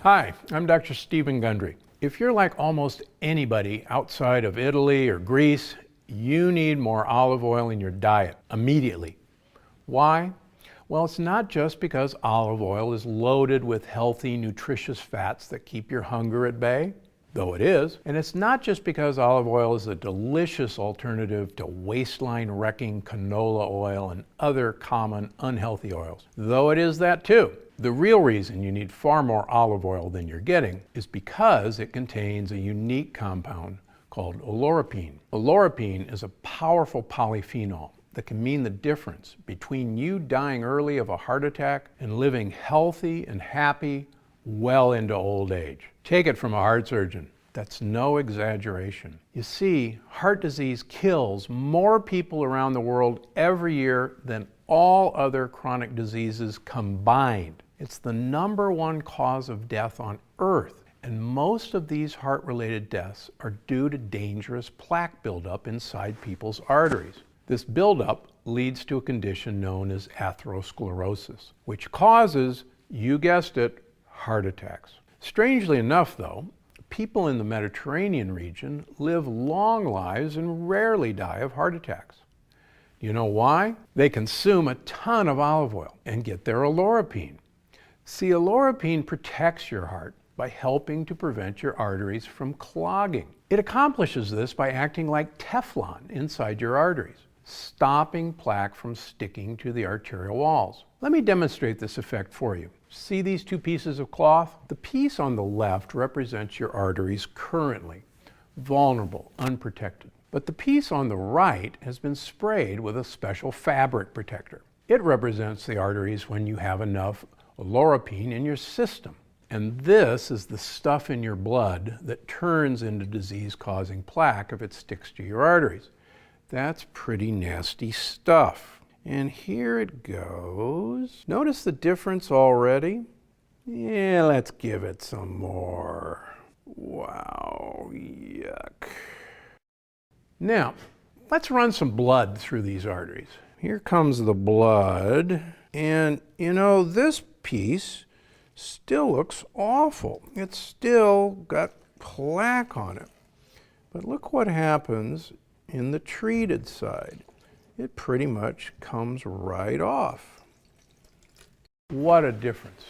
Hi, I'm Dr. Stephen Gundry. If you're like almost anybody outside of Italy or Greece, you need more olive oil in your diet immediately. Why? Well, it's not just because olive oil is loaded with healthy, nutritious fats that keep your hunger at bay, though it is. And it's not just because olive oil is a delicious alternative to waistline-wrecking canola oil and other common unhealthy oils, though it is that too. The real reason you need far more olive oil than you're getting is because it contains a unique compound called oleuropein. Oleuropein is a powerful polyphenol that can mean the difference between you dying early of a heart attack and living healthy and happy well into old age. Take it from a heart surgeon. That's no exaggeration. You see, heart disease kills more people around the world every year than all other chronic diseases combined. It's the #1 cause of death on Earth, and most of these heart-related deaths are due to dangerous plaque buildup inside people's arteries. This buildup leads to a condition known as atherosclerosis, which causes, you guessed it, heart attacks. Strangely enough, though, people in the Mediterranean region live long lives and rarely die of heart attacks. You know why? They consume a ton of olive oil and get their oleuropein. See, oleuropein protects your heart by helping to prevent your arteries from clogging. It accomplishes this by acting like Teflon inside your arteries, stopping plaque from sticking to the arterial walls. Let me demonstrate this effect for you. See these two pieces of cloth? The piece on the left represents your arteries currently, vulnerable, unprotected. But the piece on the right has been sprayed with a special fabric protector. It represents the arteries when you have enough oleuropein in your system. And this is the stuff in your blood that turns into disease-causing plaque if it sticks to your arteries. That's pretty nasty stuff. And here it goes. Notice the difference already? Yeah, let's give it some more. Wow, yuck. Now, let's run some blood through these arteries. Here comes the blood, and you know, this piece still looks awful. It's still got plaque on it. But look what happens in the treated side. It pretty much comes right off. What a difference.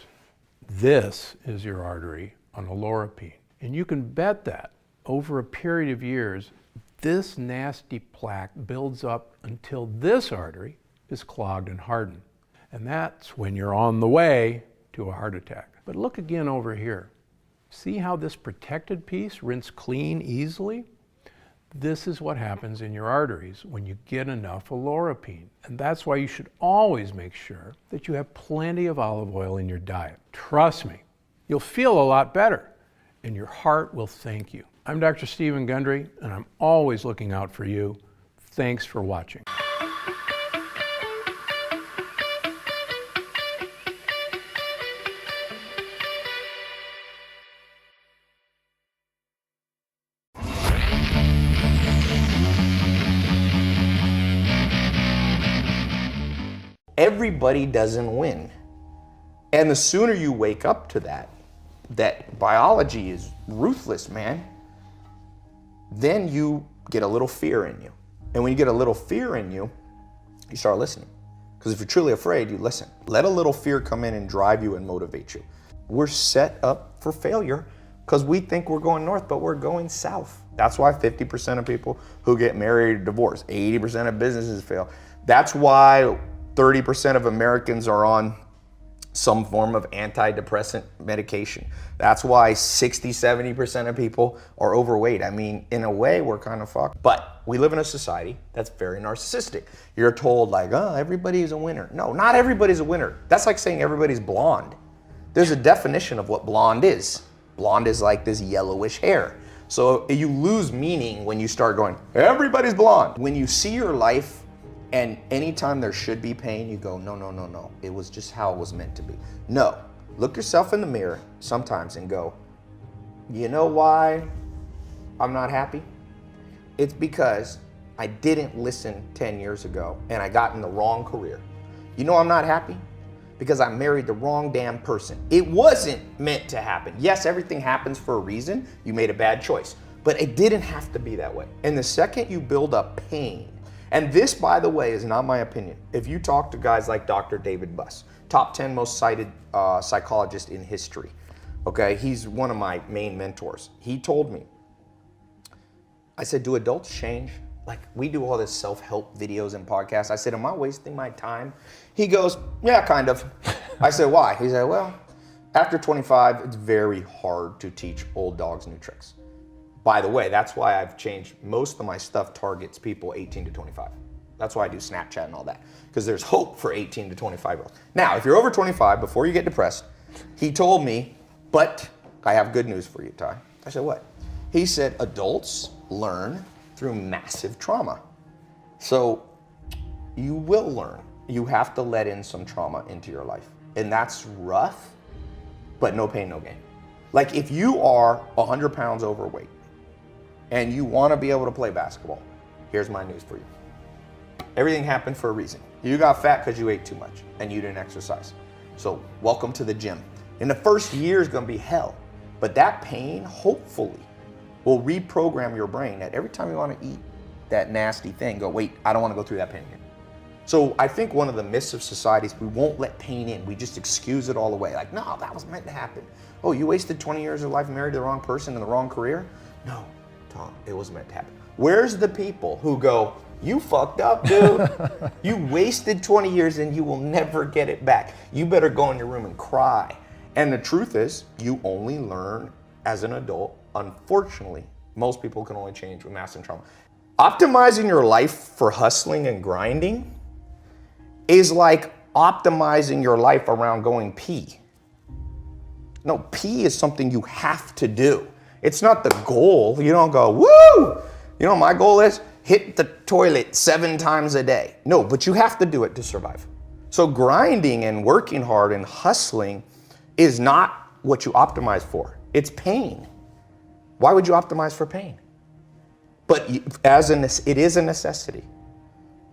This is your artery on oleuropein. And you can bet that over a period of years, this nasty plaque builds up until this artery is clogged and hardened. And that's when you're on the way to a heart attack. But look again over here. See how this protected piece rinsed clean easily? This is what happens in your arteries when you get enough oleuropein. And that's why you should always make sure that you have plenty of olive oil in your diet. Trust me, you'll feel a lot better and your heart will thank you. I'm Dr. Stephen Gundry, and I'm always looking out for you. Thanks for watching. Everybody doesn't win. And the sooner you wake up to that biology is ruthless, man, then you get a little fear in you. And when you get a little fear in you, you start listening. Because if you're truly afraid, you listen. Let a little fear come in and drive you and motivate you. We're set up for failure because we think we're going north, but we're going south. That's why 50% of people who get married or divorced, 80% of businesses fail. That's why 30% of Americans are on some form of antidepressant medication. That's why 60-70% of people are overweight. I mean, in a way, we're kind of fucked. But we live in a society that's very narcissistic. You're told like, oh, everybody is a winner. No, not everybody's a winner. That's like saying everybody's blonde. There's a definition of what blonde is. Blonde is like this yellowish hair. So you lose meaning when you start going, everybody's blonde. When you see your life and anytime there should be pain, you go, no, no, no, no. It was just how it was meant to be. No, look yourself in the mirror sometimes and go, you know why I'm not happy? It's because I didn't listen 10 years ago and I got in the wrong career. You know I'm not happy? because I married the wrong damn person. It wasn't meant to happen. Yes, everything happens for a reason. You made a bad choice, but it didn't have to be that way. And the second you build up pain, and this, by the way, is not my opinion. If you talk to guys like Dr. David Buss, top 10 most cited psychologist in history, okay? He's one of my main mentors. He told me, I said, do adults change? Like, we do all this self-help videos and podcasts. I said, am I wasting my time? He goes, yeah, kind of. I said, why? He said, well, after 25, it's very hard to teach old dogs new tricks. By the way, that's why I've changed most of my stuff targets people 18 to 25. That's why I do Snapchat and all that, because there's hope for 18 to 25-year-olds. Now, if you're over 25, before you get depressed, he told me, but I have good news for you, Ty. I said, what? He said, adults learn through massive trauma. So you will learn. You have to let in some trauma into your life. And that's rough, but no pain, no gain. Like if you are 100 pounds overweight and you want to be able to play basketball, here's my news for you. Everything happened for a reason. You got fat because you ate too much and you didn't exercise. So welcome to the gym. And the first year is going to be hell, but that pain, hopefully, will reprogram your brain that every time you want to eat that nasty thing, go, wait, I don't want to go through that pain again. So I think one of the myths of society is we won't let pain in. We just excuse it all away. Like, no, that was meant to happen. Oh, you wasted 20 years of life married to the wrong person in the wrong career? No, Tom, it was meant to happen. Where's the people who go, you fucked up, dude. You wasted 20 years and you will never get it back. You better go in your room and cry. And the truth is, you only learn as an adult. Unfortunately, most people can only change with massive trauma. Optimizing your life for hustling and grinding is like optimizing your life around going pee. No, pee is something you have to do. It's not the goal. You don't go, woo! You know what my goal is? Hit the toilet 7 times a day. No, but you have to do it to survive. So grinding and working hard and hustling is not what you optimize for. It's pain. Why would you optimize for pain? But it is a necessity.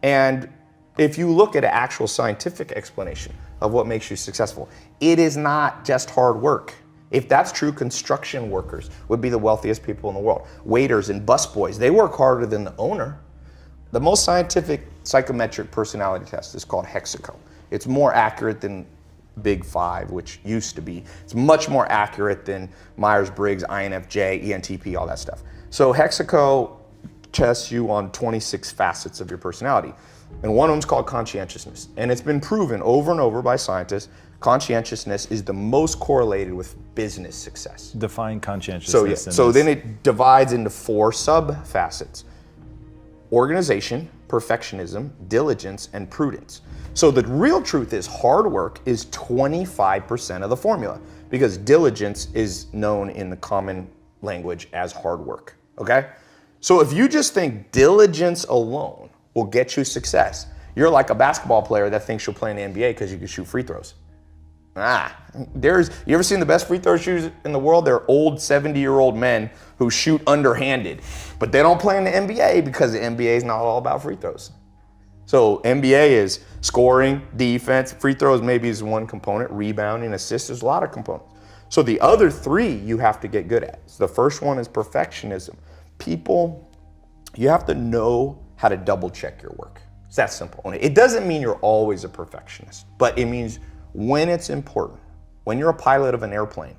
And if you look at an actual scientific explanation of what makes you successful, it is not just hard work. If that's true, construction workers would be the wealthiest people in the world. Waiters and busboys, they work harder than the owner. The most scientific psychometric personality test is called Hexaco. It's more accurate than Big Five, which used to be. It's much more accurate than Myers-Briggs, INFJ, ENTP, all that stuff. So Hexaco tests you on 26 facets of your personality. And one of them is called conscientiousness. And it's been proven over and over by scientists, conscientiousness is the most correlated with business success. Define conscientiousness. So then it divides into 4 sub-facets. Organization, perfectionism, diligence, and prudence. So the real truth is hard work is 25% of the formula because diligence is known in the common language as hard work, okay? So if you just think diligence alone will get you success, you're like a basketball player that thinks you'll play in the NBA because you can shoot free throws. You ever seen the best free throw shooters in the world? They're old 70-year-old men who shoot underhanded, but they don't play in the NBA because the NBA is not all about free throws. So NBA is scoring, defense, free throws maybe is one component, rebounding, assists, there's a lot of components. So the other 3 you have to get good at. So the first one is perfectionism. People, you have to know how to double check your work. It's that simple. It doesn't mean you're always a perfectionist, but it means when it's important, when you're a pilot of an airplane,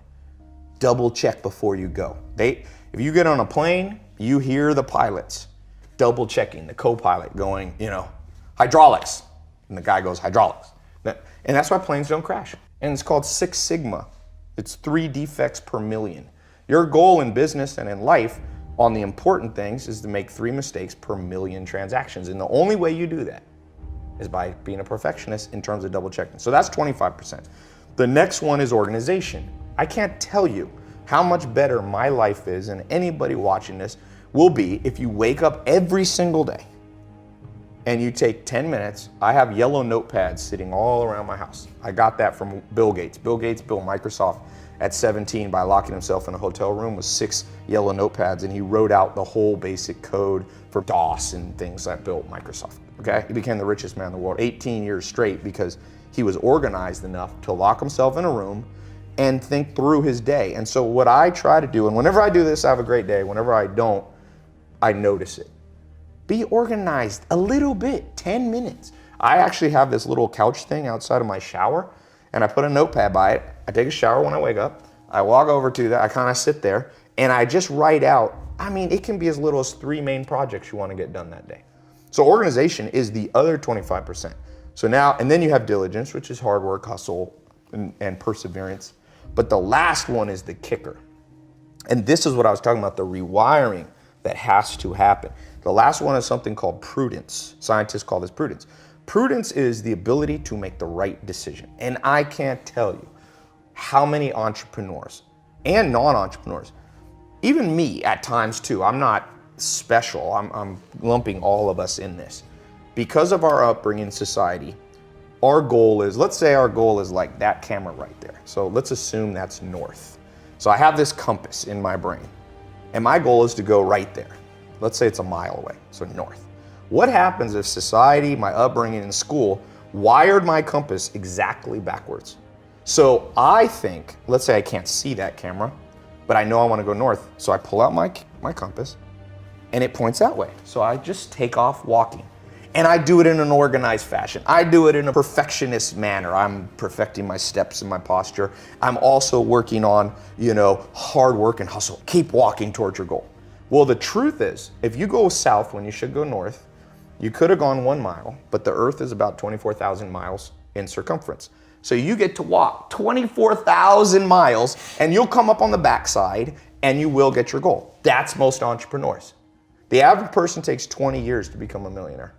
double check before you go. If you get on a plane, you hear the pilots double checking, the co-pilot going, hydraulics. And the guy goes, hydraulics. And that's why planes don't crash. And it's called 6 Sigma. It's 3 defects per million. Your goal in business and in life on the important things is to make 3 mistakes per million transactions. And the only way you do that is by being a perfectionist in terms of double checking. So that's 25%. The next one is organization. I can't tell you how much better my life is and anybody watching this will be if you wake up every single day and you take 10 minutes. I have yellow notepads sitting all around my house. I got that from Bill Gates. Bill Gates built Microsoft at 17 by locking himself in a hotel room with 6 yellow notepads, and he wrote out the whole basic code for DOS and things that built Microsoft. Okay, he became the richest man in the world 18 years straight because he was organized enough to lock himself in a room and think through his day. And so what I try to do, and whenever I do this, I have a great day. Whenever I don't, I notice it. Be organized a little bit, 10 minutes. I actually have this little couch thing outside of my shower, and I put a notepad by it. I take a shower when I wake up. I walk over to that, I kind of sit there, and I just write out, I mean, it can be as little as 3 main projects you want to get done that day. So organization is the other 25%. So now, and then you have diligence, which is hard work, hustle, and perseverance. But the last one is the kicker. And this is what I was talking about, the rewiring that has to happen. The last one is something called prudence. Scientists call this prudence. Prudence is the ability to make the right decision. And I can't tell you how many entrepreneurs and non-entrepreneurs, even me at times too, I'm not special, I'm lumping all of us in this. Because of our upbringing in society, our goal is, let's say our goal is like that camera right there. So let's assume that's north. So I have this compass in my brain, and my goal is to go right there. Let's say it's a mile away, so north. What happens if society, my upbringing in school, wired my compass exactly backwards? So I think, let's say I can't see that camera, but I know I want to go north. So I pull out my compass, and it points that way. So I just take off walking. And I do it in an organized fashion. I do it in a perfectionist manner. I'm perfecting my steps and my posture. I'm also working on, hard work and hustle. Keep walking towards your goal. Well, the truth is, if you go south when you should go north, you could have gone 1 mile, but the earth is about 24,000 miles in circumference. So you get to walk 24,000 miles and you'll come up on the backside and you will get your goal. That's most entrepreneurs. The average person takes 20 years to become a millionaire.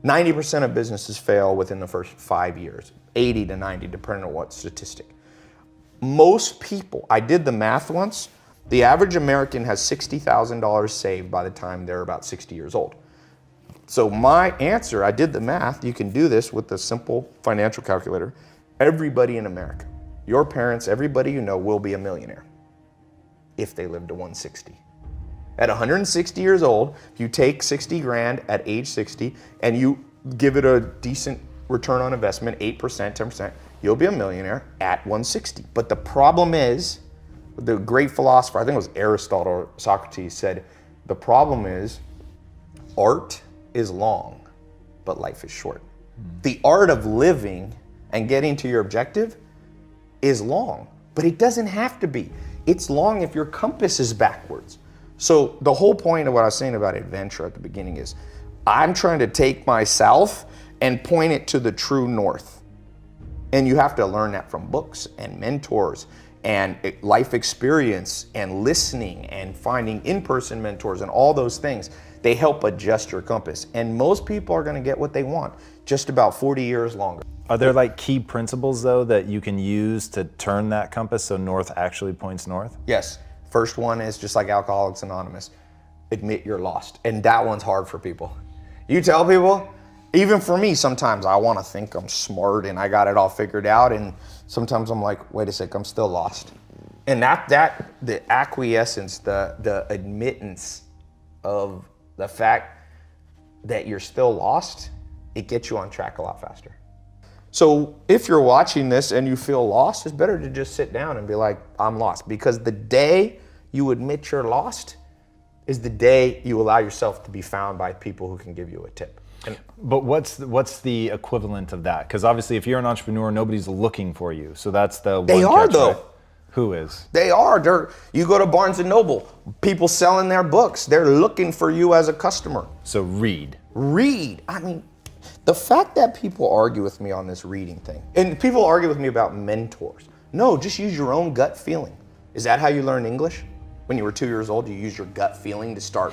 90% of businesses fail within the first 5 years, 80 to 90, depending on what statistic. Most people, I did the math once, the average American has $60,000 saved by the time they're about 60 years old. So my answer, I did the math, you can do this with a simple financial calculator. Everybody in America, your parents, everybody you know will be a millionaire if they live to 160. At 160 years old, if you take 60 grand at age 60 and you give it a decent return on investment, 8%, 10%, you'll be a millionaire at 160. But the problem is, the great philosopher, I think it was Aristotle or Socrates, said, the problem is art is long, but life is short. The art of living and getting to your objective is long, but it doesn't have to be. It's long if your compass is backwards. So the whole point of what I was saying about adventure at the beginning is I'm trying to take my south and point it to the true north. And you have to learn that from books and mentors and life experience and listening and finding in-person mentors and all those things. They help adjust your compass. And most people are gonna get what they want just about 40 years longer. Are there like key principles though that you can use to turn that compass so north actually points north? Yes. First one is just like Alcoholics Anonymous, admit you're lost. And that one's hard for people. You tell people, even for me, sometimes I want to think I'm smart and I got it all figured out. And sometimes I'm like, wait a sec, I'm still lost. And the acquiescence, the admittance of the fact that you're still lost, it gets you on track a lot faster. So if you're watching this and you feel lost, it's better to just sit down and be like, I'm lost. Because the day you admit you're lost is the day you allow yourself to be found by people who can give you a tip. But what's the equivalent of that? Because obviously if you're an entrepreneur, nobody's looking for you. So that's the one They are catch, though. right? Who is? They are. You go to Barnes & Noble, people selling their books. They're looking for you as a customer. So read. Read. I mean, the fact that people argue with me on this reading thing, and people argue with me about mentors. No, just use your own gut feeling. Is that how you learn English? When you were 2 years old, you used your gut feeling to start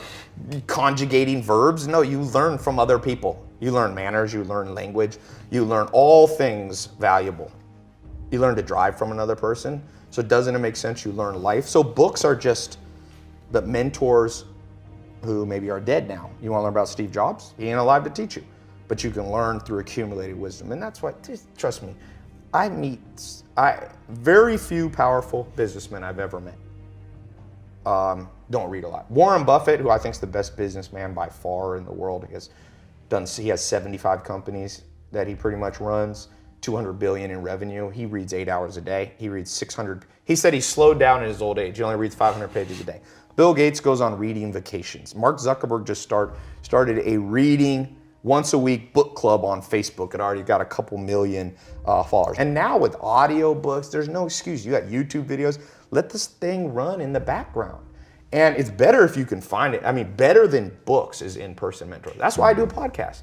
conjugating verbs? No, you learn from other people. You learn manners, you learn language, you learn all things valuable. You learn to drive from another person. So doesn't it make sense you learn life? So books are just the mentors who maybe are dead now. You want to learn about Steve Jobs? He ain't alive to teach you. But you can learn through accumulated wisdom. And that's what, trust me, very few powerful businessmen I've ever met don't read a lot. Warren Buffett, who I think is the best businessman by far in the world, He has 75 companies that he pretty much runs, 200 billion in revenue. He reads 8 hours a day. He reads 600. He said he slowed down in his old age. He only reads 500 pages a day. Bill Gates goes on reading vacations. Mark Zuckerberg just started a reading once a week book club on Facebook. It already got a couple million followers. And now with audio books, there's no excuse. You got YouTube videos. Let this thing run in the background. And it's better if you can find it. I mean, better than books is in-person mentoring. That's why I do a podcast.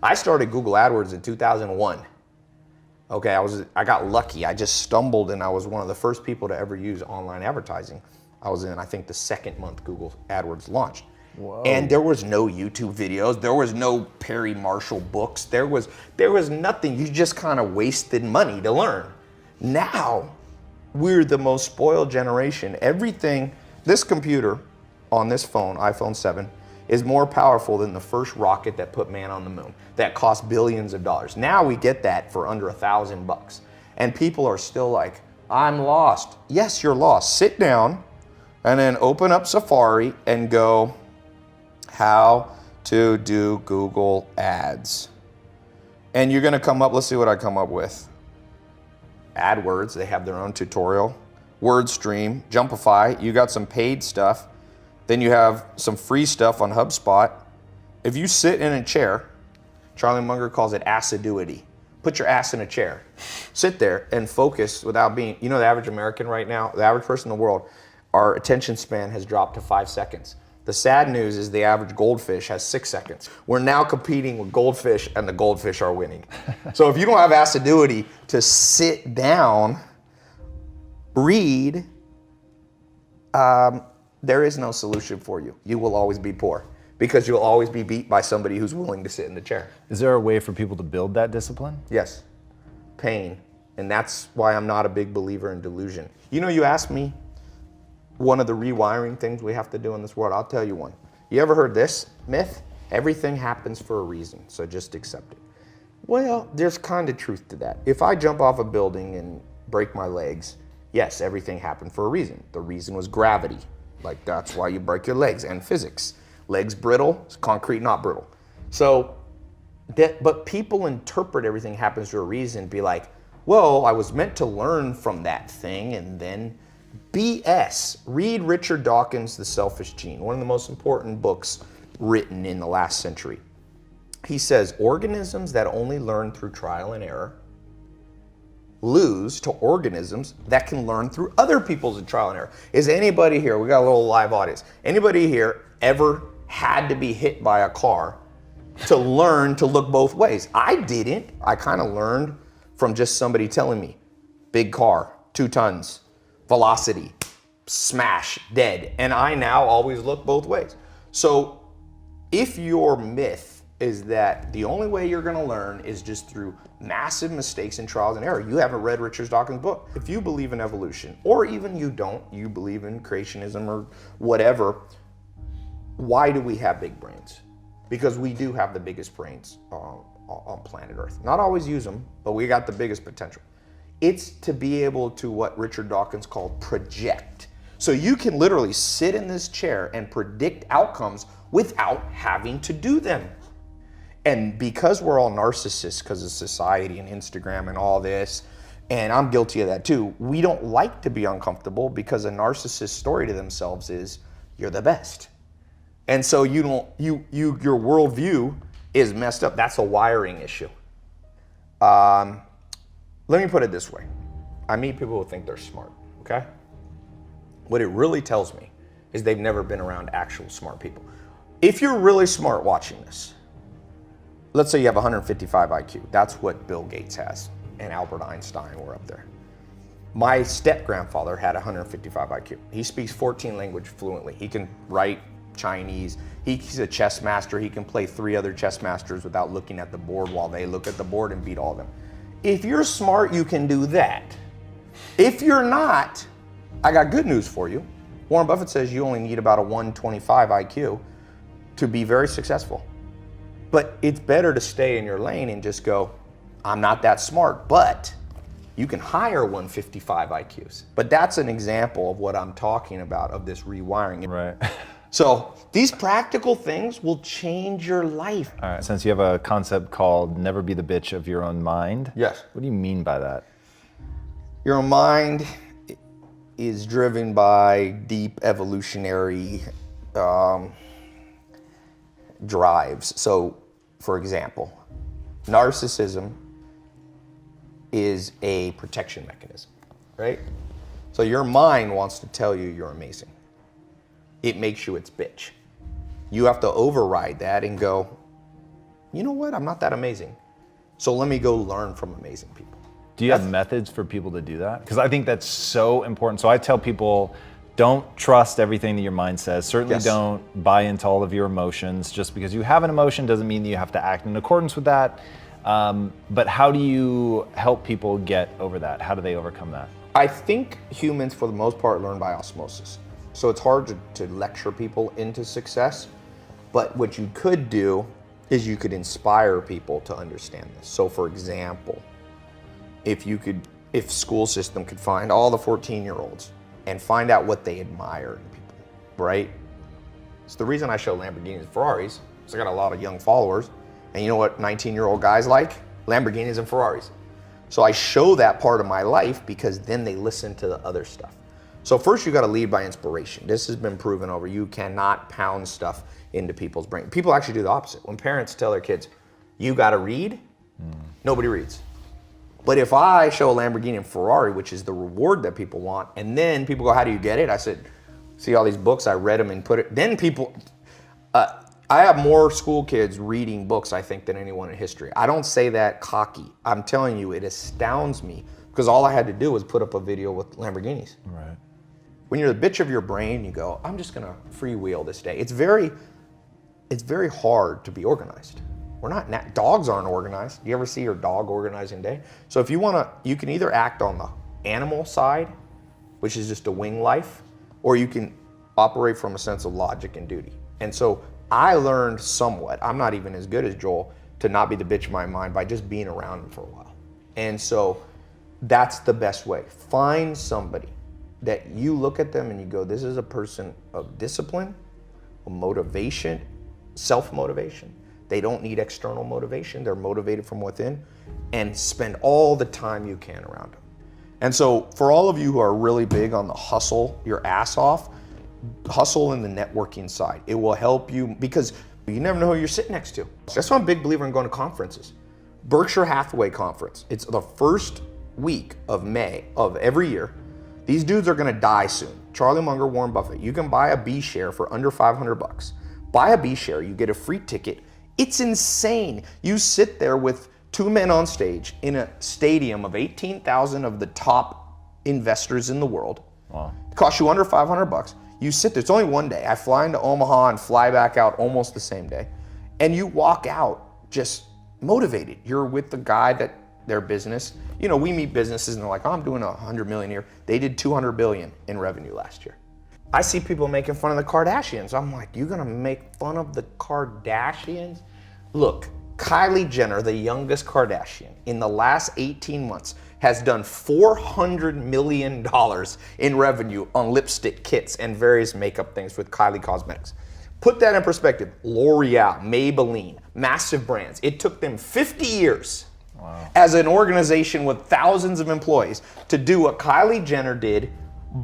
I started Google AdWords in 2001. Okay, I got lucky. I just stumbled and I was one of the first people to ever use online advertising. I was in, I think, the second month Google AdWords launched. Whoa. And there was no YouTube videos. There was no Perry Marshall books. There was nothing. You just kind of wasted money to learn. Now, we're the most spoiled generation. Everything, this computer on this phone, iPhone 7, is more powerful than the first rocket that put man on the moon. That cost billions of dollars. Now we get that for under $1,000. And people are still like, I'm lost. Yes, you're lost. Sit down and then open up Safari and go, how to do Google Ads. And you're gonna come up, let's see what I come up with. AdWords, they have their own tutorial. WordStream, Jumpify, you got some paid stuff. Then you have some free stuff on HubSpot. If you sit in a chair, Charlie Munger calls it assiduity. Put your ass in a chair. Sit there and focus without being, the average American right now, the average person in the world, our attention span has dropped to 5 seconds. The sad news is the average goldfish has 6 seconds. We're now competing with goldfish and the goldfish are winning. So if you don't have assiduity to sit down, read, there is no solution for you. You will always be poor because you'll always be beat by somebody who's willing to sit in the chair. Is there a way for people to build that discipline? Yes, pain. And that's why I'm not a big believer in delusion. You asked me one of the rewiring things we have to do in this world. I'll tell you one. You ever heard this myth? Everything happens for a reason, so just accept it. Well, there's kind of truth to that. If I jump off a building and break my legs, yes, everything happened for a reason. The reason was gravity. Like that's why you break your legs, and physics. Legs brittle, concrete not brittle. So, but people interpret everything happens for a reason, be like, well, I was meant to learn from that thing, and then BS. Read Richard Dawkins' The Selfish Gene, one of the most important books written in the last century. He says, organisms that only learn through trial and error lose to organisms that can learn through other people's trial and error. Is anybody here, we got a little live audience, anybody here ever had to be hit by a car to learn to look both ways? I didn't. I kind of learned from just somebody telling me, big car, 2 tons, velocity, smash, dead. And I now always look both ways. So if your myth is that the only way you're gonna learn is just through massive mistakes and trials and error, you haven't read Richard Dawkins' book. If you believe in evolution, or even you don't, you believe in creationism or whatever, why do we have big brains? Because we do have the biggest brains on planet Earth. Not always use them, but we got the biggest potential. It's to be able to what Richard Dawkins called project. So you can literally sit in this chair and predict outcomes without having to do them. And because we're all narcissists because of society and Instagram and all this, and I'm guilty of that too, we don't like to be uncomfortable because a narcissist's story to themselves is, you're the best. And so your worldview is messed up. That's a wiring issue. Let me put it this way. I meet people who think they're smart, okay? What it really tells me is they've never been around actual smart people. If you're really smart watching this, let's say you have 155 IQ. That's what Bill Gates has, and Albert Einstein were up there. My step-grandfather had 155 IQ. He speaks 14 languages fluently. He can write Chinese. He's a chess master. He can play 3 other chess masters without looking at the board while they look at the board and beat all of them. If you're smart, you can do that. If you're not, I got good news for you. Warren Buffett says you only need about a 125 IQ to be very successful. But it's better to stay in your lane and just go, I'm not that smart, but you can hire 155 IQs. But that's an example of what I'm talking about, of this rewiring. Right. So these practical things will change your life. All right, since you have a concept called never be the bitch of your own mind. Yes. What do you mean by that? Your mind is driven by deep evolutionary drives. So, for example, narcissism is a protection mechanism, right? So your mind wants to tell you you're amazing. It makes you its bitch. You have to override that and go, you know what? I'm not that amazing. So let me go learn from amazing people. Do you have methods for people to do that? Because I think that's so important. So I tell people, don't trust everything that your mind says. Certainly Yes. don't buy into all of your emotions. Just because you have an emotion doesn't mean that you have to act in accordance with that. But how do you help people get over that? How do they overcome that? I think humans, for the most part, learn by osmosis. So it's hard to lecture people into success. But what you could do is you could inspire people to understand this. So for example, if school system could find all the 14-year-olds and find out what they admire in people, right? It's the reason I show Lamborghinis and Ferraris, because I got a lot of young followers. And you know what 19-year-old guys like? Lamborghinis and Ferraris. So I show that part of my life because then they listen to the other stuff. So first you gotta lead by inspiration. This has been proven over. You cannot pound stuff into people's brain. People actually do the opposite. When parents tell their kids, you gotta read, nobody reads. But if I show a Lamborghini and Ferrari, which is the reward that people want, and then people go, how do you get it? I said, see all these books, I read them and put it, then people, I have more school kids reading books, I think, than anyone in history. I don't say that cocky. I'm telling you, it astounds me because all I had to do was put up a video with Lamborghinis. Right. When you're the bitch of your brain, you go, I'm just gonna freewheel this day. It's very hard to be organized. We're not, dogs aren't organized. You ever see your dog organizing day? So if you wanna, you can either act on the animal side, which is just a wing life, or you can operate from a sense of logic and duty. And so I learned somewhat, I'm not even as good as Joel, to not be the bitch of my mind by just being around him for a while. And so that's the best way. Find somebody that you look at them and you go, this is a person of discipline, of motivation, self-motivation. They don't need external motivation. They're motivated from within, and spend all the time you can around them. And so for all of you who are really big on the hustle your ass off, hustle in the networking side. It will help you because you never know who you're sitting next to. That's why I'm a big believer in going to conferences. Berkshire Hathaway conference. It's the first week of May of every year. These dudes are gonna die soon. Charlie Munger, Warren Buffett. You can buy a B share for under 500 bucks. Buy a B share, you get a free ticket. It's insane. You sit there with two men on stage in a stadium of 18,000 of the top investors in the world. Wow. It costs you under 500 bucks. You sit there, it's only one day. I fly into Omaha and fly back out almost the same day. And you walk out just motivated. You're with the guy that their business, you know, we meet businesses and they're like, oh, I'm doing 100 million a year. They did 200 billion in revenue last year. I see people making fun of the Kardashians. I'm like, you're gonna make fun of the Kardashians? Look, Kylie Jenner, the youngest Kardashian, in the last 18 months has done $400 million in revenue on lipstick kits and various makeup things with Kylie Cosmetics. Put that in perspective. L'Oreal, Maybelline, massive brands. It took them 50 years as an organization with thousands of employees to do what Kylie Jenner did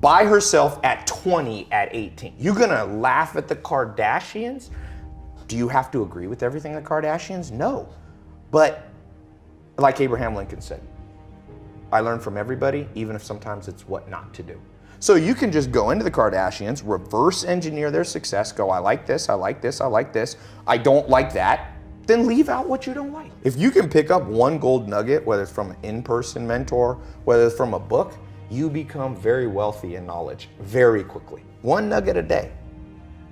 by herself at 20 at 18. You're gonna laugh at the Kardashians? Do you have to agree with everything the Kardashians? No. But like Abraham Lincoln said, I learn from everybody, even if sometimes it's what not to do. So you can just go into the Kardashians, reverse engineer their success, go, I like this, I like this, I like this, I don't like that, then leave out what you don't like. If you can pick up one gold nugget, whether it's from an in-person mentor, whether it's from a book, you become very wealthy in knowledge very quickly. One nugget a day.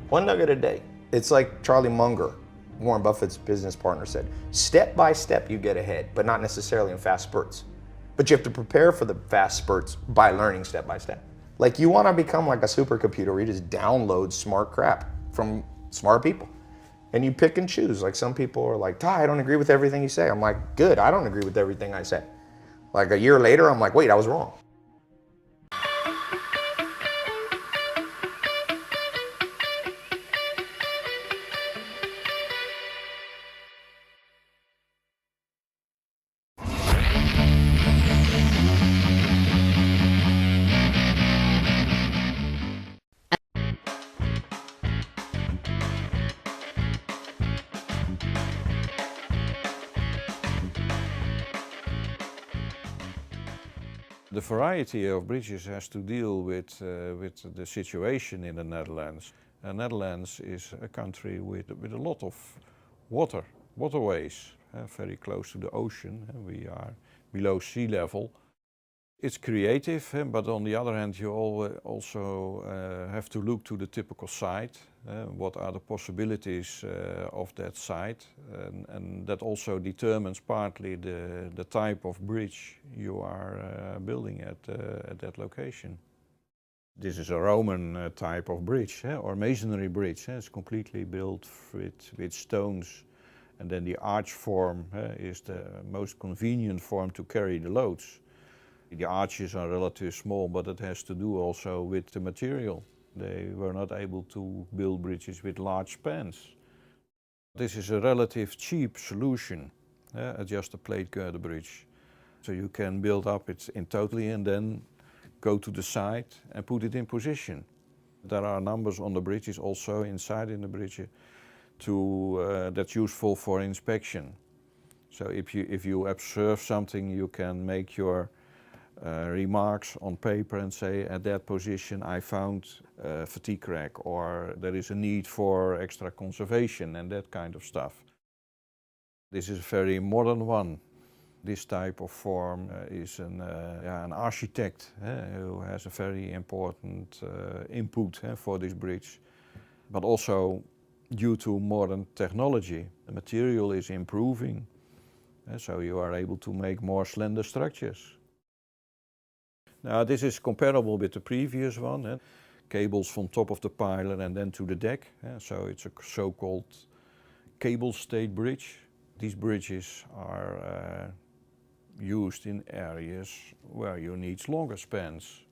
One nugget a day. It's like Charlie Munger, Warren Buffett's business partner, said, step by step you get ahead, but not necessarily in fast spurts. But you have to prepare for the fast spurts by learning step by step. Like you wanna become like a supercomputer where you just download smart crap from smart people. And you pick and choose. Like some people are like, Ty, I don't agree with everything you say. I'm like, good, I don't agree with everything I say. Like a year later, I'm like, wait, I was wrong. The variety of bridges has to deal with the situation in the Netherlands. Netherlands is a country with a lot of waterways, very close to the ocean. We are below sea level. It's creative, but on the other hand, you also have to look to the typical site. What are the possibilities of that site? And that also determines partly the type of bridge you are building at that location. This is a Roman type of bridge, or masonry bridge. It's completely built with stones. And then the arch form is the most convenient form to carry the loads. The arches are relatively small, but it has to do also with the material. They were not able to build bridges with large spans. This is a relative cheap solution, just a plate girder bridge. So you can build up it in totally and then go to the site and put it in position. There are numbers on the bridges also inside in the bridge that's useful for inspection. So if you observe something, you can make your remarks on paper and say, at that position I found a fatigue crack, or there is a need for extra conservation and that kind of stuff. This is a very modern one. This type of form is an architect who has a very important input for this bridge. But also, due to modern technology, the material is improving, so you are able to make more slender structures. Now this is comparable with the previous one. Cables from top of the piler and then to the deck. So it's a so-called cable-stayed bridge. These bridges are used in areas where you need longer spans.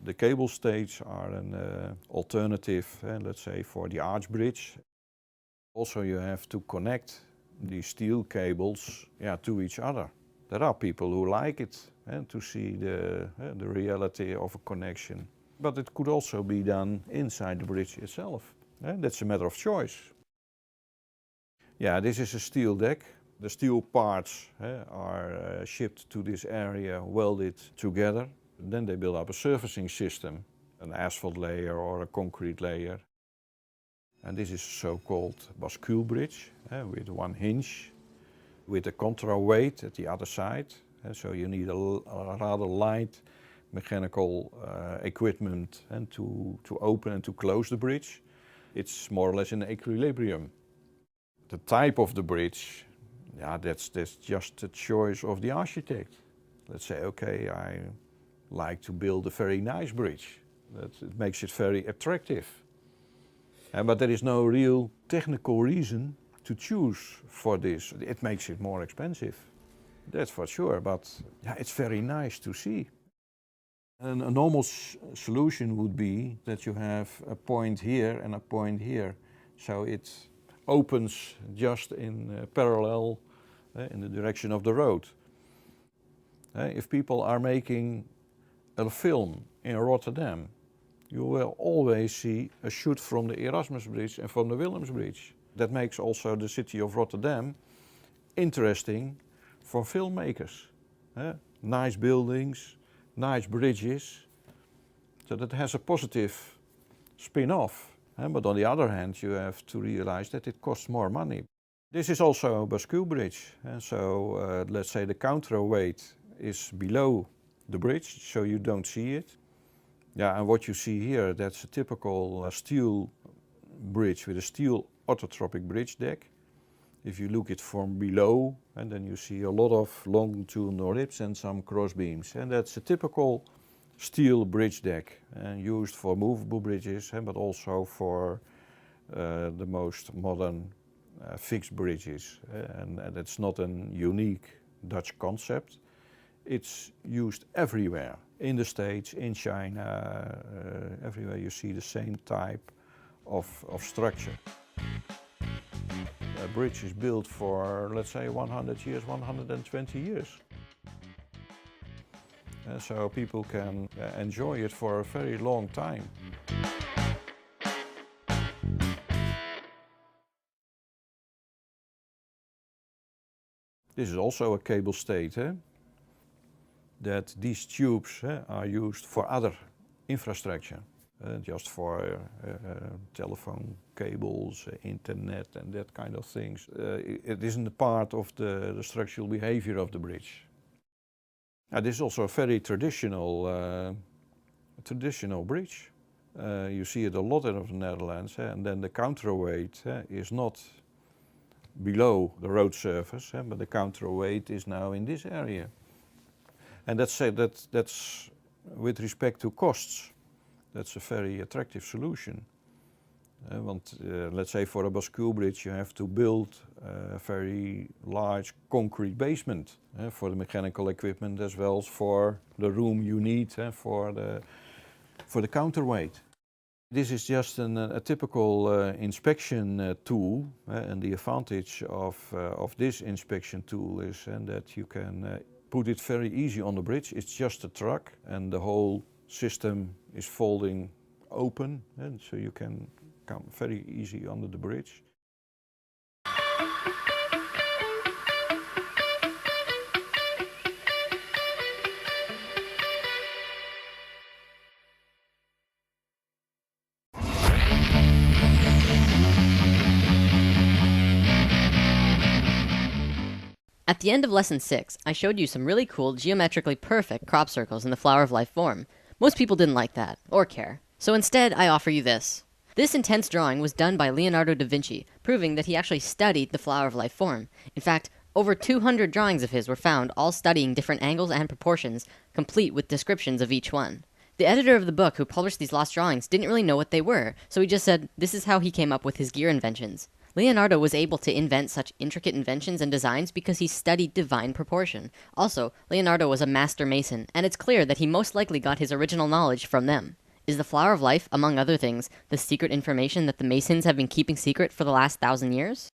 The cable stays are an alternative, let's say, for the arch bridge. Also you have to connect these steel cables to each other. There are people who like it to see the reality of a connection. But it could also be done inside the bridge itself. That's a matter of choice. Yeah, this is a steel deck. The steel parts are shipped to this area, welded together. Then they build up a surfacing system, an asphalt layer or a concrete layer. And this is a so-called bascule bridge with one hinge, with a counterweight at the other side. So you need a rather light mechanical equipment to open and to close the bridge. It's more or less in equilibrium. The type of the bridge, that's just the choice of the architect. Let's say, okay, I like to build a very nice bridge. It makes it very attractive. But there is no real technical reason to choose for this. It makes it more expensive, that's for sure, but it's very nice to see. And a normal solution would be that you have a point here and a point here. So it opens just in parallel in the direction of the road. If people are making a film in Rotterdam, you will always see a shoot from the Erasmus Bridge and from the Willems Bridge. That makes also the city of Rotterdam interesting for filmmakers. Nice buildings, nice bridges. So that has a positive spin-off. But on the other hand, you have to realize that it costs more money. This is also a bascule bridge. So let's say the counterweight is below the bridge, so you don't see it. And what you see here, that's a typical steel bridge with a steel orthotropic bridge deck. If you look it from below, and then you see a lot of longitudinal ribs and some cross beams. And that's a typical steel bridge deck, used for movable bridges, but also for the most modern fixed bridges. And it's not a unique Dutch concept. It's used everywhere, in the States, in China, everywhere you see the same type of structure. A bridge is built for, let's say, 100 years, 120 years. So people can enjoy it for a very long time. This is also a cable stayed. that these tubes are used for other infrastructure, just for telephone cables, internet and that kind of things. It isn't a part of the structural behavior of the bridge. This is also a very traditional bridge. You see it a lot in the Netherlands, and then the counterweight is not below the road surface, but the counterweight is now in this area. And that's with respect to costs, that's a very attractive solution. Let's say for a bascule bridge you have to build a very large concrete basement for the mechanical equipment as well as for the room you need for the counterweight. This is just a typical inspection tool, and the advantage of this inspection tool is that you can put it very easy on the bridge. It's just a truck and the whole system is folding open, and so you can come very easy under the bridge. At the end of lesson 6, I showed you some really cool geometrically perfect crop circles in the Flower of Life form. Most people didn't like that, or care. So instead, I offer you this. This intense drawing was done by Leonardo da Vinci, proving that he actually studied the Flower of Life form. In fact, over 200 drawings of his were found, all studying different angles and proportions, complete with descriptions of each one. The editor of the book who published these lost drawings didn't really know what they were, so he just said this is how he came up with his gear inventions. Leonardo was able to invent such intricate inventions and designs because he studied divine proportion. Also, Leonardo was a master mason, and it's clear that he most likely got his original knowledge from them. Is the Flower of Life, among other things, the secret information that the Masons have been keeping secret for the last 1,000 years?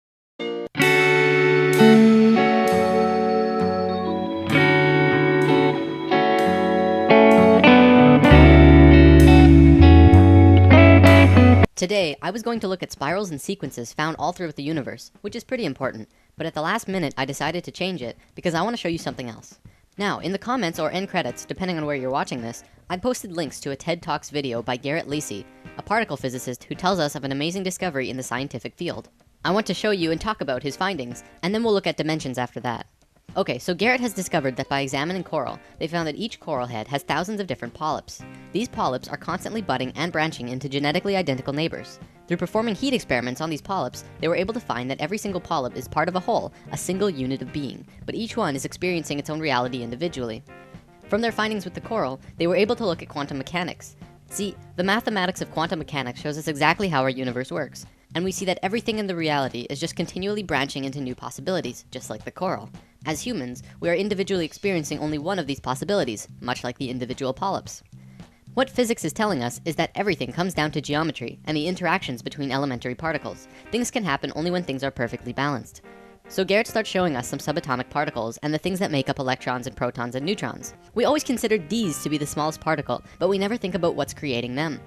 Today, I was going to look at spirals and sequences found all throughout the universe, which is pretty important, but at the last minute I decided to change it because I want to show you something else. Now, in the comments or end credits, depending on where you're watching this, I posted links to a TED Talks video by Garrett Lacey, a particle physicist who tells us of an amazing discovery in the scientific field. I want to show you and talk about his findings, and then we'll look at dimensions after that. Okay, so Garrett has discovered that by examining coral, they found that each coral head has thousands of different polyps. These polyps are constantly budding and branching into genetically identical neighbors. Through performing heat experiments on these polyps, they were able to find that every single polyp is part of a whole, a single unit of being, but each one is experiencing its own reality individually. From their findings with the coral, they were able to look at quantum mechanics. See, the mathematics of quantum mechanics shows us exactly how our universe works, and we see that everything in the reality is just continually branching into new possibilities, just like the coral. As humans, we are individually experiencing only one of these possibilities, much like the individual polyps. What physics is telling us is that everything comes down to geometry and the interactions between elementary particles. Things can happen only when things are perfectly balanced. So Garrett starts showing us some subatomic particles and the things that make up electrons and protons and neutrons. We always consider these to be the smallest particle, but we never think about what's creating them.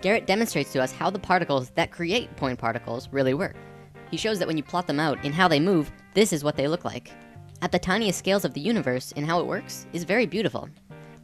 Garrett demonstrates to us how the particles that create point particles really work. He shows that when you plot them out in how they move, this is what they look like. At the tiniest scales of the universe, in how it works, is very beautiful.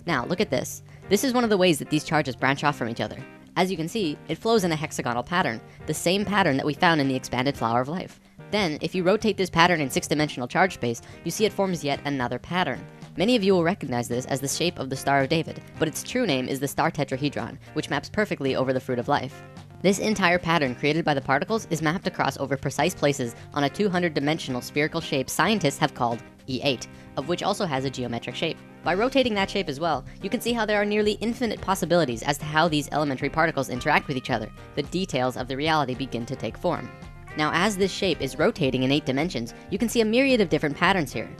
Now, look at this. This is one of the ways that these charges branch off from each other. As you can see, it flows in a hexagonal pattern, the same pattern that we found in the expanded Flower of Life. Then, if you rotate this pattern in 6-dimensional charge space, you see it forms yet another pattern. Many of you will recognize this as the shape of the Star of David, but its true name is the star tetrahedron, which maps perfectly over the fruit of life. This entire pattern created by the particles is mapped across over precise places on a 200-dimensional spherical shape scientists have called E8, of which also has a geometric shape. By rotating that shape as well, you can see how there are nearly infinite possibilities as to how these elementary particles interact with each other. The details of the reality begin to take form. Now, as this shape is rotating in 8 dimensions, you can see a myriad of different patterns here.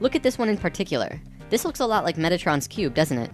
Look at this one in particular. This looks a lot like Metatron's cube, doesn't it?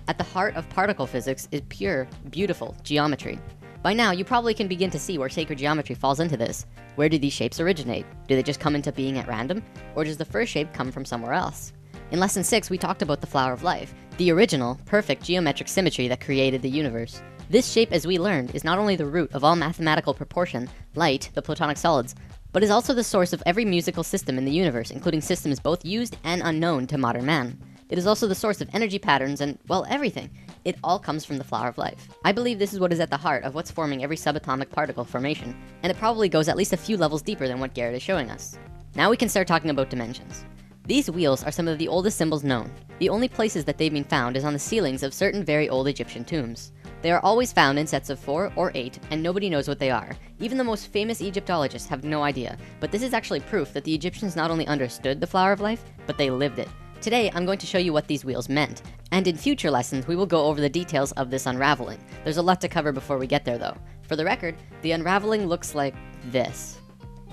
At the heart of particle physics is pure, beautiful geometry. By now, you probably can begin to see where sacred geometry falls into this. Where do these shapes originate? Do they just come into being at random? Or does the first shape come from somewhere else? In lesson 6, we talked about the Flower of Life, the original, perfect geometric symmetry that created the universe. This shape, as we learned, is not only the root of all mathematical proportion, light, the platonic solids, but is also the source of every musical system in the universe, including systems both used and unknown to modern man. It is also the source of energy patterns and, well, everything. It all comes from the flower of life. I believe this is what is at the heart of what's forming every subatomic particle formation, and it probably goes at least a few levels deeper than what Garrett is showing us. Now we can start talking about dimensions. These wheels are some of the oldest symbols known. The only places that they've been found is on the ceilings of certain very old Egyptian tombs. They are always found in sets of 4 or 8, and nobody knows what they are. Even the most famous Egyptologists have no idea, but this is actually proof that the Egyptians not only understood the flower of life, but they lived it. Today, I'm going to show you what these wheels meant, and in future lessons, we will go over the details of this unraveling. There's a lot to cover before we get there though. For the record, the unraveling looks like this.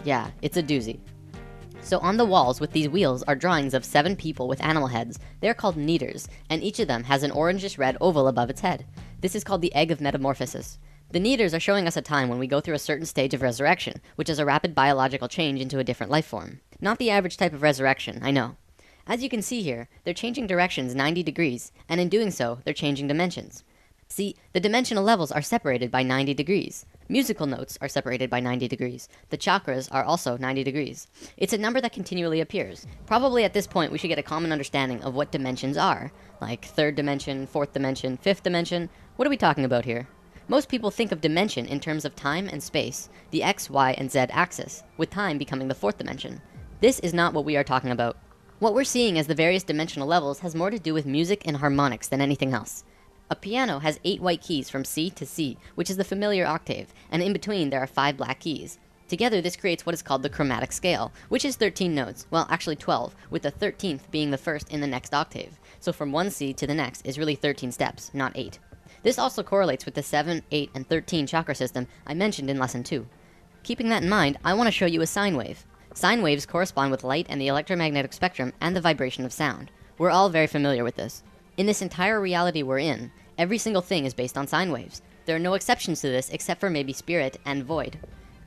Yeah, it's a doozy. So on the walls with these wheels are drawings of 7 people with animal heads. They're called Neiters, and each of them has an orangish red oval above its head. This is called the egg of metamorphosis. The Neiters are showing us a time when we go through a certain stage of resurrection, which is a rapid biological change into a different life form. Not the average type of resurrection, I know. As you can see here, they're changing directions 90 degrees, and in doing so, they're changing dimensions. See, the dimensional levels are separated by 90 degrees. Musical notes are separated by 90 degrees. The chakras are also 90 degrees. It's a number that continually appears. Probably at this point we should get a common understanding of what dimensions are, like 3rd dimension, 4th dimension, 5th dimension. What are we talking about here? Most people think of dimension in terms of time and space, the X, Y, and Z axis, with time becoming the 4th dimension. This is not what we are talking about. What we're seeing as the various dimensional levels has more to do with music and harmonics than anything else. A piano has 8 white keys from C to C, which is the familiar octave, and in between there are 5 black keys. Together this creates what is called the chromatic scale, which is 13 notes, well actually 12, with the 13th being the first in the next octave. So from one C to the next is really 13 steps, not 8. This also correlates with the 7, 8, and 13 chakra system I mentioned in lesson 2. Keeping that in mind, I want to show you a sine wave. Sine waves correspond with light and the electromagnetic spectrum and the vibration of sound. We're all very familiar with this. In this entire reality we're in, every single thing is based on sine waves. There are no exceptions to this except for maybe spirit and void.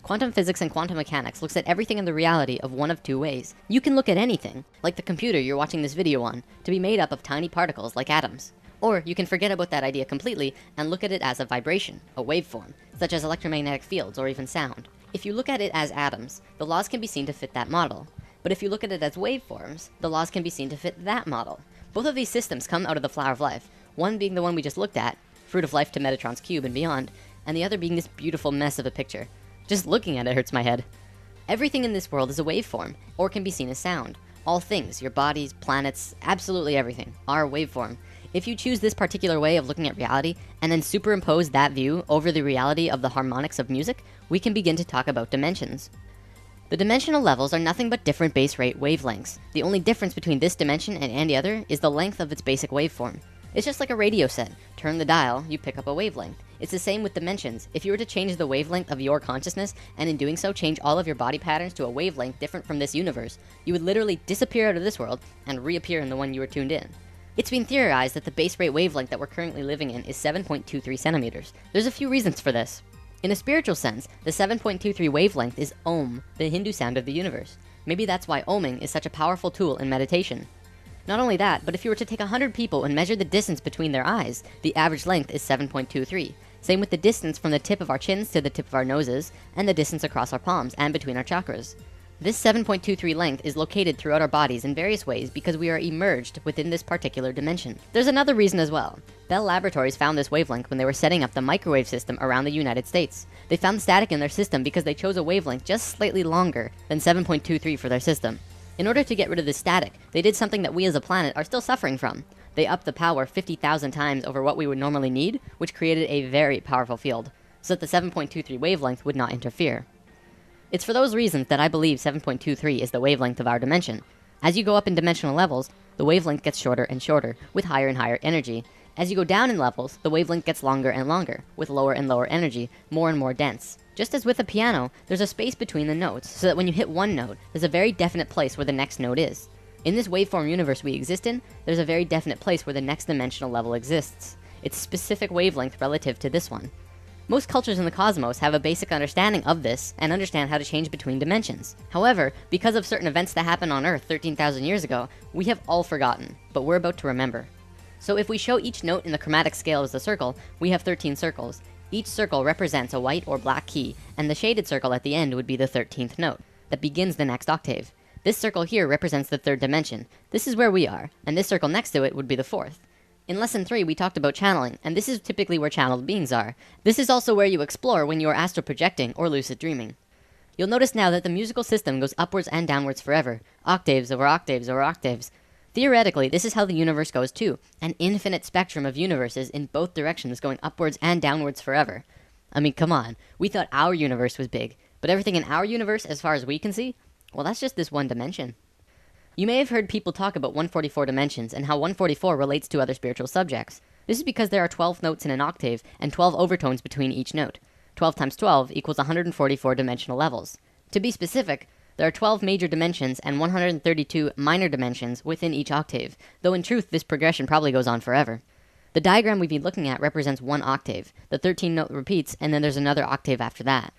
Quantum physics and quantum mechanics looks at everything in the reality of one of 2 ways. You can look at anything, like the computer you're watching this video on, to be made up of tiny particles like atoms. Or you can forget about that idea completely and look at it as a vibration, a waveform, such as electromagnetic fields or even sound. If you look at it as atoms, the laws can be seen to fit that model. But if you look at it as waveforms, the laws can be seen to fit that model. Both of these systems come out of the flower of life, one being the one we just looked at, fruit of life to Metatron's cube and beyond, and the other being this beautiful mess of a picture. Just looking at it hurts my head. Everything in this world is a waveform, or can be seen as sound. All things, your bodies, planets, absolutely everything, are a waveform. If you choose this particular way of looking at reality, and then superimpose that view over the reality of the harmonics of music, we can begin to talk about dimensions. The dimensional levels are nothing but different base rate wavelengths. The only difference between this dimension and any other is the length of its basic waveform. It's just like a radio set. Turn the dial, you pick up a wavelength. It's the same with dimensions. If you were to change the wavelength of your consciousness, and in doing so change all of your body patterns to a wavelength different from this universe, you would literally disappear out of this world and reappear in the one you were tuned in. It's been theorized that the base rate wavelength that we're currently living in is 7.23 centimeters. There's a few reasons for this. In a spiritual sense, the 7.23 wavelength is Om, the Hindu sound of the universe. Maybe that's why Oming is such a powerful tool in meditation. Not only that, but if you were to take 100 people and measure the distance between their eyes, the average length is 7.23. Same with the distance from the tip of our chins to the tip of our noses, and the distance across our palms and between our chakras. This 7.23 length is located throughout our bodies in various ways because we are immersed within this particular dimension. There's another reason as well. Bell Laboratories found this wavelength when they were setting up the microwave system around the United States. They found static in their system because they chose a wavelength just slightly longer than 7.23 for their system. In order to get rid of this static, they did something that we as a planet are still suffering from. They upped the power 50,000 times over what we would normally need, which created a very powerful field, so that the 7.23 wavelength would not interfere. It's for those reasons that I believe 7.23 is the wavelength of our dimension. As you go up in dimensional levels, the wavelength gets shorter and shorter, with higher and higher energy. As you go down in levels, the wavelength gets longer and longer, with lower and lower energy, more and more dense. Just as with a piano, there's a space between the notes, so that when you hit one note, there's a very definite place where the next note is. In this waveform universe we exist in, there's a very definite place where the next dimensional level exists. It's specific wavelength relative to this one. Most cultures in the cosmos have a basic understanding of this and understand how to change between dimensions. However, because of certain events that happened on Earth 13,000 years ago, we have all forgotten, but we're about to remember. So if we show each note in the chromatic scale as a circle, we have 13 circles. Each circle represents a white or black key, and the shaded circle at the end would be the 13th note that begins the next octave. This circle here represents the third dimension. This is where we are, and this circle next to it would be the fourth. In Lesson 3, we talked about channeling, and this is typically where channeled beings are. This is also where you explore when you are astral projecting or lucid dreaming. You'll notice now that the musical system goes upwards and downwards forever, octaves over octaves over octaves. Theoretically, this is how the universe goes too, an infinite spectrum of universes in both directions going upwards and downwards forever. I mean, come on, we thought our universe was big, but everything in our universe, as far as we can see, well, that's just this one dimension. You may have heard people talk about 144 dimensions and how 144 relates to other spiritual subjects. This is because there are 12 notes in an octave and 12 overtones between each note. 12 times 12 equals 144 dimensional levels. To be specific, there are 12 major dimensions and 132 minor dimensions within each octave, though in truth this progression probably goes on forever. The diagram we've been looking at represents one octave. The 13th note repeats, and then there's another octave after that.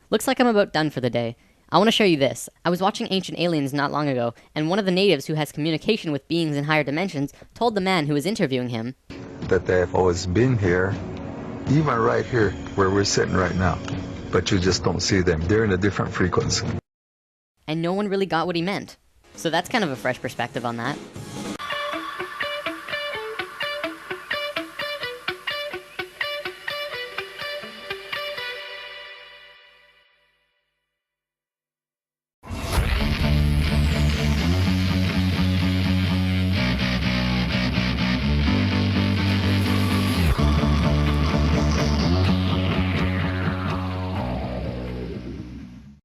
Looks like I'm about done for the day. I want to show you this. I was watching Ancient Aliens not long ago, and one of the natives who has communication with beings in higher dimensions told the man who was interviewing him that they have always been here, even right here where we're sitting right now, but you just don't see them. They're in a different frequency. and no one really got what he meant. So that's kind of a fresh perspective on that.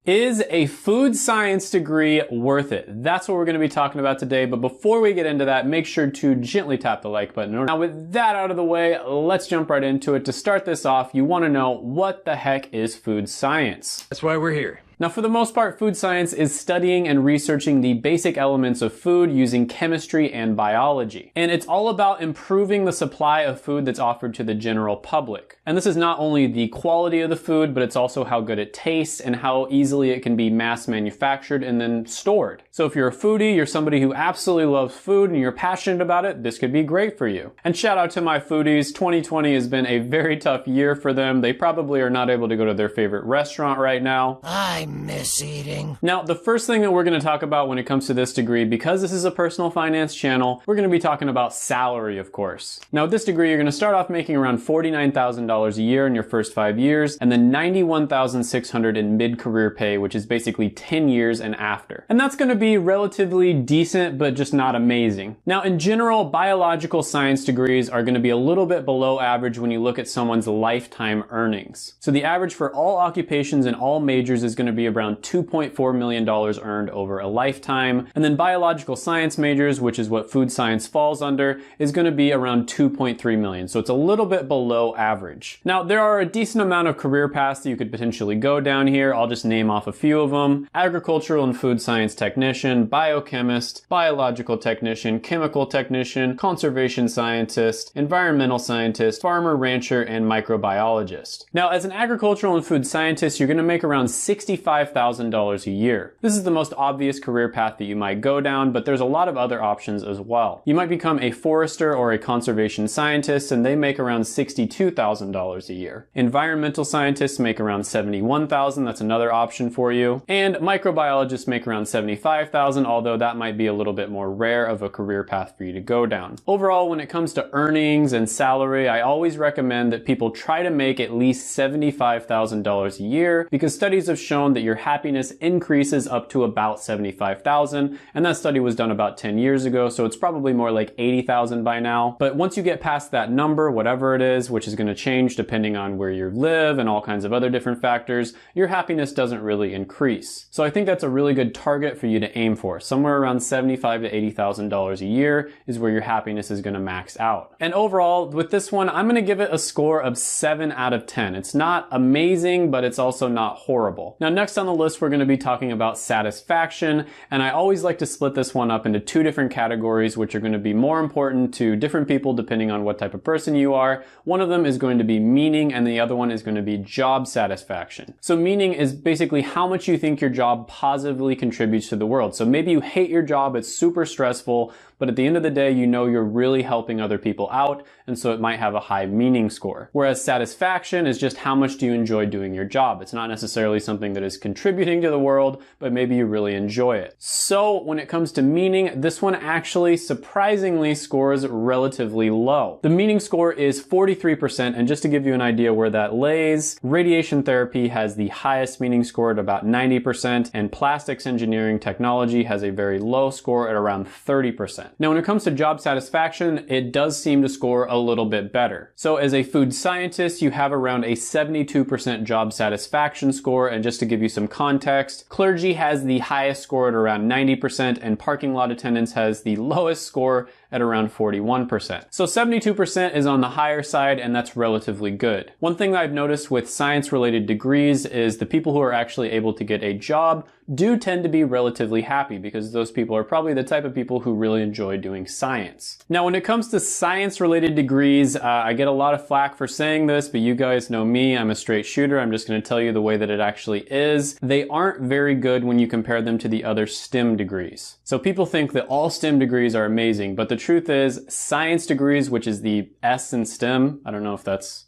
Is a food science degree worth it? That's what we're going to be talking about today. But before we get into that, make sure to gently tap the like button. Now with that out of the way, let's jump right into it. To start this off, you want to know what the heck is food science? That's why we're here. Now, for the most part, food science is studying and researching the basic elements of food using chemistry and biology. And it's all about improving the supply of food that's offered to the general public. And this is not only the quality of the food, but it's also how good it tastes and how easily it can be mass manufactured and then stored. So if you're a foodie, you're somebody who absolutely loves food and you're passionate about it, this could be great for you. And shout out to my foodies. 2020 has been a very tough year for them. They probably are not able to go to their favorite restaurant right now. I miss eating. Now, the first thing that we're going to talk about when it comes to this degree, because this is a personal finance channel, we're going to be talking about salary, of course. Now, with this degree, you're going to start off making around $49,000 a year in your first 5 years, and then $91,600 in mid-career pay, which is basically 10 years and after. And that's going to be relatively decent, but just not amazing. Now, in general, biological science degrees are going to be a little bit below average when you look at someone's lifetime earnings. So the average for all occupations and all majors is going to be around $2.4 million earned over a lifetime. And then biological science majors, which is what food science falls under, is going to be around 2.3 million. So it's a little bit below average. Now, there are a decent amount of career paths that you could potentially go down here. I'll just name off a few of them. Agricultural and food science technician, biochemist, biological technician, chemical technician, conservation scientist, environmental scientist, farmer, rancher, and microbiologist. Now, as an agricultural and food scientist, you're going to make around $65,000 a year. This is the most obvious career path that you might go down, but there's a lot of other options as well. You might become a forester or a conservation scientist, and they make around $62,000 a year. Environmental scientists make around $71,000. That's another option for you. And microbiologists make around $75,000, although that might be a little bit more rare of a career path for you to go down. Overall, when it comes to earnings and salary, I always recommend that people try to make at least $75,000 a year, because studies have shown that your happiness increases up to about $75,000, and that study was done about 10 years ago, so it's probably more like $80,000 by now. But once you get past that number, whatever it is, which is going to change depending on where you live and all kinds of other different factors, your happiness doesn't really increase. So I think that's a really good target for you to aim for. Somewhere around $75,000 to $80,000 a year is where your happiness is going to max out. And overall, with this one, I'm going to give it a score of 7 out of 10. It's not amazing, but it's also not horrible. Now, next on the list, we're going to be talking about satisfaction, and I always like to split this one up into two different categories, which are going to be more important to different people depending on what type of person you are. One of them is going to be meaning, and the other one is going to be job satisfaction. So meaning is basically how much you think your job positively contributes to the world. So maybe you hate your job, it's super stressful, but but at the end of the day, you know you're really helping other people out, and so it might have a high meaning score. Whereas satisfaction is just how much do you enjoy doing your job. It's not necessarily something that is contributing to the world, but maybe you really enjoy it. So when it comes to meaning, this one actually surprisingly scores relatively low. The meaning score is 43%, and just to give you an idea where that lays, radiation therapy has the highest meaning score at about 90%, and plastics engineering technology has a very low score at around 30%. Now when it comes to job satisfaction, it does seem to score a little bit better. So as a food scientist, you have around a 72% job satisfaction score, and just to give you some context, clergy has the highest score at around 90%, and parking lot attendants has the lowest score at around 41%. So 72% is on the higher side, and that's relatively good. One thing that I've noticed with science-related degrees is the people who are actually able to get a job do tend to be relatively happy, because those people are probably the type of people who really enjoy doing science. Now, when it comes to science-related degrees, I get a lot of flack for saying this, but you guys know me, I'm a straight shooter. I'm just going to tell you the way that it actually is. They aren't very good when you compare them to the other STEM degrees. So people think that all STEM degrees are amazing, but the truth is science degrees, which is the S in STEM, I don't know if that's,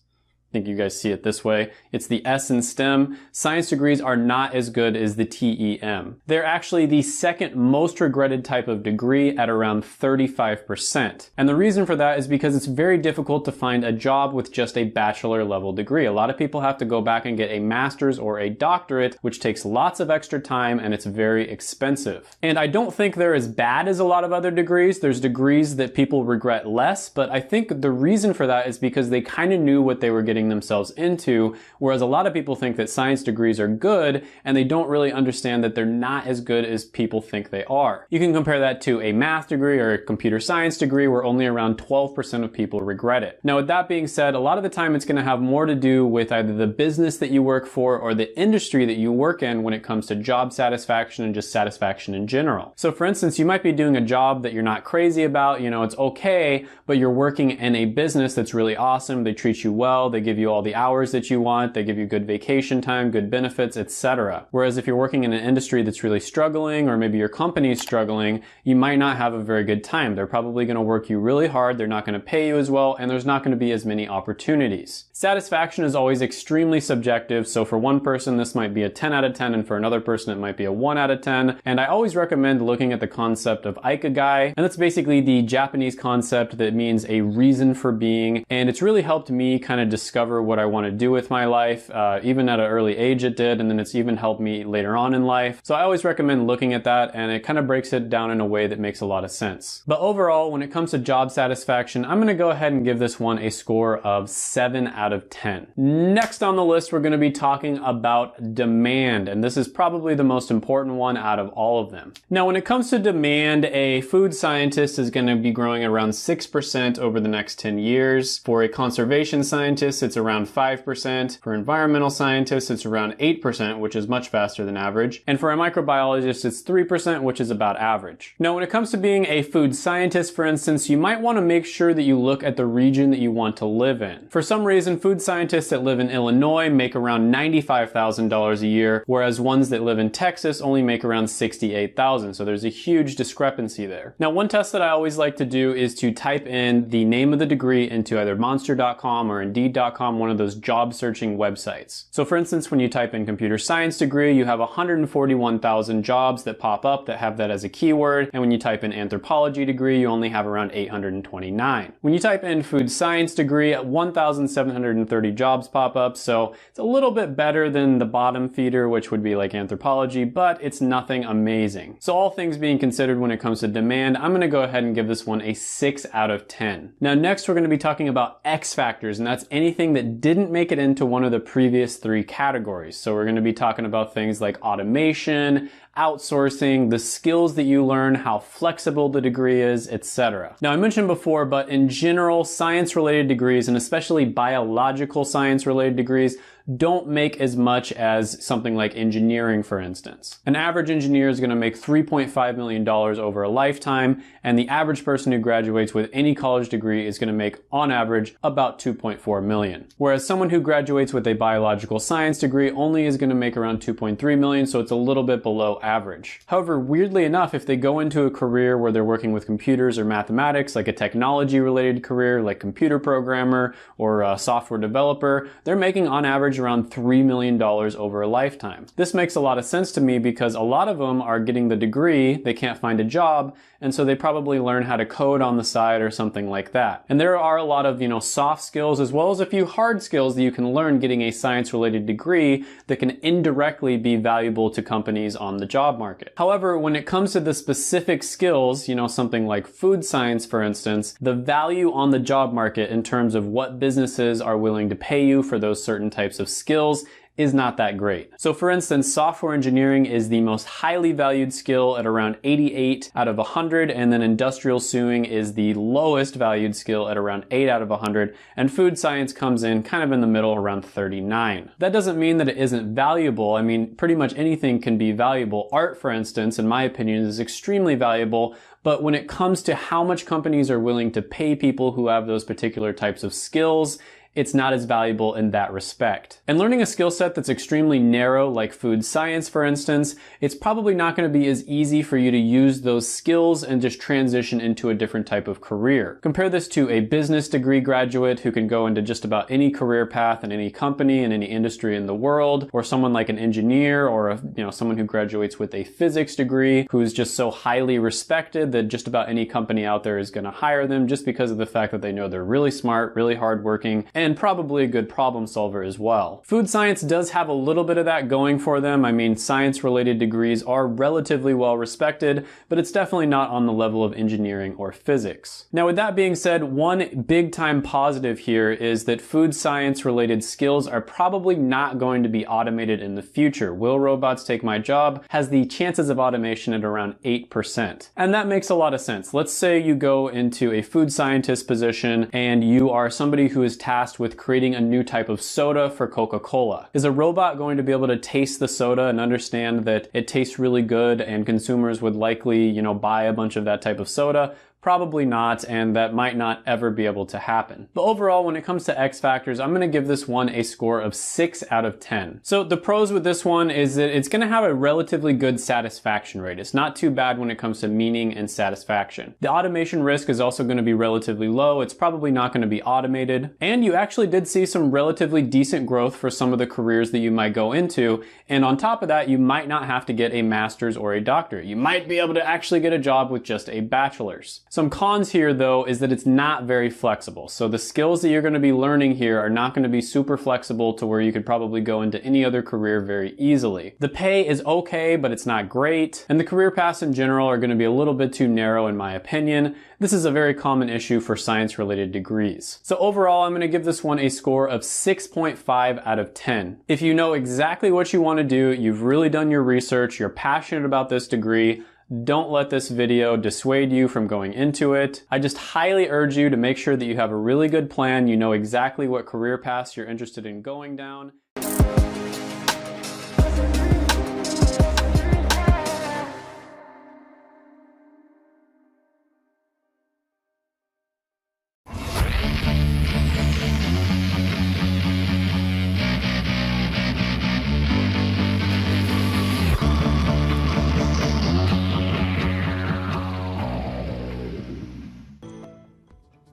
I think you guys see it this way. It's the S in STEM. Science degrees are not as good as the TEM. They're actually the second most regretted type of degree at around 35%. And the reason for that is because it's very difficult to find a job with just a bachelor level degree. A lot of people have to go back and get a master's or a doctorate, which takes lots of extra time and it's very expensive. And I don't think they're as bad as a lot of other degrees. There's degrees that people regret less, but I think the reason for that is because they kind of knew what they were getting themselves into, whereas a lot of people think that science degrees are good and they don't really understand that they're not as good as people think they are. You can compare that to a math degree or a computer science degree where only around 12% of people regret it. Now, with that being said, a lot of the time it's going to have more to do with either the business that you work for or the industry that you work in when it comes to job satisfaction and just satisfaction in general. So for instance, you might be doing a job that you're not crazy about, you know, it's okay, but you're working in a business that's really awesome, they treat you well, they give you all the hours that you want, they give you good vacation time, good benefits, etc. Whereas if you're working in an industry that's really struggling, or maybe your company is struggling, you might not have a very good time. They're probably going to work you really hard, they're not going to pay you as well, and there's not going to be as many opportunities. Satisfaction is always extremely subjective, so for one person this might be a 10 out of 10, and for another person it might be a 1 out of 10, and I always recommend looking at the concept of Ikigai, and that's basically the Japanese concept that means a reason for being, and it's really helped me kind of discover what I want to do with my life. Even at an early age it did, and then it's even helped me later on in life. So I always recommend looking at that, and it kind of breaks it down in a way that makes a lot of sense. But overall, when it comes to job satisfaction, I'm going to go ahead and give this one a score of 7 out of 10. Next on the list, we're going to be talking about demand, and this is probably the most important one out of all of them. Now, when it comes to demand, a food scientist is going to be growing around 6% over the next 10 years. For a conservation scientist, it's around 5%. For environmental scientists, it's around 8%, which is much faster than average. And for a microbiologist, it's 3%, which is about average. Now, when it comes to being a food scientist, for instance, you might want to make sure that you look at the region that you want to live in. For some reason, food scientists that live in Illinois make around $95,000 a year, whereas ones that live in Texas only make around $68,000. So there's a huge discrepancy there. Now, one test that I always like to do is to type in the name of the degree into either monster.com or indeed.com, one of those job searching websites. So for instance, when you type in computer science degree, you have 141,000 jobs that pop up that have that as a keyword. And when you type in anthropology degree, you only have around 829. When you type in food science degree, 1,730 jobs pop up. So it's a little bit better than the bottom feeder, which would be like anthropology, but it's nothing amazing. So all things being considered when it comes to demand, I'm going to go ahead and give this one a 6 out of 10. Now, next we're going to be talking about X factors, and that's anything that didn't make it into one of the previous 3 categories. So we're going to be talking about things like automation, outsourcing, the skills that you learn, how flexible the degree is, etc. Now, I mentioned before, but in general, science-related degrees, and especially biological science-related degrees, don't make as much as something like engineering, for instance. An average engineer is going to make $3.5 million over a lifetime, and the average person who graduates with any college degree is going to make, on average, about $2.4 million. Whereas someone who graduates with a biological science degree only is going to make around $2.3 million, so it's a little bit below average. However, weirdly enough, if they go into a career where they're working with computers or mathematics, like a technology-related career, like computer programmer or a software developer, they're making on average around $3 million over a lifetime. This makes a lot of sense to me because a lot of them are getting the degree, they can't find a job, and so they probably learn how to code on the side or something like that. And there are a lot of, soft skills as well as a few hard skills that you can learn getting a science-related degree that can indirectly be valuable to companies on the job market. However, when it comes to the specific skills, something like food science, for instance, the value on the job market in terms of what businesses are willing to pay you for those certain types of skills is not that great. So for instance, software engineering is the most highly valued skill at around 88 out of 100, and then industrial sewing is the lowest valued skill at around 8 out of 100, and food science comes in kind of in the middle around 39. That doesn't mean that it isn't valuable. I mean, pretty much anything can be valuable. Art, for instance, in my opinion, is extremely valuable, but when it comes to how much companies are willing to pay people who have those particular types of skills, it's not as valuable in that respect. And learning a skill set that's extremely narrow, like food science, for instance, it's probably not going to be as easy for you to use those skills and just transition into a different type of career. Compare this to a business degree graduate who can go into just about any career path in any company in any industry in the world, or someone like an engineer or someone who graduates with a physics degree who's just so highly respected that just about any company out there is going to hire them just because of the fact that they know they're really smart, really hardworking, and probably a good problem solver as well. Food science does have a little bit of that going for them. I mean, science-related degrees are relatively well respected, but it's definitely not on the level of engineering or physics. Now, with that being said, one big time positive here is that food science-related skills are probably not going to be automated in the future. Will robots take my job? Has the chances of automation at around 8%. And that makes a lot of sense. Let's say you go into a food scientist position and you are somebody who is tasked with creating a new type of soda for Coca-Cola. Is a robot going to be able to taste the soda and understand that it tastes really good and consumers would likely, buy a bunch of that type of soda? Probably not, and that might not ever be able to happen. But overall, when it comes to X factors, I'm gonna give this one a score of 6 out of 10. So the pros with this one is that it's gonna have a relatively good satisfaction rate. It's not too bad when it comes to meaning and satisfaction. The automation risk is also gonna be relatively low. It's probably not gonna be automated. And you actually did see some relatively decent growth for some of the careers that you might go into. And on top of that, you might not have to get a master's or a doctorate. You might be able to actually get a job with just a bachelor's. Some cons here, though, is that it's not very flexible. So the skills that you're going to be learning here are not going to be super flexible to where you could probably go into any other career very easily. The pay is okay, but it's not great. And the career paths in general are going to be a little bit too narrow in my opinion. This is a very common issue for science-related degrees. So overall, I'm going to give this one a score of 6.5 out of 10. If you know exactly what you want to do, you've really done your research, you're passionate about this degree, don't let this video dissuade you from going into it. I just highly urge you to make sure that you have a really good plan, you know exactly what career paths you're interested in going down.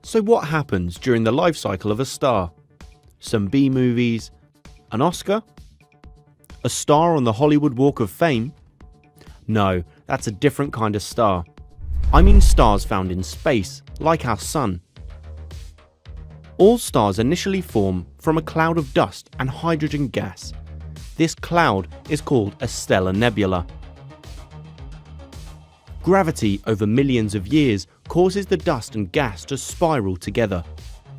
So what happens during the life cycle of a star? Some B movies? An Oscar? A star on the Hollywood Walk of Fame? No, that's a different kind of star. I mean stars found in space, like our sun. All stars initially form from a cloud of dust and hydrogen gas. This cloud is called a stellar nebula. Gravity over millions of years causes the dust and gas to spiral together.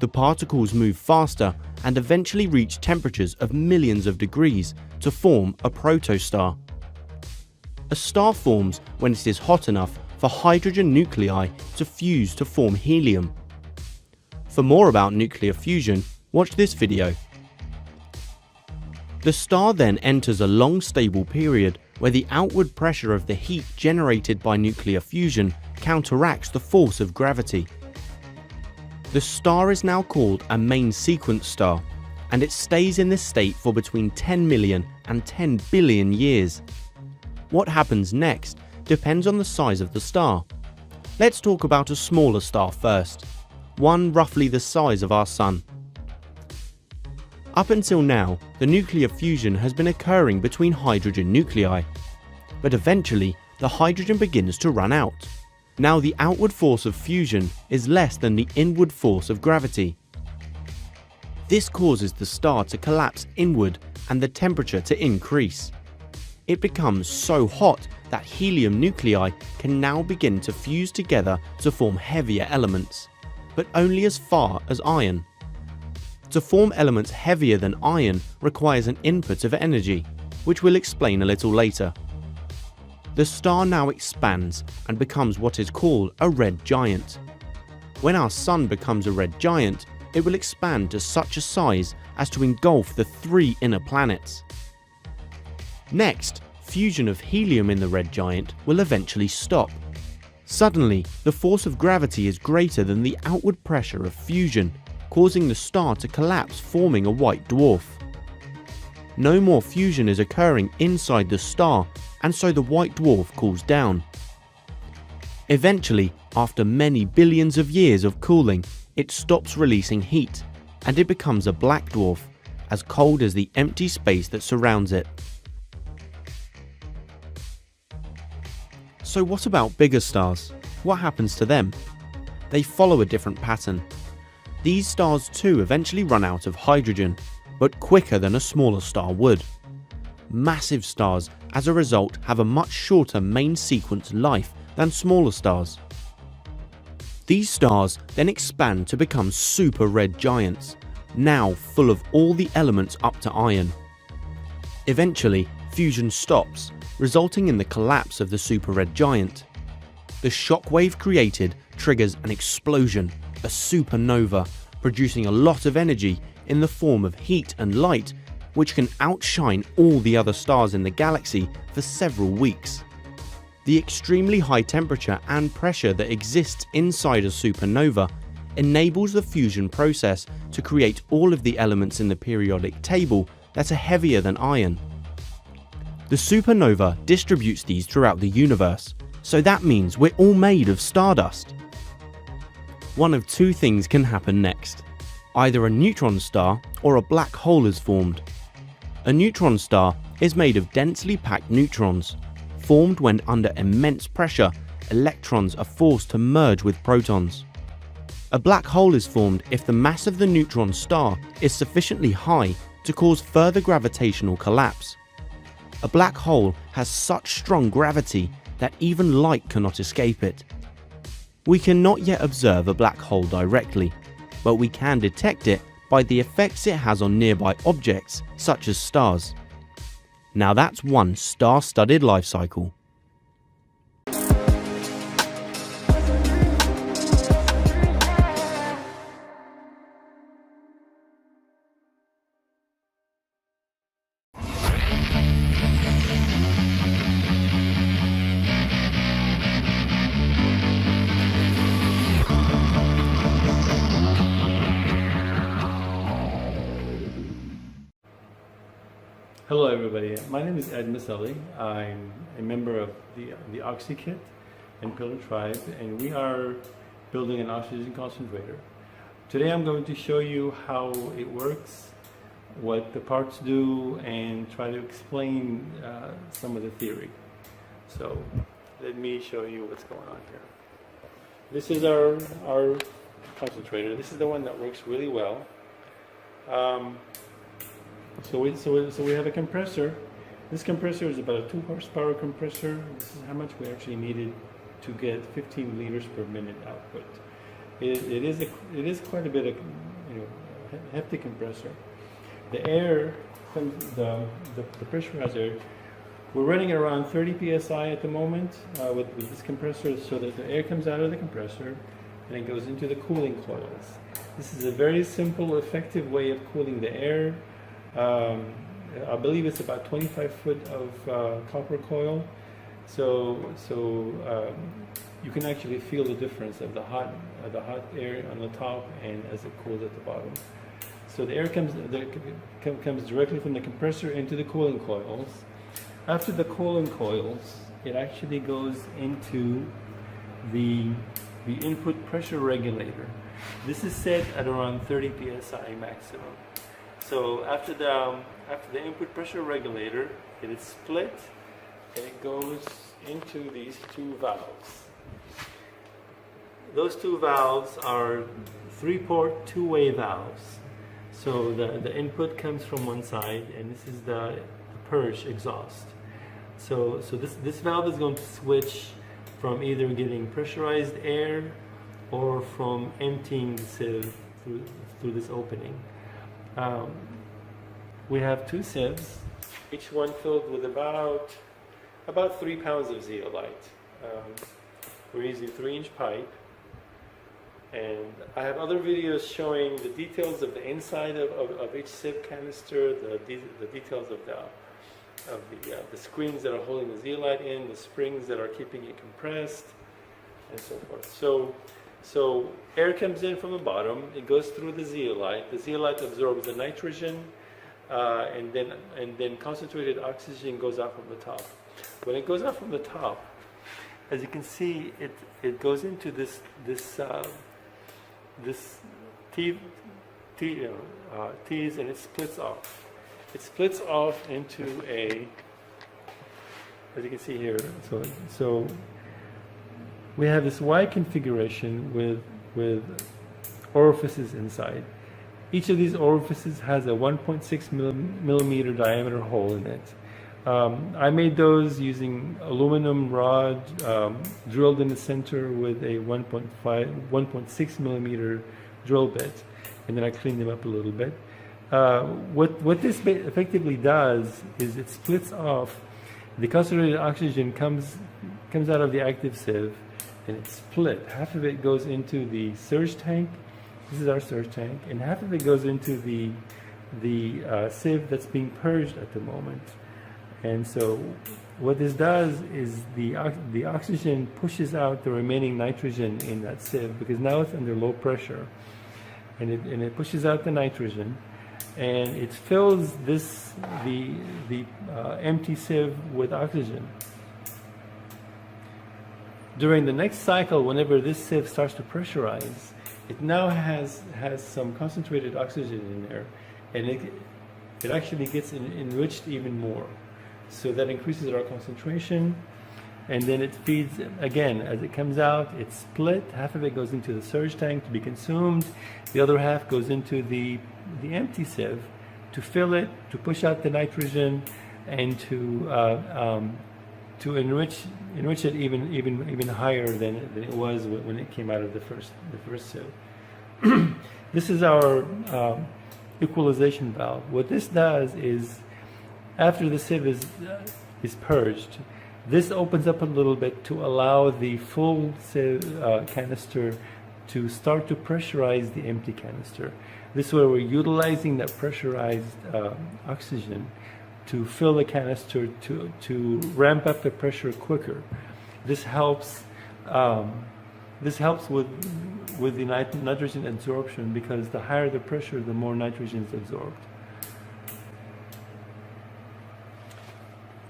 The particles move faster and eventually reach temperatures of millions of degrees to form a protostar. A star forms when it is hot enough for hydrogen nuclei to fuse to form helium. For more about nuclear fusion, watch this video. The star then enters a long stable period where the outward pressure of the heat generated by nuclear fusion counteracts the force of gravity. The star is now called a main sequence star, and it stays in this state for between 10 million and 10 billion years. What happens next depends on the size of the star. Let's talk about a smaller star first, one roughly the size of our Sun. Up until now, the nuclear fusion has been occurring between hydrogen nuclei, but eventually the hydrogen begins to run out. Now the outward force of fusion is less than the inward force of gravity. This causes the star to collapse inward and the temperature to increase. It becomes so hot that helium nuclei can now begin to fuse together to form heavier elements, but only as far as iron. To form elements heavier than iron requires an input of energy, which we'll explain a little later. The star now expands and becomes what is called a red giant. When our Sun becomes a red giant, it will expand to such a size as to engulf the 3 inner planets. Next, fusion of helium in the red giant will eventually stop. Suddenly, the force of gravity is greater than the outward pressure of fusion, causing the star to collapse, forming a white dwarf. No more fusion is occurring inside the star, and so the white dwarf cools down. Eventually, after many billions of years of cooling, it stops releasing heat, and it becomes a black dwarf, as cold as the empty space that surrounds it. So what about bigger stars? What happens to them? They follow a different pattern. These stars too eventually run out of hydrogen, but quicker than a smaller star would. Massive stars, as a result, have a much shorter main sequence life than smaller stars. These stars then expand to become super red giants, now full of all the elements up to iron. Eventually, fusion stops, resulting in the collapse of the super red giant. The shockwave created triggers an explosion, a supernova, producing a lot of energy in the form of heat and light, which can outshine all the other stars in the galaxy for several weeks. The extremely high temperature and pressure that exists inside a supernova enables the fusion process to create all of the elements in the periodic table that are heavier than iron. The supernova distributes these throughout the universe, so that means we're all made of stardust. One of 2 things can happen next. Either a neutron star or a black hole is formed. A neutron star is made of densely packed neutrons. Formed when under immense pressure, electrons are forced to merge with protons. A black hole is formed if the mass of the neutron star is sufficiently high to cause further gravitational collapse. A black hole has such strong gravity that even light cannot escape it. We cannot yet observe a black hole directly, but we can detect it by the effects it has on nearby objects such as stars. Now that's one star-studded life cycle. Hello everybody, my name is Ed Maselli. I'm a member of the OxyKit and Pillar Tribe, and we are building an oxygen concentrator. Today I'm going to show you how it works, what the parts do, and try to explain some of the theory. So let me show you what's going on here. This is our concentrator. This is the one that works really well. So we have a compressor. This compressor is about a 2 horsepower compressor. This is how much we actually needed to get 15 liters per minute output. It is quite a bit of hefty compressor. The air comes, the pressurized air. We're running around 30 psi at the moment with this compressor, so that the air comes out of the compressor and it goes into the cooling coils. This is a very simple, effective way of cooling the air. I believe it's about 25 foot of copper coil. So you can actually feel the difference of the hot air on the top and as it cools at the bottom. So the air comes directly from the compressor into the cooling coils. After the cooling coils, it actually goes into the input pressure regulator. This is set at around 30 psi maximum. So after the input pressure regulator, it is split and it goes into these two valves. Those two valves are 3-port two-way valves. So the input comes from one side, and this is the purge exhaust. So this valve is going to switch from either getting pressurized air or from emptying the sieve through this opening. We have two sieves, each one filled with about 3 pounds of zeolite. We're using 3-inch pipe. And I have other videos showing the details of the inside of each sieve canister, the details of the screens that are holding the zeolite in, the springs that are keeping it compressed, and so forth. So air comes in from the bottom, it goes through the zeolite absorbs the nitrogen, and then concentrated oxygen goes out from the top. When it goes out from the top, as you can see, it goes into this T's, and it splits off. It splits off into as you can see here. So we have this Y configuration with orifices inside. Each of these orifices has a 1.6 millimeter diameter hole in it. I made those using aluminum rod drilled in the center with a 1.6 millimeter drill bit, and then I cleaned them up a little bit. What this effectively does is it splits off. The concentrated oxygen comes out of the active sieve, and it's split. Half of it goes into the surge tank. This is our surge tank, and half of it goes into the sieve that's being purged at the moment. And so what this does is the oxygen pushes out the remaining nitrogen in that sieve, because now it's under low pressure, and it pushes out the nitrogen, and it fills the empty sieve with oxygen. During the next cycle, whenever this sieve starts to pressurize, it now has some concentrated oxygen in there, and it actually gets enriched even more. So that increases our concentration, and then it feeds again. As it comes out, it's split. Half of it goes into the surge tank to be consumed. The other half goes into the empty sieve to fill it, to push out the nitrogen, and to enrich it even higher than it was when it came out of the first sieve. This is our equalization valve. What this does is, after the sieve is purged, this opens up a little bit to allow the full sieve canister to start to pressurize the empty canister. This way we're utilizing that pressurized oxygen to fill the canister to ramp up the pressure quicker. This helps with the nitrogen absorption, because the higher the pressure, the more nitrogen is absorbed.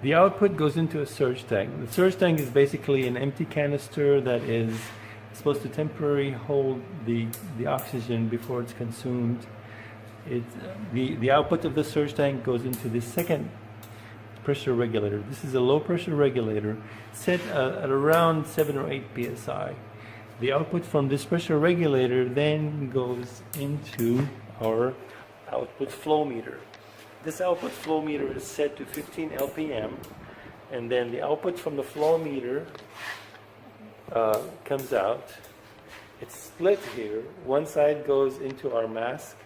The output goes into a surge tank. The surge tank is basically an empty canister that is supposed to temporarily hold the oxygen before it's consumed. The output of the surge tank goes into the second pressure regulator. This is a low pressure regulator set at around 7 or 8 psi. The output from this pressure regulator then goes into our output flow meter. This output flow meter is set to 15 LPM, and then the output from the flow meter comes out. It's split here. One side goes into our mask,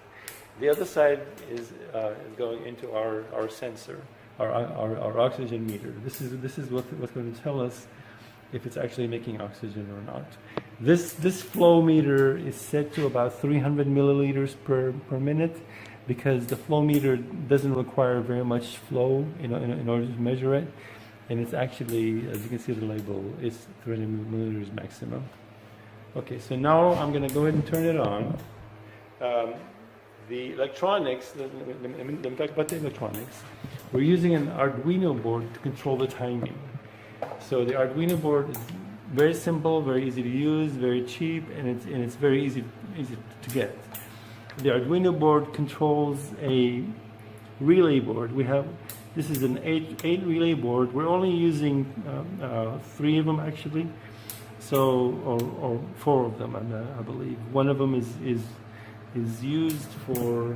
the other side is going into our sensor, our oxygen meter. This is what's going to tell us if it's actually making oxygen or not. This flow meter is set to about 300 milliliters per minute. because the flow meter doesn't require very much flow in order to measure it. And it's actually, as you can see the label, it's 300 milliliters maximum. Okay, so now I'm going to go ahead and turn it on. The electronics, let me talk about the electronics. We're using an Arduino board to control the timing. So the Arduino board is very simple, very easy to use, very cheap, and it's very easy to get. The Arduino board controls a relay board. This is an eight relay board. We're only using 3 of them actually, or 4 of them, I believe. One of them is used for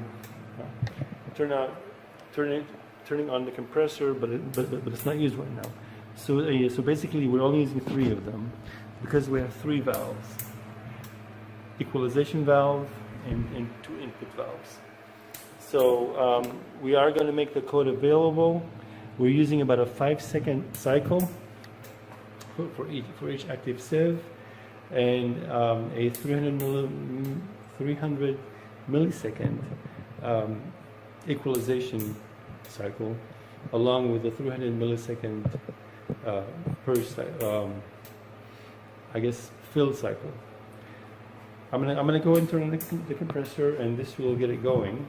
turning on the compressor, but it's not used right now. So basically, we're only using 3 of them because we have 3 valves: equalization valve and 2 input valves. So we are going to make the code available. We're using about a 5-second cycle for each active sieve, and a 300 millisecond equalization cycle, along with a 300 millisecond fill cycle. I'm gonna go and turn on the compressor, and this will get it going.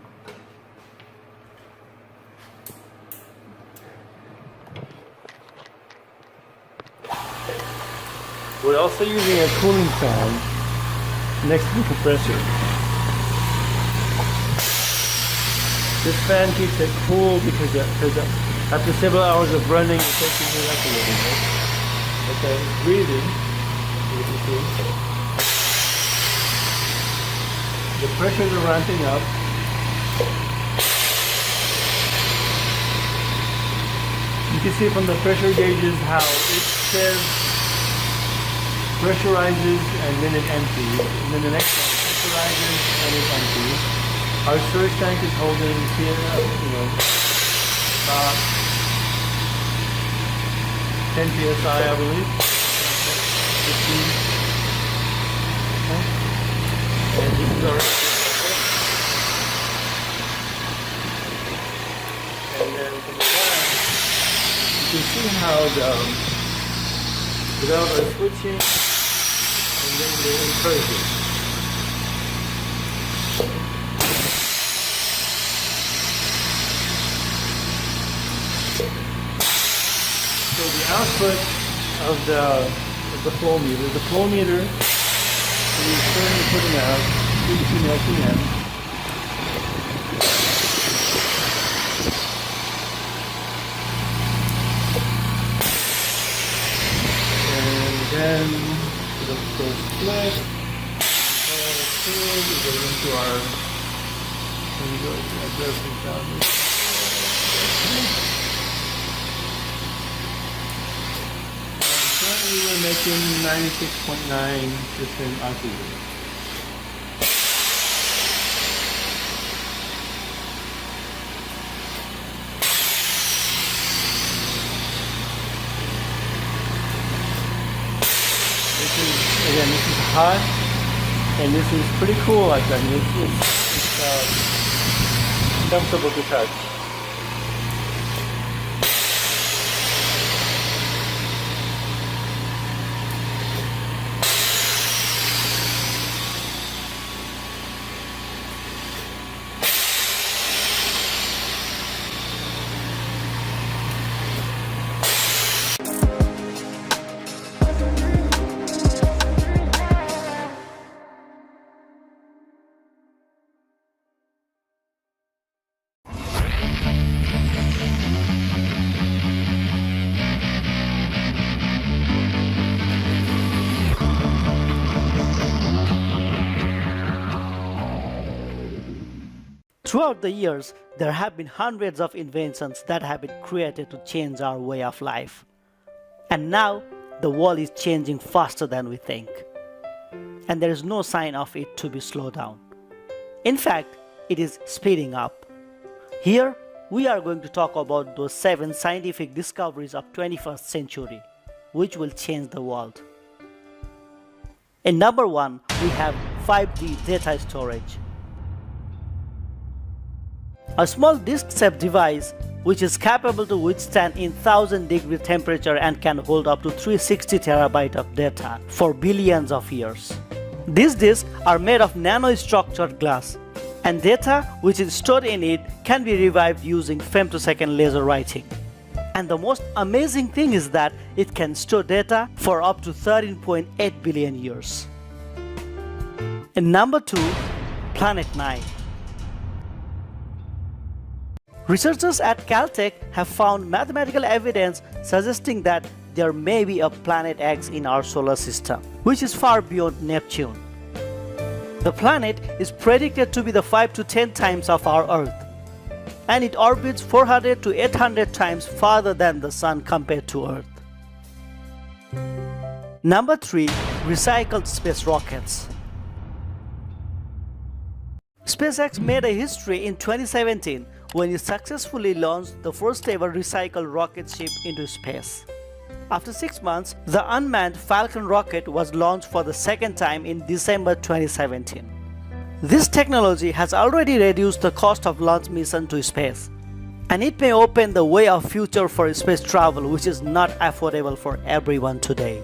We're also using a cooling fan next to the compressor. This fan keeps it cool because after several hours of running, it's taking it up a little bit. Okay, it's breathing. You can see. The pressures are ramping up. You can see from the pressure gauges how each sieve pressurizes and then it empties, and then the next one pressurizes and it empties. Our storage tank is holding here, about 10 psi, I believe. 15. Okay. And this is our and then from the back, you can see how the valves are switching. And then they encourage it. So the output of the flow meter is currently putting out 18 LPM. And then the first split, we go into our, currently we're making 96.9% oxygen. Again, this is hot, and this is pretty cool. I mean, it's comfortable to touch. Throughout the years, there have been hundreds of inventions that have been created to change our way of life. And now, the world is changing faster than we think. And there is no sign of it to be slowed down. In fact, it is speeding up. Here, we are going to talk about those 7 scientific discoveries of 21st century, which will change the world. In number 1, we have 5G data storage. a small disc-shaped device which is capable to withstand in 1000-degree temperature and can hold up to 360 terabyte of data for billions of years. These discs are made of nanostructured glass, and data which is stored in it can be revived using femtosecond laser writing. And the most amazing thing is that it can store data for up to 13.8 billion years. And number 2, Planet 9. Researchers at Caltech have found mathematical evidence suggesting that there may be a planet X in our solar system, which is far beyond Neptune. The planet is predicted to be the 5 to 10 times of our Earth, and it orbits 400 to 800 times farther than the Sun compared to Earth. Number 3, recycled space rockets. SpaceX made a history in 2017 when it successfully launched the first ever recycled rocket ship into space. After 6 months, the unmanned Falcon rocket was launched for the second time in December 2017. This technology has already reduced the cost of launch mission to space, and it may open the way of future for space travel, which is not affordable for everyone today.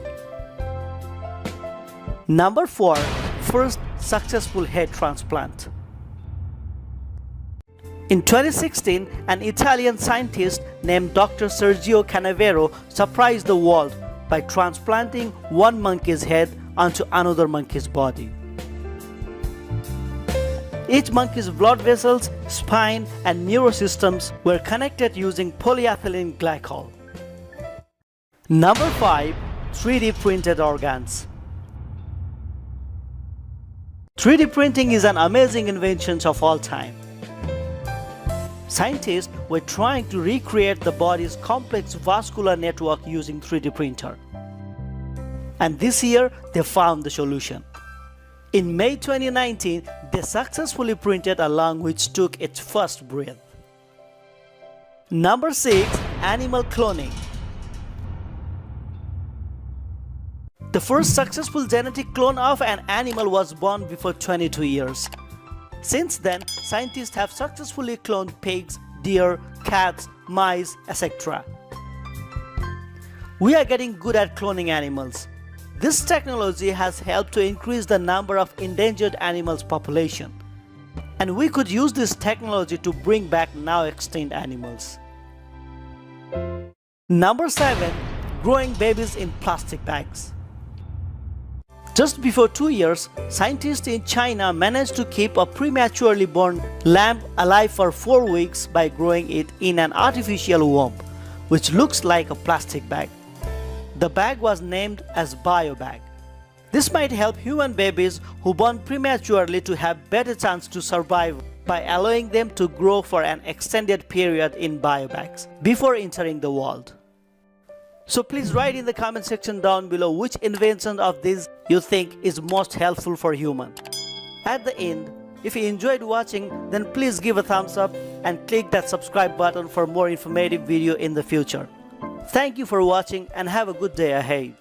Number 4, first successful head transplant. In 2016, an Italian scientist named Dr. Sergio Canavero surprised the world by transplanting one monkey's head onto another monkey's body. Each monkey's blood vessels, spine, and neurosystems were connected using polyethylene glycol. Number 5, 3D printed organs. 3D printing is an amazing invention of all time. Scientists were trying to recreate the body's complex vascular network using 3D printer. And this year, they found the solution. In May 2019, they successfully printed a lung which took its first breath. Number 6, animal cloning. The first successful genetic clone of an animal was born before 22 years. Since then, scientists have successfully cloned pigs, deer, cats, mice, etc. We are getting good at cloning animals. This technology has helped to increase the number of endangered animals population. And we could use this technology to bring back now extinct animals. Number 7, growing babies in plastic bags. Just before 2 years, scientists in China managed to keep a prematurely born lamb alive for 4 weeks by growing it in an artificial womb, which looks like a plastic bag. The bag was named as BioBag. This might help human babies who born prematurely to have better chance to survive by allowing them to grow for an extended period in biobags before entering the world. So please write in the comment section down below which invention of these you think is most helpful for human. At the end, if you enjoyed watching, then please give a thumbs up and click that subscribe button for more informative video in the future. Thank you for watching and have a good day ahead.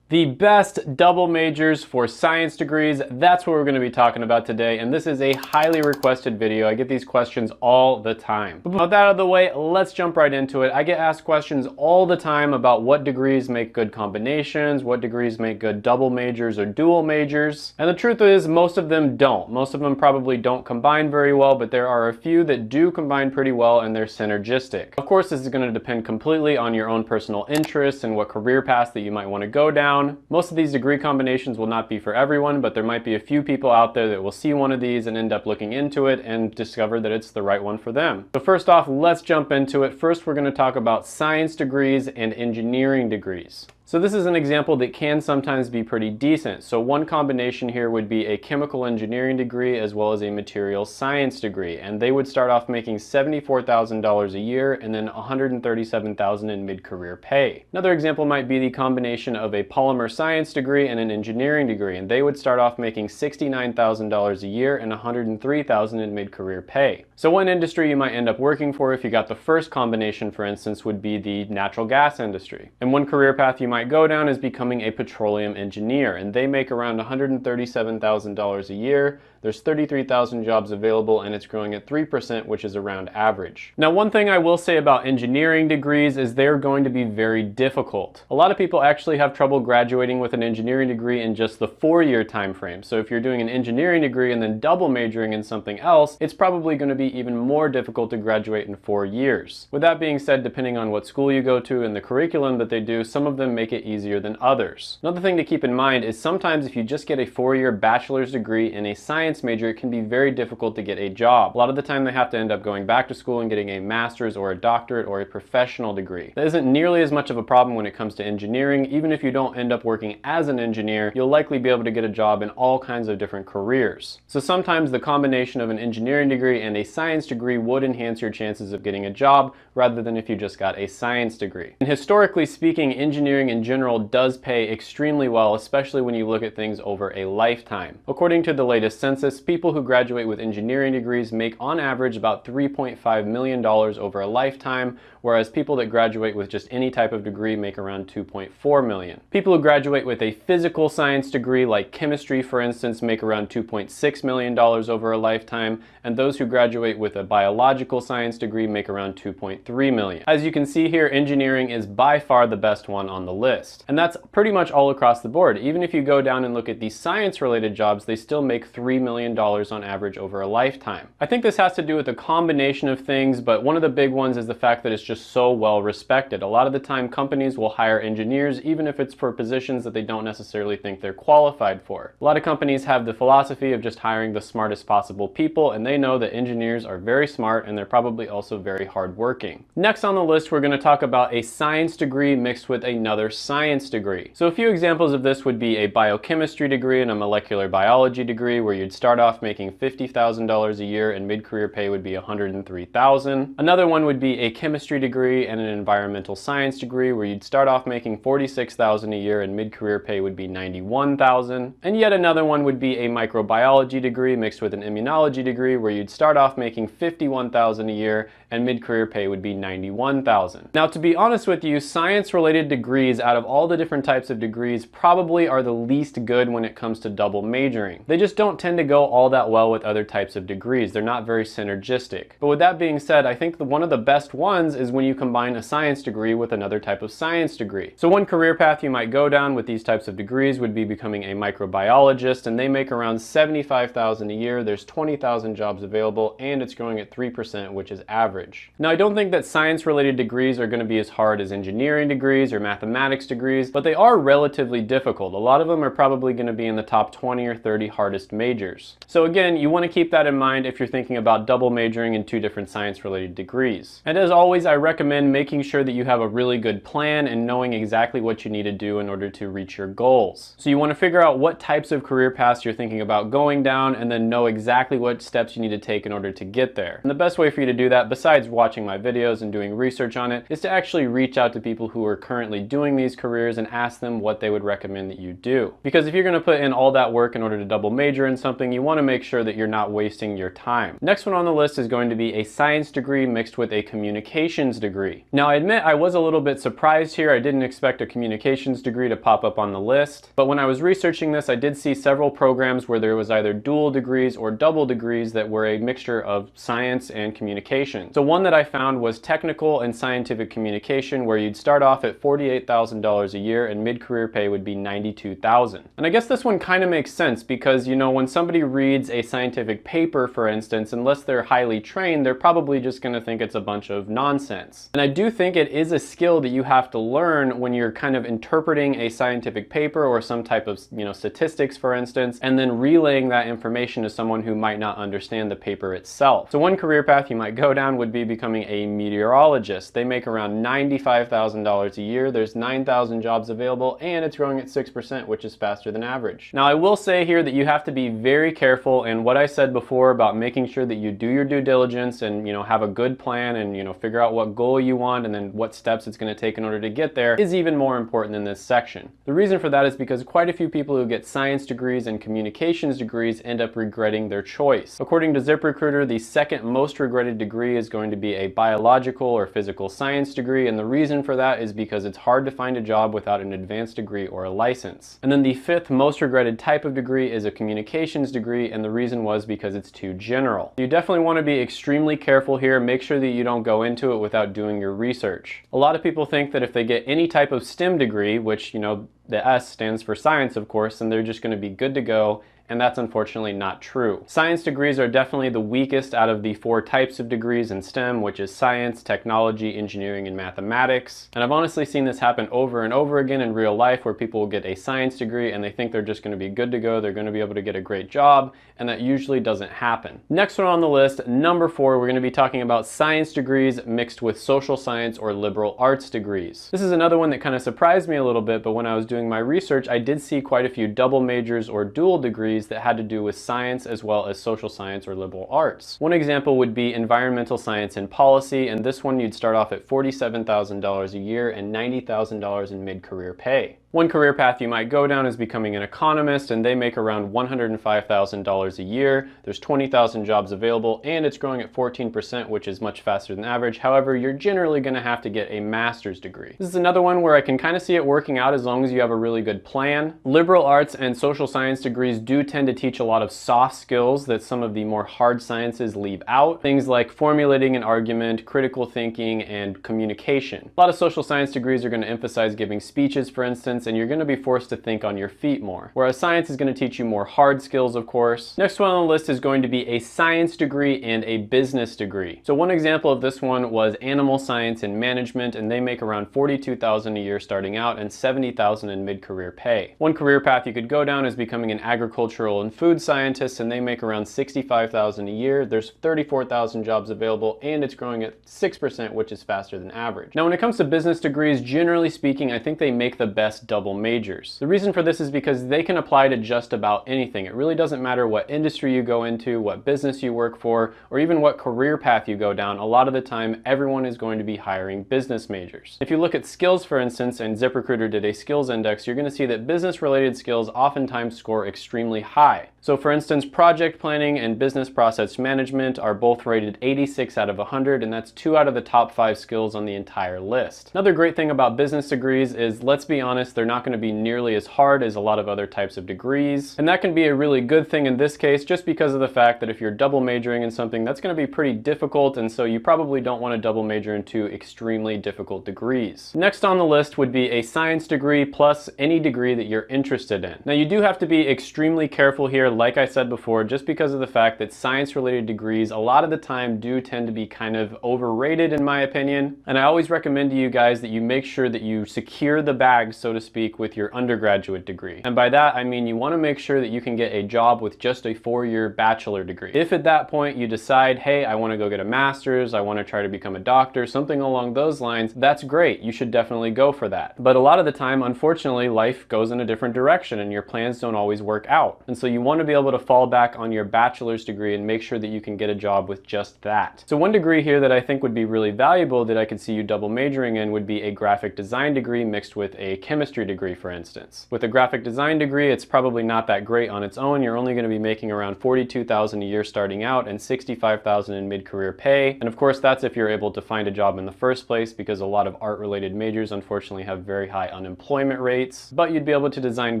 The best double majors for science degrees, that's what we're going to be talking about today, and this is a highly requested video. I get these questions all the time. But with that out of the way, let's jump right into it. I get asked questions all the time about what degrees make good combinations, what degrees make good double majors or dual majors, and the truth is most of them don't. Most of them probably don't combine very well, but there are a few that do combine pretty well and they're synergistic. Of course, this is going to depend completely on your own personal interests and what career path that you might want to go down. Most of these degree combinations will not be for everyone, but there might be a few people out there that will see one of these and end up looking into it and discover that it's the right one for them. So first off, let's jump into it. First, we're going to talk about science degrees and engineering degrees. So this is an example that can sometimes be pretty decent. So one combination here would be a chemical engineering degree as well as a materials science degree, and they would start off making $74,000 a year and then $137,000 in mid-career pay. Another example might be the combination of a polymer science degree and an engineering degree, and they would start off making $69,000 a year and $103,000 in mid-career pay. So one industry you might end up working for if you got the first combination, for instance, would be the natural gas industry. And one career path you might go down is becoming a petroleum engineer, and they make around $137,000 a year. There's 33,000 jobs available, and it's growing at 3%, which is around average. Now, one thing I will say about engineering degrees is they're going to be very difficult. A lot of people actually have trouble graduating with an engineering degree in just the 4-year time frame. So if you're doing an engineering degree and then double majoring in something else, it's probably going to be even more difficult to graduate in 4 years. With that being said, depending on what school you go to and the curriculum that they do, some of them make it easier than others. Another thing to keep in mind is sometimes if you just get a 4-year bachelor's degree in a science major, it can be very difficult to get a job. A lot of the time they have to end up going back to school and getting a master's or a doctorate or a professional degree. That isn't nearly as much of a problem when it comes to engineering. Even if you don't end up working as an engineer, you'll likely be able to get a job in all kinds of different careers. So sometimes the combination of an engineering degree and a science degree would enhance your chances of getting a job rather than if you just got a science degree. And historically speaking, engineering in general does pay extremely well, especially when you look at things over a lifetime. According to the latest census, people who graduate with engineering degrees make on average about $3.5 million over a lifetime, whereas people that graduate with just any type of degree make around $2.4 million. People who graduate with a physical science degree like chemistry, for instance, make around $2.6 million over a lifetime, and those who graduate with a biological science degree make around $2.3 million. As you can see here, engineering is by far the best one on the list. And that's pretty much all across the board. Even if you go down and look at the science-related jobs, they still make $3 million on average over a lifetime. I think this has to do with a combination of things, but one of the big ones is the fact that it's just so well respected. A lot of the time companies will hire engineers even if it's for positions that they don't necessarily think they're qualified for. A lot of companies have the philosophy of just hiring the smartest possible people, and they know that engineers are very smart and they're probably also very hardworking. Next on the list, we're going to talk about a science degree mixed with another science degree. So a few examples of this would be a biochemistry degree and a molecular biology degree, where you'd start off making $50,000 a year and mid-career pay would be $103,000. Another one would be a chemistry degree and an environmental science degree, where you'd start off making $46,000 a year and mid-career pay would be $91,000. And yet another one would be a microbiology degree mixed with an immunology degree, where you'd start off making $51,000 a year and mid-career pay would be $91,000. Now, to be honest with you, science-related degrees out of all the different types of degrees probably are the least good when it comes to double majoring. They just don't tend to go all that well with other types of degrees. They're not very synergistic. But with that being said, I think one of the best ones is when you combine a science degree with another type of science degree. So one career path you might go down with these types of degrees would be becoming a microbiologist, and they make around $75,000 a year. There's 20,000 jobs available, and it's growing at 3%, which is average. Now, I don't think that science-related degrees are going to be as hard as engineering degrees or mathematics degrees, but they are relatively difficult. A lot of them are probably going to be in the top 20 or 30 hardest majors. So again, you want to keep that in mind if you're thinking about double majoring in 2 different science-related degrees. And as always, I recommend making sure that you have a really good plan and knowing exactly what you need to do in order to reach your goals. So you want to figure out what types of career paths you're thinking about going down, and then know exactly what steps you need to take in order to get there. And the best way for you to do that, besides watching my videos and doing research on it, is to actually reach out to people who are currently doing these careers and ask them what they would recommend that you do. Because if you're going to put in all that work in order to double major in something, you want to make sure that you're not wasting your time. Next one on the list is going to be a science degree mixed with a communications degree. Now, I admit I was a little bit surprised here. I didn't expect a communications degree to pop up on the list, but when I was researching this, I did see several programs where there was either dual degrees or double degrees that were a mixture of science and communication. So one that I found was technical and scientific communication, where you'd start off at $48,000 a year and mid-career pay would be $92,000. And I guess this one kind of makes sense because, you know, when somebody reads a scientific paper, for instance, unless they're highly trained, they're probably just going to think it's a bunch of nonsense. And I do think it is a skill that you have to learn when you're kind of interpreting a scientific paper or some type of, you know, statistics, for instance, and then relaying that information to someone who might not understand the paper itself. So one career path you might go down would be becoming a meteorologist. They make around $95,000 a year. There's 9,000 jobs available, and it's growing at 6%, which is faster than average. Now, I will say here that you have to be very careful, and what I said before about making sure that you do your due diligence and, have a good plan and, figure out what goal you want and then what steps it's going to take in order to get there is even more important in this section. The reason for that is because quite a few people who get science degrees and communications degrees end up regretting their choice. According to ZipRecruiter, the second most regretted degree is going to be a biological or physical science degree, and the reason for that is because it's hard to find a job without an advanced degree or a license. And then the fifth most regretted type of degree is a communications degree, and the reason was because it's too general. You definitely want to be extremely careful here. Make sure that you don't go into it without doing your research. A lot of people think that if they get any type of STEM degree, which, the S stands for science, of course, and they're just going to be good to go, and that's unfortunately not true. Science degrees are definitely the weakest out of the 4 types of degrees in STEM, which is science, technology, engineering, and mathematics. And I've honestly seen this happen over and over again in real life, where people will get a science degree and they think they're just going to be good to go, they're going to be able to get a great job, and that usually doesn't happen. Next one on the list, number 4, we're going to be talking about science degrees mixed with social science or liberal arts degrees. This is another one that kind of surprised me a little bit, but when I was doing my research, I did see quite a few double majors or dual degrees that had to do with science as well as social science or liberal arts. One example would be environmental science and policy, and this one you'd start off at $47,000 a year and $90,000 in mid-career pay. One career path you might go down is becoming an economist, and they make around $105,000 a year. There's 20,000 jobs available, and it's growing at 14%, which is much faster than average. However, you're generally going to have to get a master's degree. This is another one where I can kind of see it working out as long as you have a really good plan. Liberal arts and social science degrees do tend to teach a lot of soft skills that some of the more hard sciences leave out. Things like formulating an argument, critical thinking, and communication. A lot of social science degrees are going to emphasize giving speeches, for instance, and you're going to be forced to think on your feet more. Whereas science is going to teach you more hard skills, of course. Next one on the list is going to be a science degree and a business degree. So one example of this one was animal science and management, and they make around $42,000 a year starting out and $70,000 in mid-career pay. One career path you could go down is becoming an agricultural and food scientist, and they make around $65,000 a year. There's 34,000 jobs available, and it's growing at 6%, which is faster than average. Now, when it comes to business degrees, generally speaking, I think they make the best double majors. The reason for this is because they can apply to just about anything. It really doesn't matter what industry you go into, what business you work for, or even what career path you go down. A lot of the time, everyone is going to be hiring business majors. If you look at skills, for instance, and ZipRecruiter did a skills index, you're going to see that business-related skills oftentimes score extremely high. So for instance, project planning and business process management are both rated 86 out of 100, and that's 2 out of the top 5 skills on the entire list. Another great thing about business degrees is, let's be honest, they're not going to be nearly as hard as a lot of other types of degrees. And that can be a really good thing in this case, just because of the fact that if you're double majoring in something, that's going to be pretty difficult, and so you probably don't want to double major in 2 extremely difficult degrees. Next on the list would be a science degree plus any degree that you're interested in. Now, you do have to be extremely careful here, like I said before, just because of the fact that science-related degrees a lot of the time do tend to be kind of overrated in my opinion. And I always recommend to you guys that you make sure that you secure the bag, so to speak, with your undergraduate degree. And by that, I mean you want to make sure that you can get a job with just a 4-year bachelor degree. If at that point you decide, hey, I want to go get a master's, I want to try to become a doctor, something along those lines, that's great. You should definitely go for that. But a lot of the time, unfortunately, life goes in a different direction and your plans don't always work out. And so you want to be able to fall back on your bachelor's degree and make sure that you can get a job with just that. So one degree here that I think would be really valuable that I could see you double majoring in would be a graphic design degree mixed with a chemistry degree, for instance. With a graphic design degree, it's probably not that great on its own. You're only going to be making around $42,000 a year starting out and $65,000 in mid-career pay. And of course, that's if you're able to find a job in the first place, because a lot of art-related majors unfortunately have very high unemployment rates. But you'd be able to design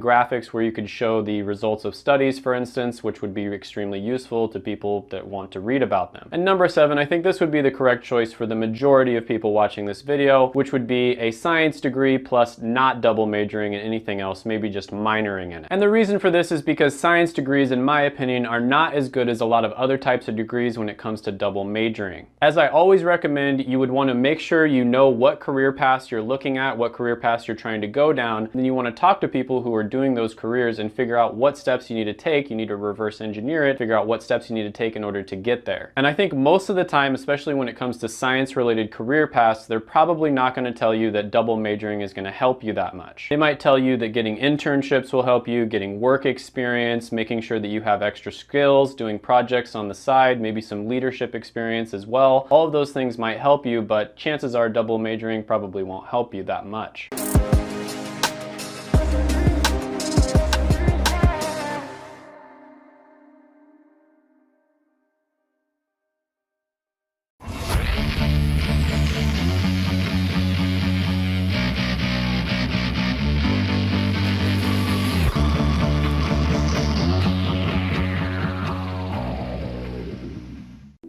graphics where you could show the results of studies, for instance, which would be extremely useful to people that want to read about them. And number 7, I think this would be the correct choice for the majority of people watching this video, which would be a science degree plus not double majoring in anything else, maybe just minoring in it. And the reason for this is because science degrees, in my opinion, are not as good as a lot of other types of degrees when it comes to double majoring. As I always recommend, you would want to make sure you know what career paths you're looking at, what career paths you're trying to go down, and then you want to talk to people who are doing those careers and figure out what steps you need to take. You need to reverse engineer it, figure out what steps you need to take in order to get there. And I think most of the time, especially when it comes to science-related career paths, they're probably not going to tell you that double majoring is going to help you that much. They might tell you that getting internships will help you, getting work experience, making sure that you have extra skills, doing projects on the side, maybe some leadership experience as well. All of those things might help you, but chances are double majoring probably won't help you that much.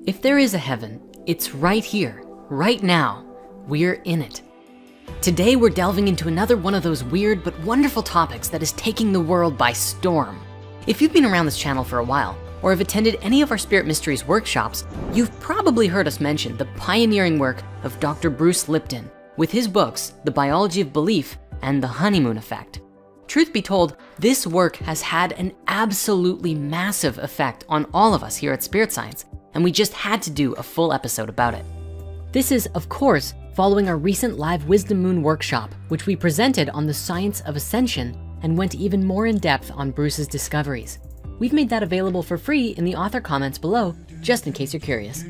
If there is a heaven, it's right here, right now. We're in it. Today, we're delving into another one of those weird but wonderful topics that is taking the world by storm. If you've been around this channel for a while, or have attended any of our Spirit Mysteries workshops, you've probably heard us mention the pioneering work of Dr. Bruce Lipton with his books, The Biology of Belief and The Honeymoon Effect. Truth be told, this work has had an absolutely massive effect on all of us here at Spirit Science, and we just had to do a full episode about it. This is, of course, following our recent live Wisdom Moon workshop, which we presented on the science of ascension and went even more in depth on Bruce's discoveries. We've made that available for free in the author comments below, just in case you're curious.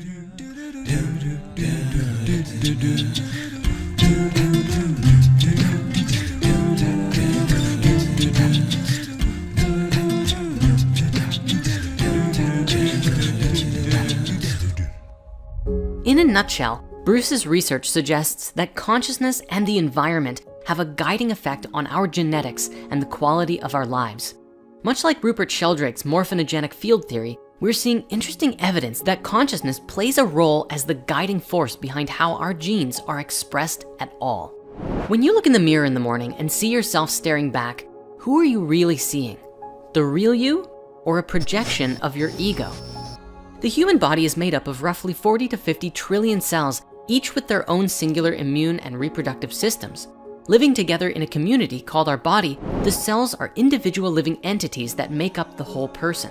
In a nutshell, Bruce's research suggests that consciousness and the environment have a guiding effect on our genetics and the quality of our lives. Much like Rupert Sheldrake's morphinogenic field theory, we're seeing interesting evidence that consciousness plays a role as the guiding force behind how our genes are expressed at all. When you look in the mirror in the morning and see yourself staring back, who are you really seeing? The real you or a projection of your ego? The human body is made up of roughly 40 to 50 trillion cells, each with their own singular immune and reproductive systems. Living together in a community called our body, the cells are individual living entities that make up the whole person.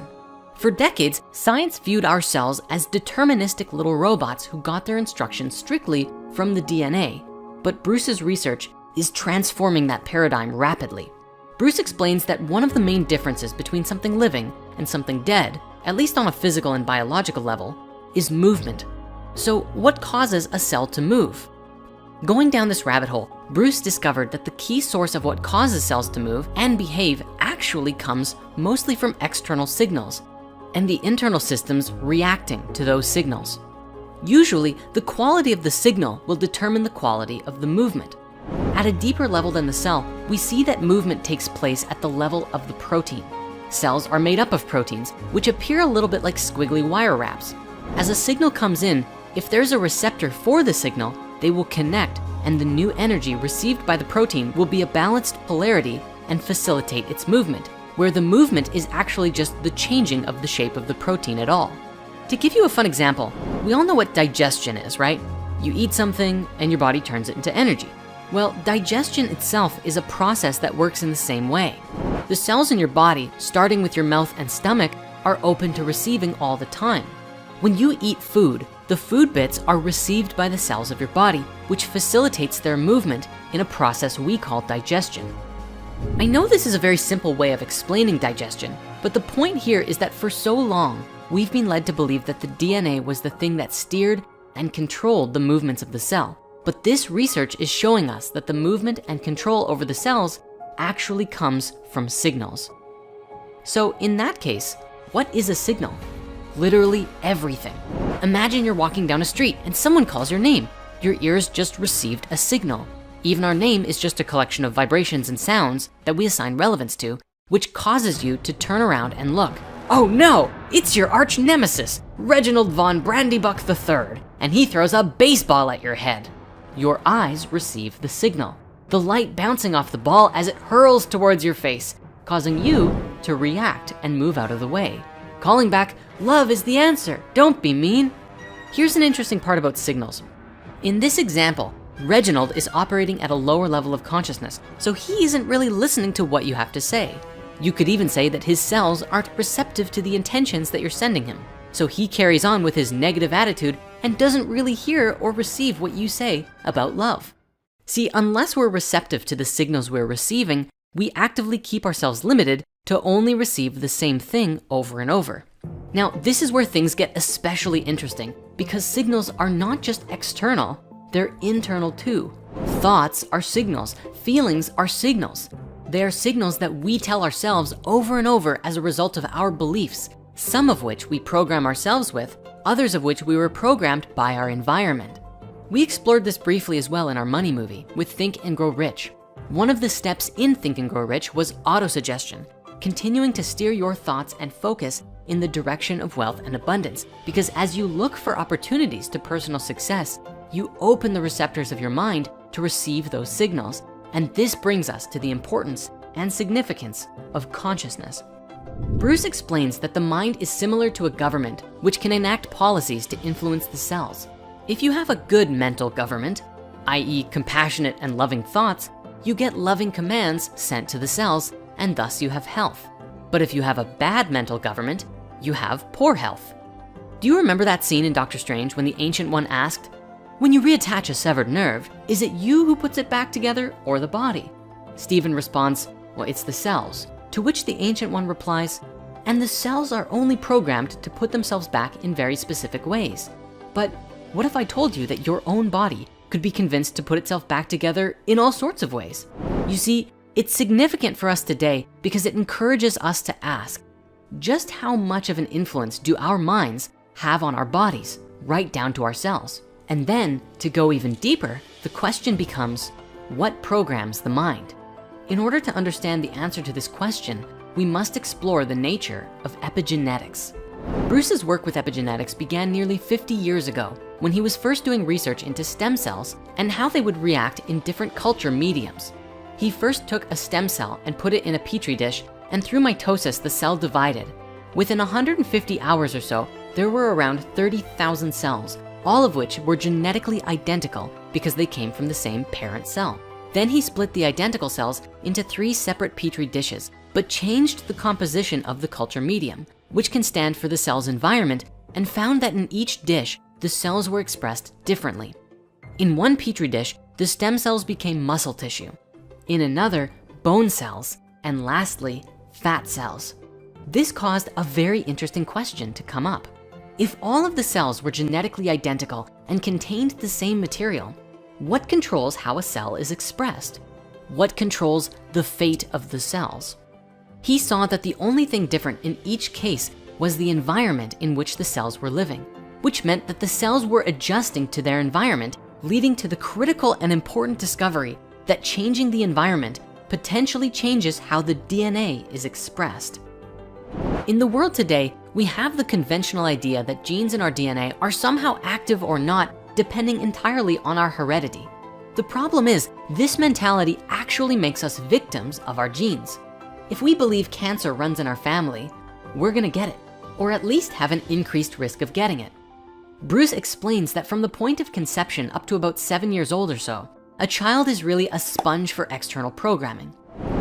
For decades, science viewed our cells as deterministic little robots who got their instructions strictly from the DNA. But Bruce's research is transforming that paradigm rapidly. Bruce explains that one of the main differences between something living and something dead, at least on a physical and biological level, is movement. So what causes a cell to move? Going down this rabbit hole, Bruce discovered that the key source of what causes cells to move and behave actually comes mostly from external signals and the internal systems reacting to those signals. Usually, the quality of the signal will determine the quality of the movement. At a deeper level than the cell, we see that movement takes place at the level of the protein. Cells are made up of proteins, which appear a little bit like squiggly wire wraps. As a signal comes in, if there's a receptor for the signal, they will connect, and the new energy received by the protein will be a balanced polarity and facilitate its movement, where the movement is actually just the changing of the shape of the protein at all. To give you a fun example, we all know what digestion is, right? You eat something and your body turns it into energy. Well, digestion itself is a process that works in the same way. The cells in your body, starting with your mouth and stomach, are open to receiving all the time. When you eat food, the food bits are received by the cells of your body, which facilitates their movement in a process we call digestion. I know this is a very simple way of explaining digestion, but the point here is that for so long, we've been led to believe that the DNA was the thing that steered and controlled the movements of the cell. But this research is showing us that the movement and control over the cells actually comes from signals. So in that case, what is a signal? Literally everything. Imagine you're walking down a street and someone calls your name. Your ears just received a signal. Even our name is just a collection of vibrations and sounds that we assign relevance to, which causes you to turn around and look. Oh no, it's your arch nemesis, Reginald von Brandybuck III, and he throws a baseball at your head. Your eyes receive the signal. the light bouncing off the ball as it hurls towards your face, causing you to react and move out of the way. Calling back, "Love is the answer, don't be mean." Here's an interesting part about signals. In this example, Reginald is operating at a lower level of consciousness, so he isn't really listening to what you have to say. You could even say that his cells aren't receptive to the intentions that you're sending him. So he carries on with his negative attitude and doesn't really hear or receive what you say about love. See, unless we're receptive to the signals we're receiving, we actively keep ourselves limited to only receive the same thing over and over. Now, this is where things get especially interesting because signals are not just external, they're internal too. Thoughts are signals, feelings are signals. They are signals that we tell ourselves over and over as a result of our beliefs, some of which we program ourselves with, others of which we were programmed by our environment. We explored this briefly as well in our money movie with Think and Grow Rich. One of the steps in Think and Grow Rich was autosuggestion, continuing to steer your thoughts and focus in the direction of wealth and abundance. Because as you look for opportunities to personal success, you open the receptors of your mind to receive those signals. And this brings us to the importance and significance of consciousness. Bruce explains that the mind is similar to a government, which can enact policies to influence the cells. If you have a good mental government, i.e. compassionate and loving thoughts, you get loving commands sent to the cells, and thus you have health. But if you have a bad mental government, you have poor health. Do you remember that scene in Doctor Strange when the Ancient One asked, "When you reattach a severed nerve, is it you who puts it back together or the body?" Stephen responds, "Well, it's the cells." To which the Ancient One replies, "And the cells are only programmed to put themselves back in very specific ways. But what if I told you that your own body could be convinced to put itself back together in all sorts of ways?" You see, it's significant for us today because it encourages us to ask, just how much of an influence do our minds have on our bodies, right down to our cells? And then, to go even deeper, the question becomes, what programs the mind? In order to understand the answer to this question, we must explore the nature of epigenetics. Bruce's work with epigenetics began nearly 50 years ago when he was first doing research into stem cells and how they would react in different culture mediums. He first took a stem cell and put it in a petri dish, and through mitosis, the cell divided. Within 150 hours or so, there were around 30,000 cells, all of which were genetically identical because they came from the same parent cell. Then he split the identical cells into 3 separate petri dishes, but changed the composition of the culture medium, which can stand for the cell's environment, and found that in each dish, the cells were expressed differently. In one petri dish, the stem cells became muscle tissue. In another, bone cells, and lastly, fat cells. This caused a very interesting question to come up. If all of the cells were genetically identical and contained the same material, what controls how a cell is expressed? What controls the fate of the cells? He saw that the only thing different in each case was the environment in which the cells were living, which meant that the cells were adjusting to their environment, leading to the critical and important discovery that changing the environment potentially changes how the DNA is expressed. In the world today, we have the conventional idea that genes in our DNA are somehow active or not, depending entirely on our heredity. The problem is, this mentality actually makes us victims of our genes. If we believe cancer runs in our family, we're gonna get it, or at least have an increased risk of getting it. Bruce explains that from the point of conception up to about 7 years old or so, a child is really a sponge for external programming.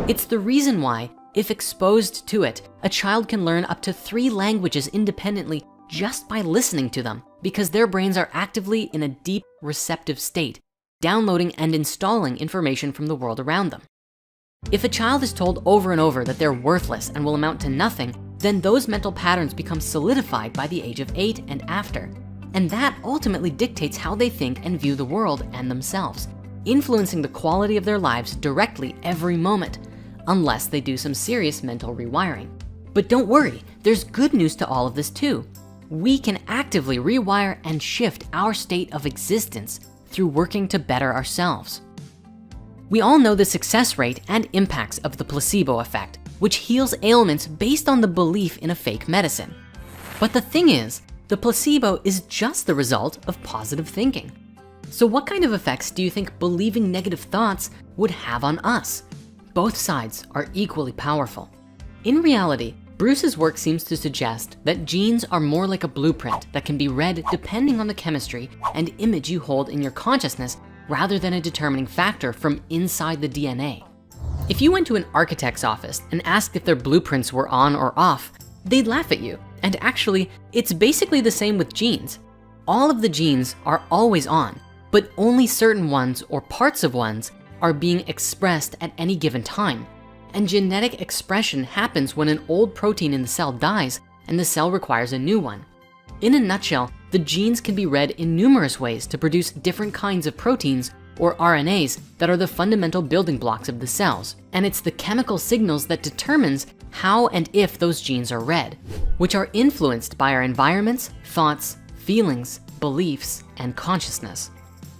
It's the reason why, if exposed to it, a child can learn up to 3 languages independently just by listening to them, because their brains are actively in a deep receptive state, downloading and installing information from the world around them. If a child is told over and over that they're worthless and will amount to nothing, then those mental patterns become solidified by the age of 8 and after. And that ultimately dictates how they think and view the world and themselves, influencing the quality of their lives directly every moment, unless they do some serious mental rewiring. But don't worry, there's good news to all of this too. We can actively rewire and shift our state of existence through working to better ourselves. We all know the success rate and impacts of the placebo effect, which heals ailments based on the belief in a fake medicine. But the thing is, the placebo is just the result of positive thinking. So what kind of effects do you think believing negative thoughts would have on us? Both sides are equally powerful. In reality, Bruce's work seems to suggest that genes are more like a blueprint that can be read depending on the chemistry and image you hold in your consciousness rather than a determining factor from inside the DNA. If you went to an architect's office and asked if their blueprints were on or off, they'd laugh at you. And actually, it's basically the same with genes. All of the genes are always on, but only certain ones or parts of ones are being expressed at any given time. And genetic expression happens when an old protein in the cell dies and the cell requires a new one. In a nutshell, the genes can be read in numerous ways to produce different kinds of proteins or RNAs that are the fundamental building blocks of the cells. And it's the chemical signals that determines how and if those genes are read, which are influenced by our environments, thoughts, feelings, beliefs, and consciousness.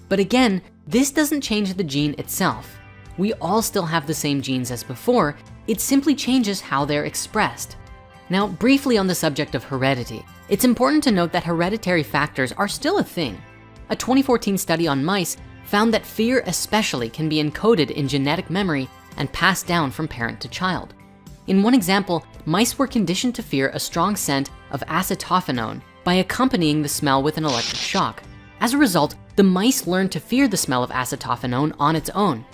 But again, this doesn't change the gene itself. We all still have the same genes as before, it simply changes how they're expressed. Now, briefly on the subject of heredity, it's important to note that hereditary factors are still a thing. A 2014 study on mice found that fear especially can be encoded in genetic memory and passed down from parent to child. In one example, mice were conditioned to fear a strong scent of acetophenone by accompanying the smell with an electric shock. As a result, the mice learned to fear the smell of acetophenone on its own.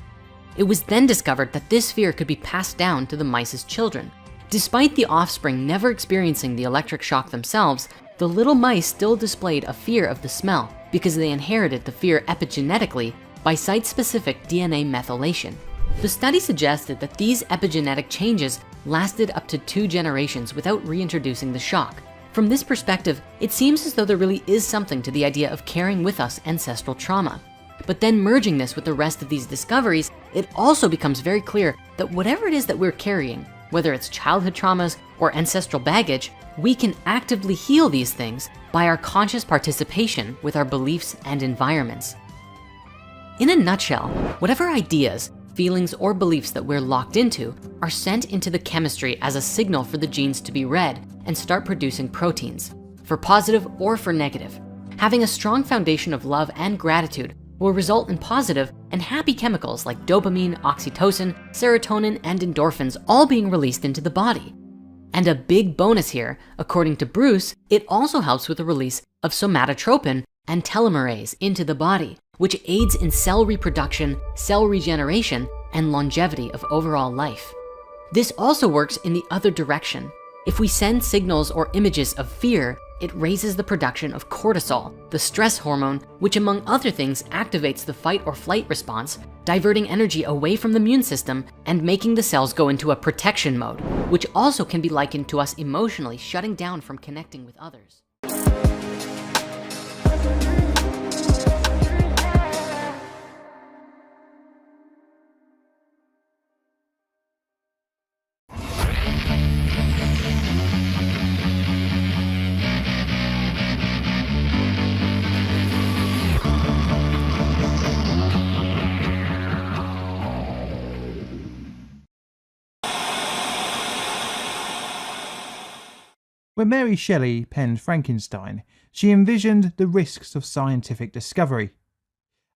It was then discovered that this fear could be passed down to the mice's children. Despite the offspring never experiencing the electric shock themselves, the little mice still displayed a fear of the smell because they inherited the fear epigenetically by site-specific DNA methylation. The study suggested that these epigenetic changes lasted up to 2 generations without reintroducing the shock. From this perspective, it seems as though there really is something to the idea of carrying with us ancestral trauma. But then merging this with the rest of these discoveries, it also becomes very clear that whatever it is that we're carrying, whether it's childhood traumas or ancestral baggage, we can actively heal these things by our conscious participation with our beliefs and environments. In a nutshell, whatever ideas, feelings, or beliefs that we're locked into are sent into the chemistry as a signal for the genes to be read and start producing proteins, for positive or for negative. Having a strong foundation of love and gratitude will result in positive and happy chemicals like dopamine, oxytocin, serotonin, and endorphins all being released into the body. And a big bonus here, according to Bruce, it also helps with the release of somatotropin and telomerase into the body, which aids in cell reproduction, cell regeneration, and longevity of overall life. This also works in the other direction. If we send signals or images of fear, it raises the production of cortisol, the stress hormone, which among other things activates the fight or flight response, diverting energy away from the immune system and making the cells go into a protection mode, which also can be likened to us emotionally shutting down from connecting with others. When Mary Shelley penned Frankenstein, she envisioned the risks of scientific discovery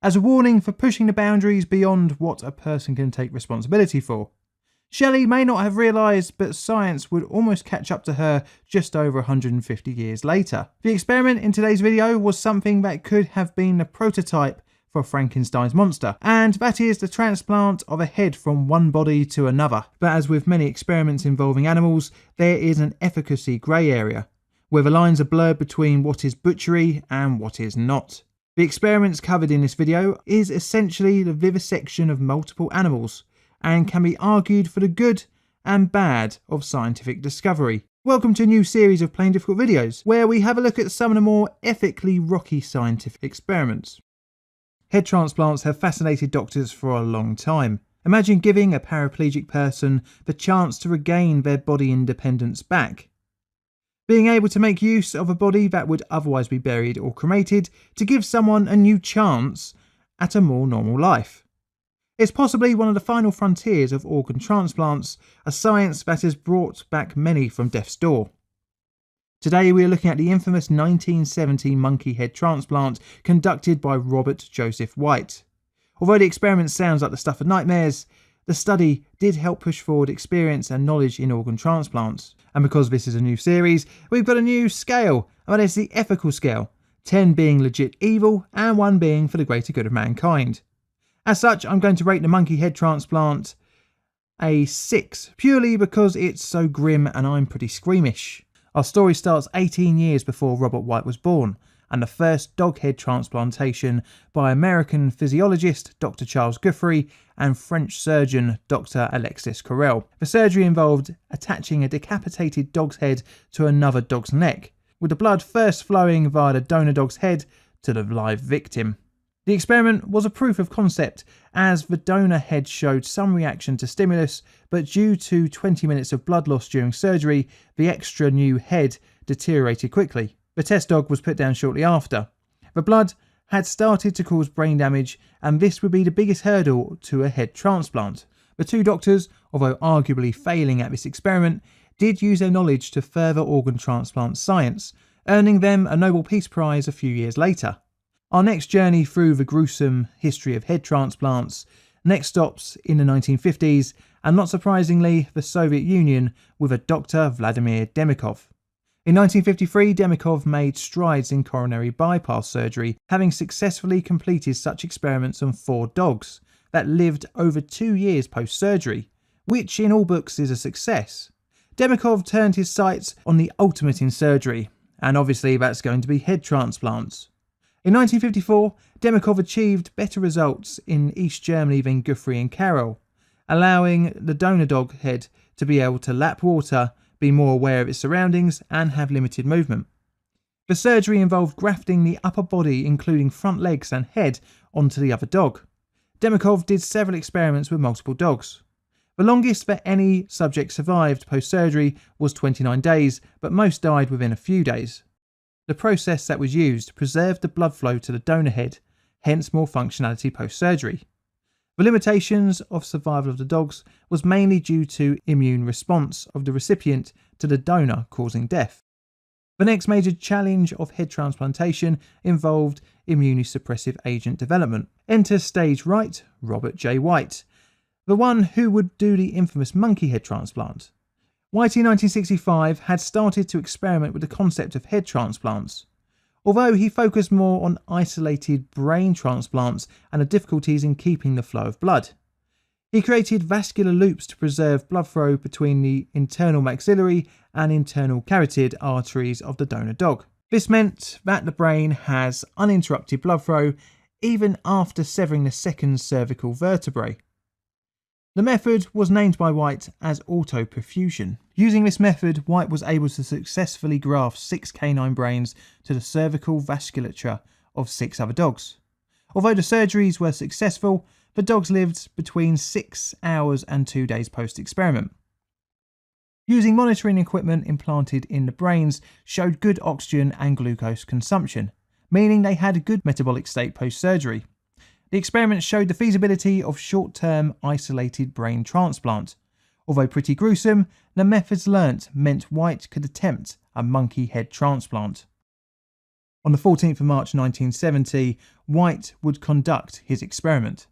as a warning for pushing the boundaries beyond what a person can take responsibility for. Shelley may not have realised, but science would almost catch up to her just over 150 years later. The experiment in today's video was something that could have been the prototype for Frankenstein's monster, and that is the transplant of a head from one body to another. But as with many experiments involving animals, there is an efficacy grey area, where the lines are blurred between what is butchery and what is not. The experiments covered in this video is essentially the vivisection of multiple animals, and can be argued for the good and bad of scientific discovery. Welcome to a new series of Plain Difficult videos, where we have a look at some of the more ethically rocky scientific experiments. Head transplants have fascinated doctors for a long time. Imagine giving a paraplegic person the chance to regain their body independence back. Being able to make use of a body that would otherwise be buried or cremated to give someone a new chance at a more normal life. It's possibly one of the final frontiers of organ transplants, a science that has brought back many from death's door. Today we are looking at the infamous 1970 monkey head transplant conducted by Robert Joseph White. Although the experiment sounds like the stuff of nightmares, the study did help push forward experience and knowledge in organ transplants. And because this is a new series, we've got a new scale, and that is the ethical scale, 10 being legit evil and 1 being for the greater good of mankind. As such, I'm going to rate the monkey head transplant a 6, purely because it's so grim and I'm pretty squeamish. Our story starts 18 years before Robert White was born, and the first dog head transplantation by American physiologist Dr. Charles Guthrie and French surgeon Dr. Alexis Carrel. The surgery involved attaching a decapitated dog's head to another dog's neck, with the blood first flowing via the donor dog's head to the live victim. The experiment was a proof of concept, as the donor head showed some reaction to stimulus, but due to 20 minutes of blood loss during surgery, the extra new head deteriorated quickly. The test dog was put down shortly after. The blood had started to cause brain damage, and this would be the biggest hurdle to a head transplant. The 2 doctors, although arguably failing at this experiment, did use their knowledge to further organ transplant science, earning them a Nobel Peace Prize a few years later. Our next journey through the gruesome history of head transplants next stops in the 1950s, and not surprisingly, the Soviet Union with a Dr. Vladimir Demikov. In 1953, Demikov made strides in coronary bypass surgery, having successfully completed such experiments on 4 dogs that lived over 2 years post-surgery, which in all books is a success. Demikov turned his sights on the ultimate in surgery, and obviously that's going to be head transplants. In 1954, Demikov achieved better results in East Germany than Guthrie and Carrel, allowing the donor dog head to be able to lap water, be more aware of its surroundings, and have limited movement. The surgery involved grafting the upper body, including front legs and head, onto the other dog. Demikov did several experiments with multiple dogs. The longest that any subject survived post-surgery was 29 days, but most died within a few days. The process that was used preserved the blood flow to the donor head, hence more functionality post-surgery. The limitations of survival of the dogs was mainly due to immune response of the recipient to the donor causing death. The next major challenge of head transplantation involved immunosuppressive agent development. Enter stage right, Robert J. White, the one who would do the infamous monkey head transplant. White in 1965 had started to experiment with the concept of head transplants, although he focused more on isolated brain transplants and the difficulties in keeping the flow of blood. He created vascular loops to preserve blood flow between the internal maxillary and internal carotid arteries of the donor dog. This meant that the brain has uninterrupted blood flow even after severing the second cervical vertebrae. The method was named by White as autoperfusion. Using this method, White was able to successfully graft 6 canine brains to the cervical vasculature of 6 other dogs. Although the surgeries were successful, the dogs lived between 6 hours and 2 days post-experiment. Using monitoring equipment implanted in the brains showed good oxygen and glucose consumption, meaning they had a good metabolic state post-surgery. The experiment showed the feasibility of short-term isolated brain transplant. Although pretty gruesome, the methods learnt meant White could attempt a monkey head transplant. On the 14th of March 1970, White would conduct his experiment.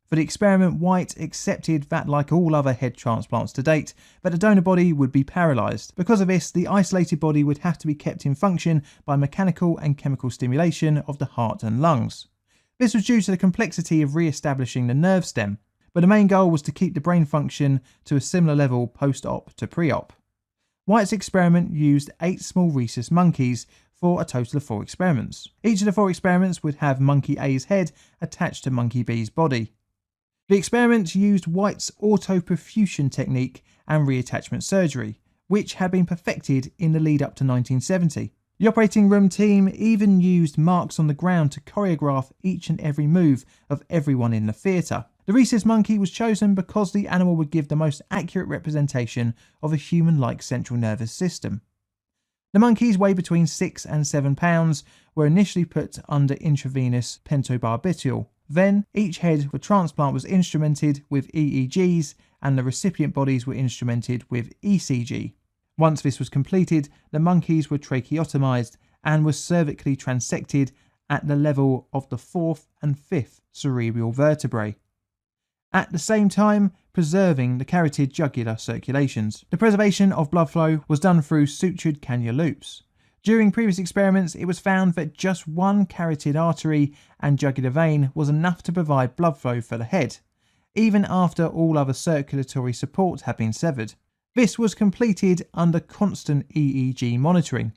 For the experiment, White accepted that, like all other head transplants to date, that the donor body would be paralysed. Because of this, the isolated body would have to be kept in function by mechanical and chemical stimulation of the heart and lungs. This was due to the complexity of re-establishing the nerve stem, but the main goal was to keep the brain function to a similar level post-op to pre-op. White's experiment used 8 small rhesus monkeys for a total of 4 experiments. Each of the 4 experiments would have monkey A's head attached to monkey B's body. The experiment used White's autoperfusion technique and reattachment surgery, which had been perfected in the lead up to 1970. The operating room team even used marks on the ground to choreograph each and every move of everyone in the theatre. The rhesus monkey was chosen because the animal would give the most accurate representation of a human-like central nervous system. The monkeys, weighed between 6 and 7 pounds, were initially put under intravenous pentobarbital. Then, each head for transplant was instrumented with EEGs and the recipient bodies were instrumented with ECG. Once this was completed, the monkeys were tracheotomized and were cervically transected at the level of the 4th and 5th cerebral vertebrae, at the same time preserving the carotid jugular circulations. The preservation of blood flow was done through sutured cannula loops. During previous experiments, it was found that just one carotid artery and jugular vein was enough to provide blood flow for the head, even after all other circulatory support had been severed. This was completed under constant EEG monitoring.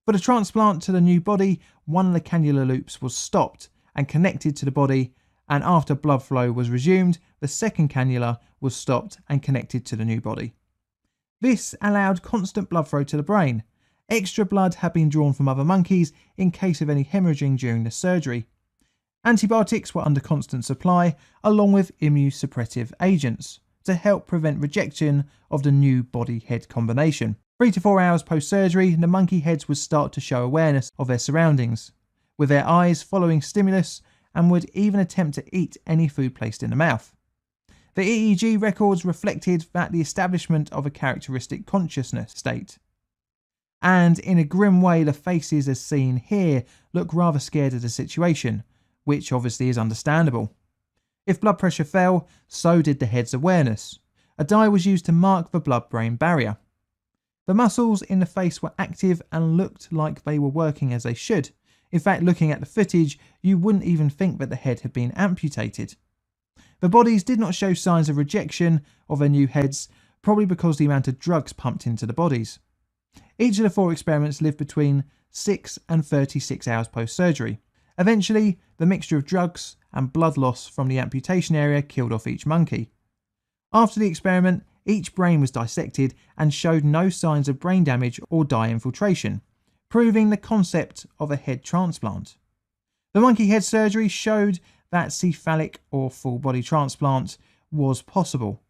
For the transplant to the new body, one of the cannula loops was stopped and connected to the body, and after blood flow was resumed, the second cannula was stopped and connected to the new body. This allowed constant blood flow to the brain. Extra blood had been drawn from other monkeys in case of any hemorrhaging during the surgery. Antibiotics were under constant supply, along with immunosuppressive agents, to help prevent rejection of the new body-head combination. 3 to 4 hours post-surgery, the monkey heads would start to show awareness of their surroundings, with their eyes following stimulus, and would even attempt to eat any food placed in the mouth. The EEG records reflected that the establishment of a characteristic consciousness state. And in a grim way, the faces as seen here look rather scared of the situation, which obviously is understandable. If blood pressure fell, so did the head's awareness. A dye was used to mark the blood-brain barrier. The muscles in the face were active and looked like they were working as they should. In fact, looking at the footage, you wouldn't even think that the head had been amputated. The bodies did not show signs of rejection of their new heads, probably because of the amount of drugs pumped into the bodies. Each of the 4 experiments lived between 6 and 36 hours post-surgery. Eventually, the mixture of drugs and blood loss from the amputation area killed off each monkey. After the experiment, each brain was dissected and showed no signs of brain damage or dye infiltration, proving the concept of a head transplant. The monkey head surgery showed that cephalic or full body transplant was possible.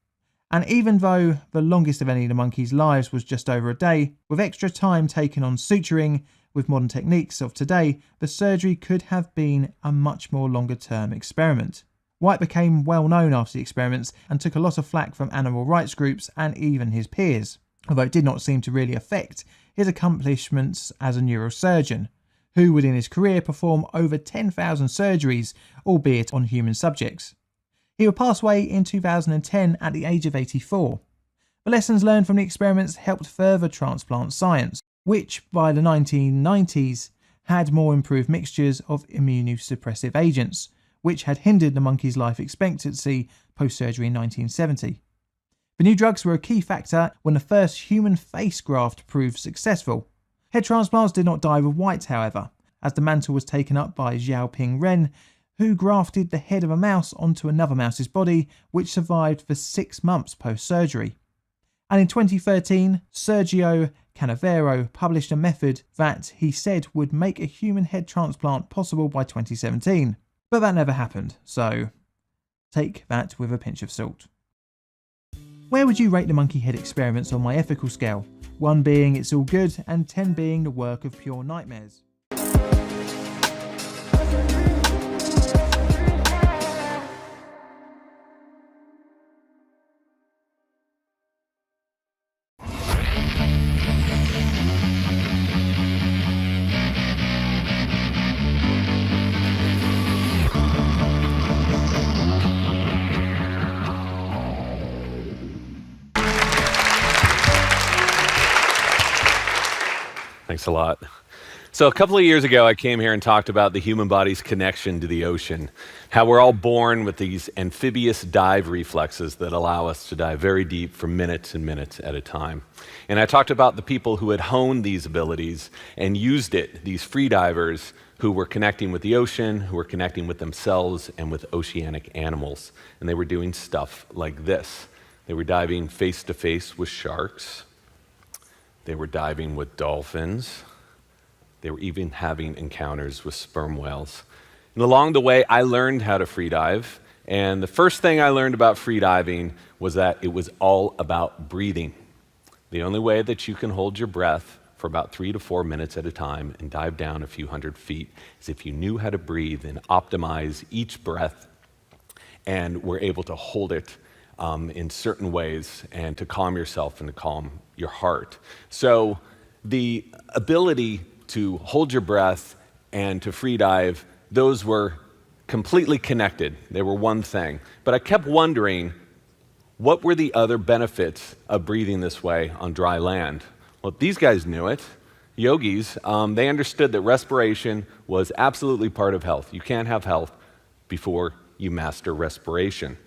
And even though the longest of any of the monkeys' lives was just over a day, with extra time taken on suturing with modern techniques of today, the surgery could have been a much more longer term experiment. White became well known after the experiments and took a lot of flack from animal rights groups and even his peers, although it did not seem to really affect his accomplishments as a neurosurgeon, who would in his career perform over 10,000 surgeries, albeit on human subjects. He would pass away in 2010 at the age of 84. The lessons learned from the experiments helped further transplant science, which by the 1990s had more improved mixtures of immunosuppressive agents, which had hindered the monkey's life expectancy post-surgery in 1970. The new drugs were a key factor when the first human face graft proved successful. Head transplants did not die with White, however, as the mantle was taken up by Xiaoping Ren, who grafted the head of a mouse onto another mouse's body, which survived for 6 months post-surgery. And in 2013, Sergio Canavero published a method that he said would make a human head transplant possible by 2017. But that never happened, so take that with a pinch of salt. Where would you rate the monkey head experiments on my ethical scale? 1 being it's all good and 10 being the work of pure nightmares. Thanks a lot. So a couple of years ago, I came here and talked about the human body's connection to the ocean, how we're all born with these amphibious dive reflexes that allow us to dive very deep for minutes and minutes at a time. And I talked about the people who had honed these abilities and used it, these free divers who were connecting with the ocean, who were connecting with themselves and with oceanic animals. And they were doing stuff like this. They were diving face to face with sharks. They were diving with dolphins. They were even having encounters with sperm whales. And along the way, I learned how to free dive. And the first thing I learned about free diving was that it was all about breathing. The only way that you can hold your breath for about 3 to 4 minutes at a time and dive down a few hundred feet is if you knew how to breathe and optimize each breath and were able to hold it in certain ways and to calm yourself and to calm your heart. So the ability to hold your breath and to free dive, those were completely connected. They were one thing. But I kept wondering, what were the other benefits of breathing this way on dry land? Well, these guys knew it. Yogis, they understood that respiration was absolutely part of health. You can't have health before you master respiration.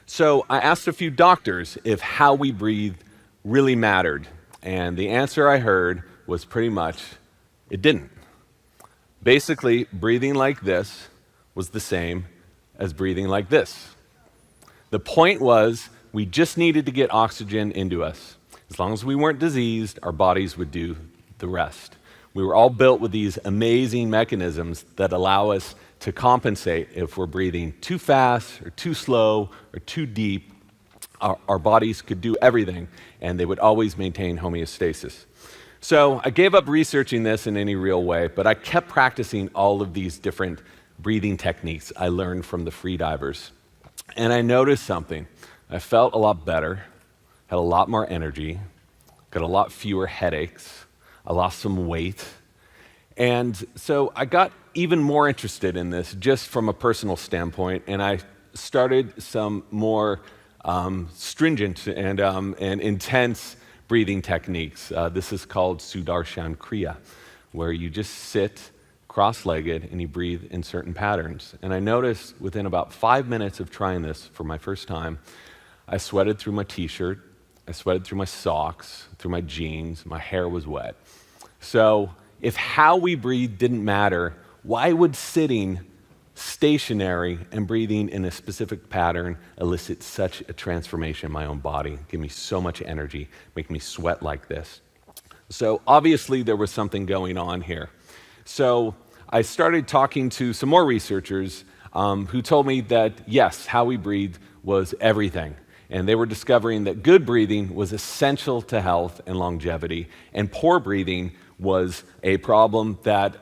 So I asked a few doctors if how we breathe really mattered. And the answer I heard was pretty much, it didn't. Basically, breathing like this was the same as breathing like this. The point was, we just needed to get oxygen into us. As long as we weren't diseased, our bodies would do the rest. We were all built with these amazing mechanisms that allow us to compensate if we're breathing too fast or too slow or too deep. Our bodies could do everything, and they would always maintain homeostasis. So I gave up researching this in any real way, but I kept practicing all of these different breathing techniques I learned from the freedivers. And I noticed something. I felt a lot better, had a lot more energy, got a lot fewer headaches, I lost some weight. And so I got even more interested in this just from a personal standpoint, and I started some more stringent and intense breathing techniques. This is called Sudarshan Kriya, where you just sit cross-legged and you breathe in certain patterns. And I noticed within about 5 minutes of trying this for my first time, I sweated through my t-shirt, I sweated through my socks, through my jeans, my hair was wet. So if how we breathe didn't matter, why would sitting stationary and breathing in a specific pattern elicit such a transformation in my own body, give me so much energy, make me sweat like this? So obviously there was something going on here. So I started talking to some more researchers who told me that yes, how we breathe was everything. And they were discovering that good breathing was essential to health and longevity, and poor breathing was a problem that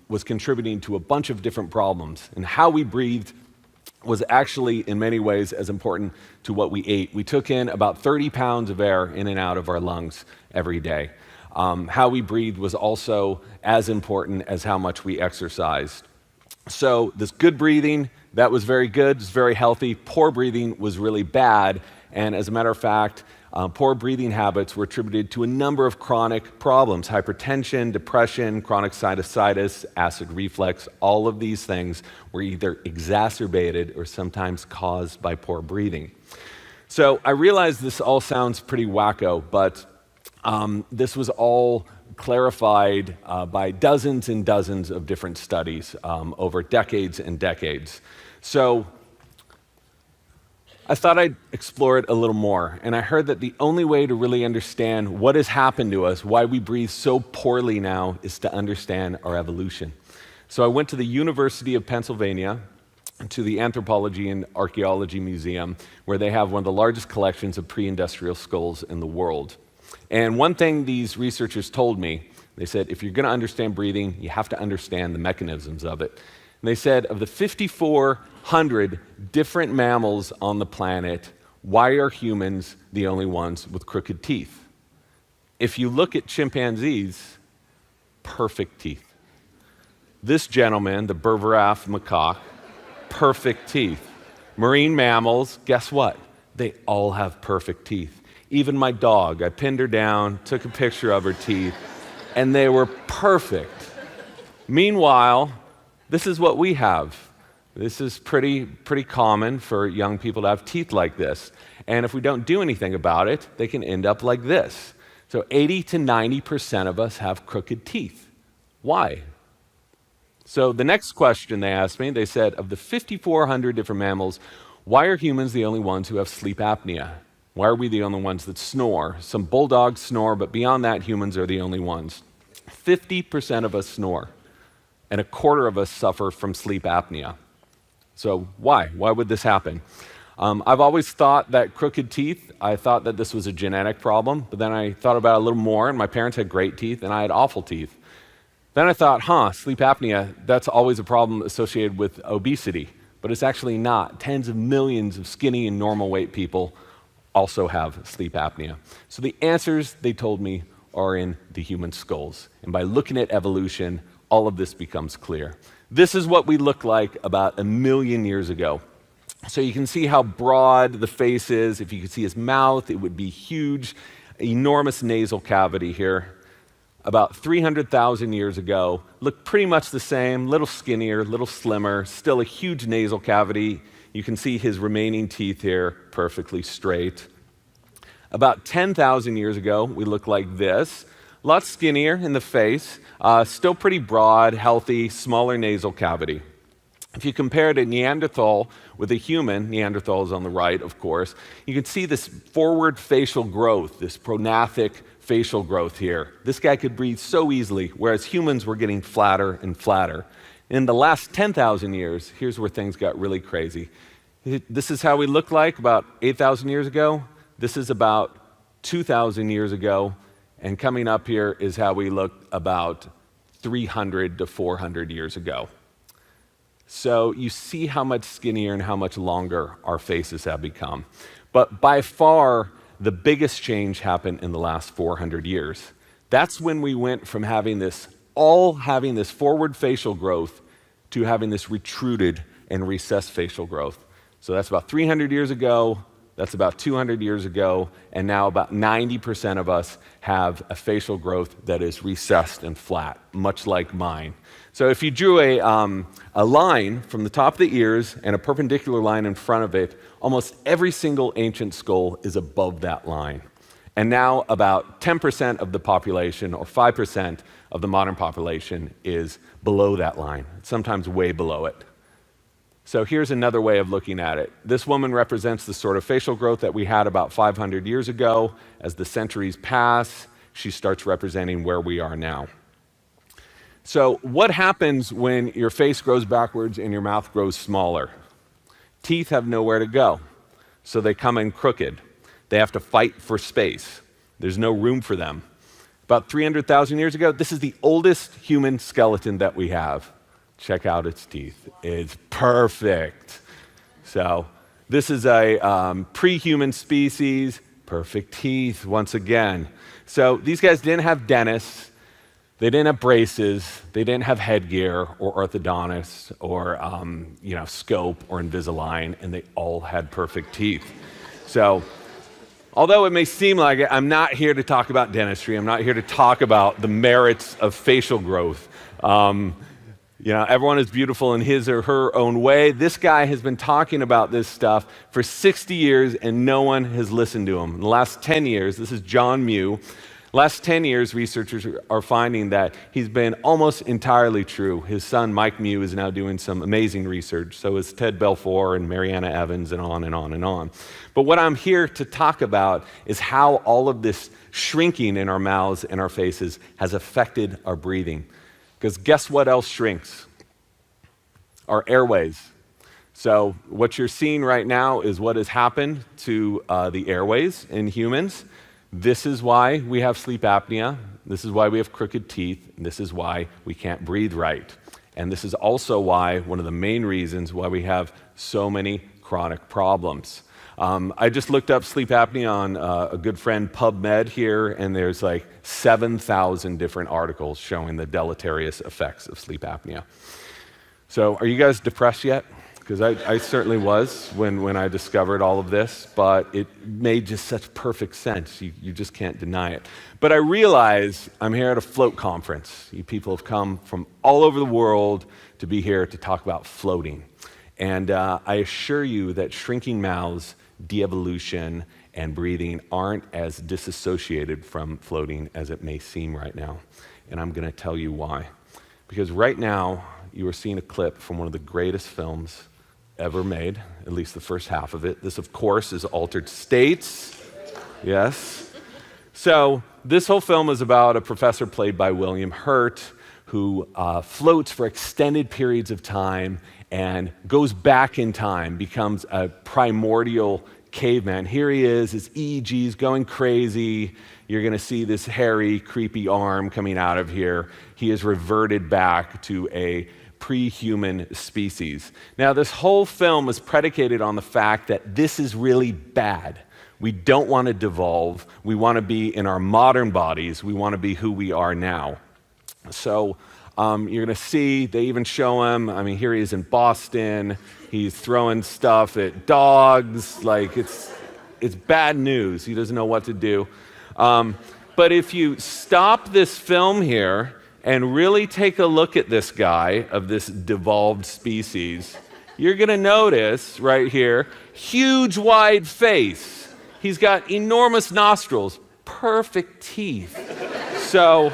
was contributing to a bunch of different problems. And how we breathed was actually, in many ways, as important to what we ate. We took in about 30 pounds of air in and out of our lungs every day. How we breathed was also as important as how much we exercised. So this good breathing, that was very good, it's very healthy. Poor breathing was really bad, and as a matter of fact, poor breathing habits were attributed to a number of chronic problems: hypertension, depression, chronic sinusitis, acid reflux. All of these things were either exacerbated or sometimes caused by poor breathing. So I realize this all sounds pretty wacko, but this was all clarified by dozens and dozens of different studies over decades and decades. So I thought I'd explore it a little more, and I heard that the only way to really understand what has happened to us, why we breathe so poorly now, is to understand our evolution. So I went to the University of Pennsylvania, to the Anthropology and Archaeology Museum, where they have one of the largest collections of pre-industrial skulls in the world. And one thing these researchers told me, they said, if you're going to understand breathing, you have to understand the mechanisms of it. And they said, of the 5,400 different mammals on the planet, why are humans the only ones with crooked teeth? If you look at chimpanzees, perfect teeth. This gentleman, the Bergerac macaque, perfect teeth. Marine mammals, guess what? They all have perfect teeth. Even my dog, I pinned her down, took a picture of her teeth, and they were perfect. Meanwhile, this is what we have. This is pretty common for young people to have teeth like this. And if we don't do anything about it, they can end up like this. So 80 to 90% of us have crooked teeth. Why? So the next question they asked me, they said, of the 5,400 different mammals, why are humans the only ones who have sleep apnea? Why are we the only ones that snore? Some bulldogs snore, but beyond that, humans are the only ones. 50% of us snore, and a quarter of us suffer from sleep apnea. So why? Why would this happen? I've always thought that crooked teeth, I thought that this was a genetic problem, but then I thought about it a little more, and my parents had great teeth, and I had awful teeth. Then I thought, sleep apnea, that's always a problem associated with obesity. but it's actually not. Tens of millions of skinny and normal weight people also have sleep apnea. So the answers, they told me, are in the human skulls. And by looking at evolution, all of this becomes clear. This is what we looked like about 1 million years ago. So you can see how broad the face is. If you could see his mouth, it would be huge, enormous nasal cavity here. About 300,000 years ago, looked pretty much the same, little skinnier, little slimmer, still a huge nasal cavity. You can see his remaining teeth here, perfectly straight. About 10,000 years ago, we looked like this. A lot skinnier in the face, still pretty broad, healthy, smaller nasal cavity. If you compare to Neanderthal with a human, Neanderthal is on the right, of course, you can see this forward facial growth, this prognathic facial growth here. This guy could breathe so easily, whereas humans were getting flatter and flatter. In the last 10,000 years, here's where things got really crazy. This is how we looked like about 8,000 years ago. This is about 2,000 years ago. And coming up here is how we looked about 300 to 400 years ago. So you see how much skinnier and how much longer our faces have become. But by far, the biggest change happened in the last 400 years. That's when we went from having this forward facial growth to having this retruded and recessed facial growth. So that's about 300 years ago, that's about 200 years ago, and now about 90% of us have a facial growth that is recessed and flat, much like mine. So if you drew a line from the top of the ears and a perpendicular line in front of it, almost every single ancient skull is above that line. And now about 10% of the population, or 5% of the modern population, is below that line, sometimes way below it. So here's another way of looking at it. This woman represents the sort of facial growth that we had about 500 years ago. As the centuries pass, she starts representing where we are now. So what happens when your face grows backwards and your mouth grows smaller? Teeth have nowhere to go, so they come in crooked. They have to fight for space. There's no room for them. About 300,000 years ago, this is the oldest human skeleton that we have. Check out its teeth. It's perfect. So this is a pre-human species, perfect teeth once again. So these guys didn't have dentists, they didn't have braces, they didn't have headgear or orthodontists or scope or Invisalign, and they all had perfect teeth. So although it may seem like it, I'm not here to talk about dentistry. I'm not here to talk about the merits of facial growth. Everyone is beautiful in his or her own way. This guy has been talking about this stuff for 60 years and no one has listened to him. In the last 10 years, this is John Mew. Last 10 years, researchers are finding that he's been almost entirely true. His son, Mike Mew, is now doing some amazing research. So is Ted Belfour and Mariana Evans and on and on and on. But what I'm here to talk about is how all of this shrinking in our mouths and our faces has affected our breathing. Because guess what else shrinks? Our airways. So what you're seeing right now is what has happened to the airways in humans. This is why we have sleep apnea. This is why we have crooked teeth. And this is why we can't breathe right. And this is also why, one of the main reasons why we have so many chronic problems. I just looked up sleep apnea on a good friend PubMed here, and there's like 7,000 different articles showing the deleterious effects of sleep apnea. So are you guys depressed yet? Because I certainly was when I discovered all of this, but it made just such perfect sense. You just can't deny it. But I realize I'm here at a float conference. You people have come from all over the world to be here to talk about floating. And I assure you that shrinking mouths, de-evolution, and breathing aren't as disassociated from floating as it may seem right now. And I'm going to tell you why. Because right now, you are seeing a clip from one of the greatest films ever made, at least the first half of it. This, of course, is Altered States. Yes. So this whole film is about a professor played by William Hurt who floats for extended periods of time and goes back in time, becomes a primordial caveman. Here he is, his EEG's going crazy. You're going to see this hairy, creepy arm coming out of here. He is reverted back to a pre-human species. Now, this whole film is predicated on the fact that this is really bad. We don't want to devolve. We want to be in our modern bodies. We want to be who we are now. So you're going to see, they even show him, I mean, here he is in Boston. He's throwing stuff at dogs. Like, it's bad news. He doesn't know what to do. But if you stop this film here and really take a look at this guy of this devolved species, you're going to notice right here, huge wide face. He's got enormous nostrils, perfect teeth. So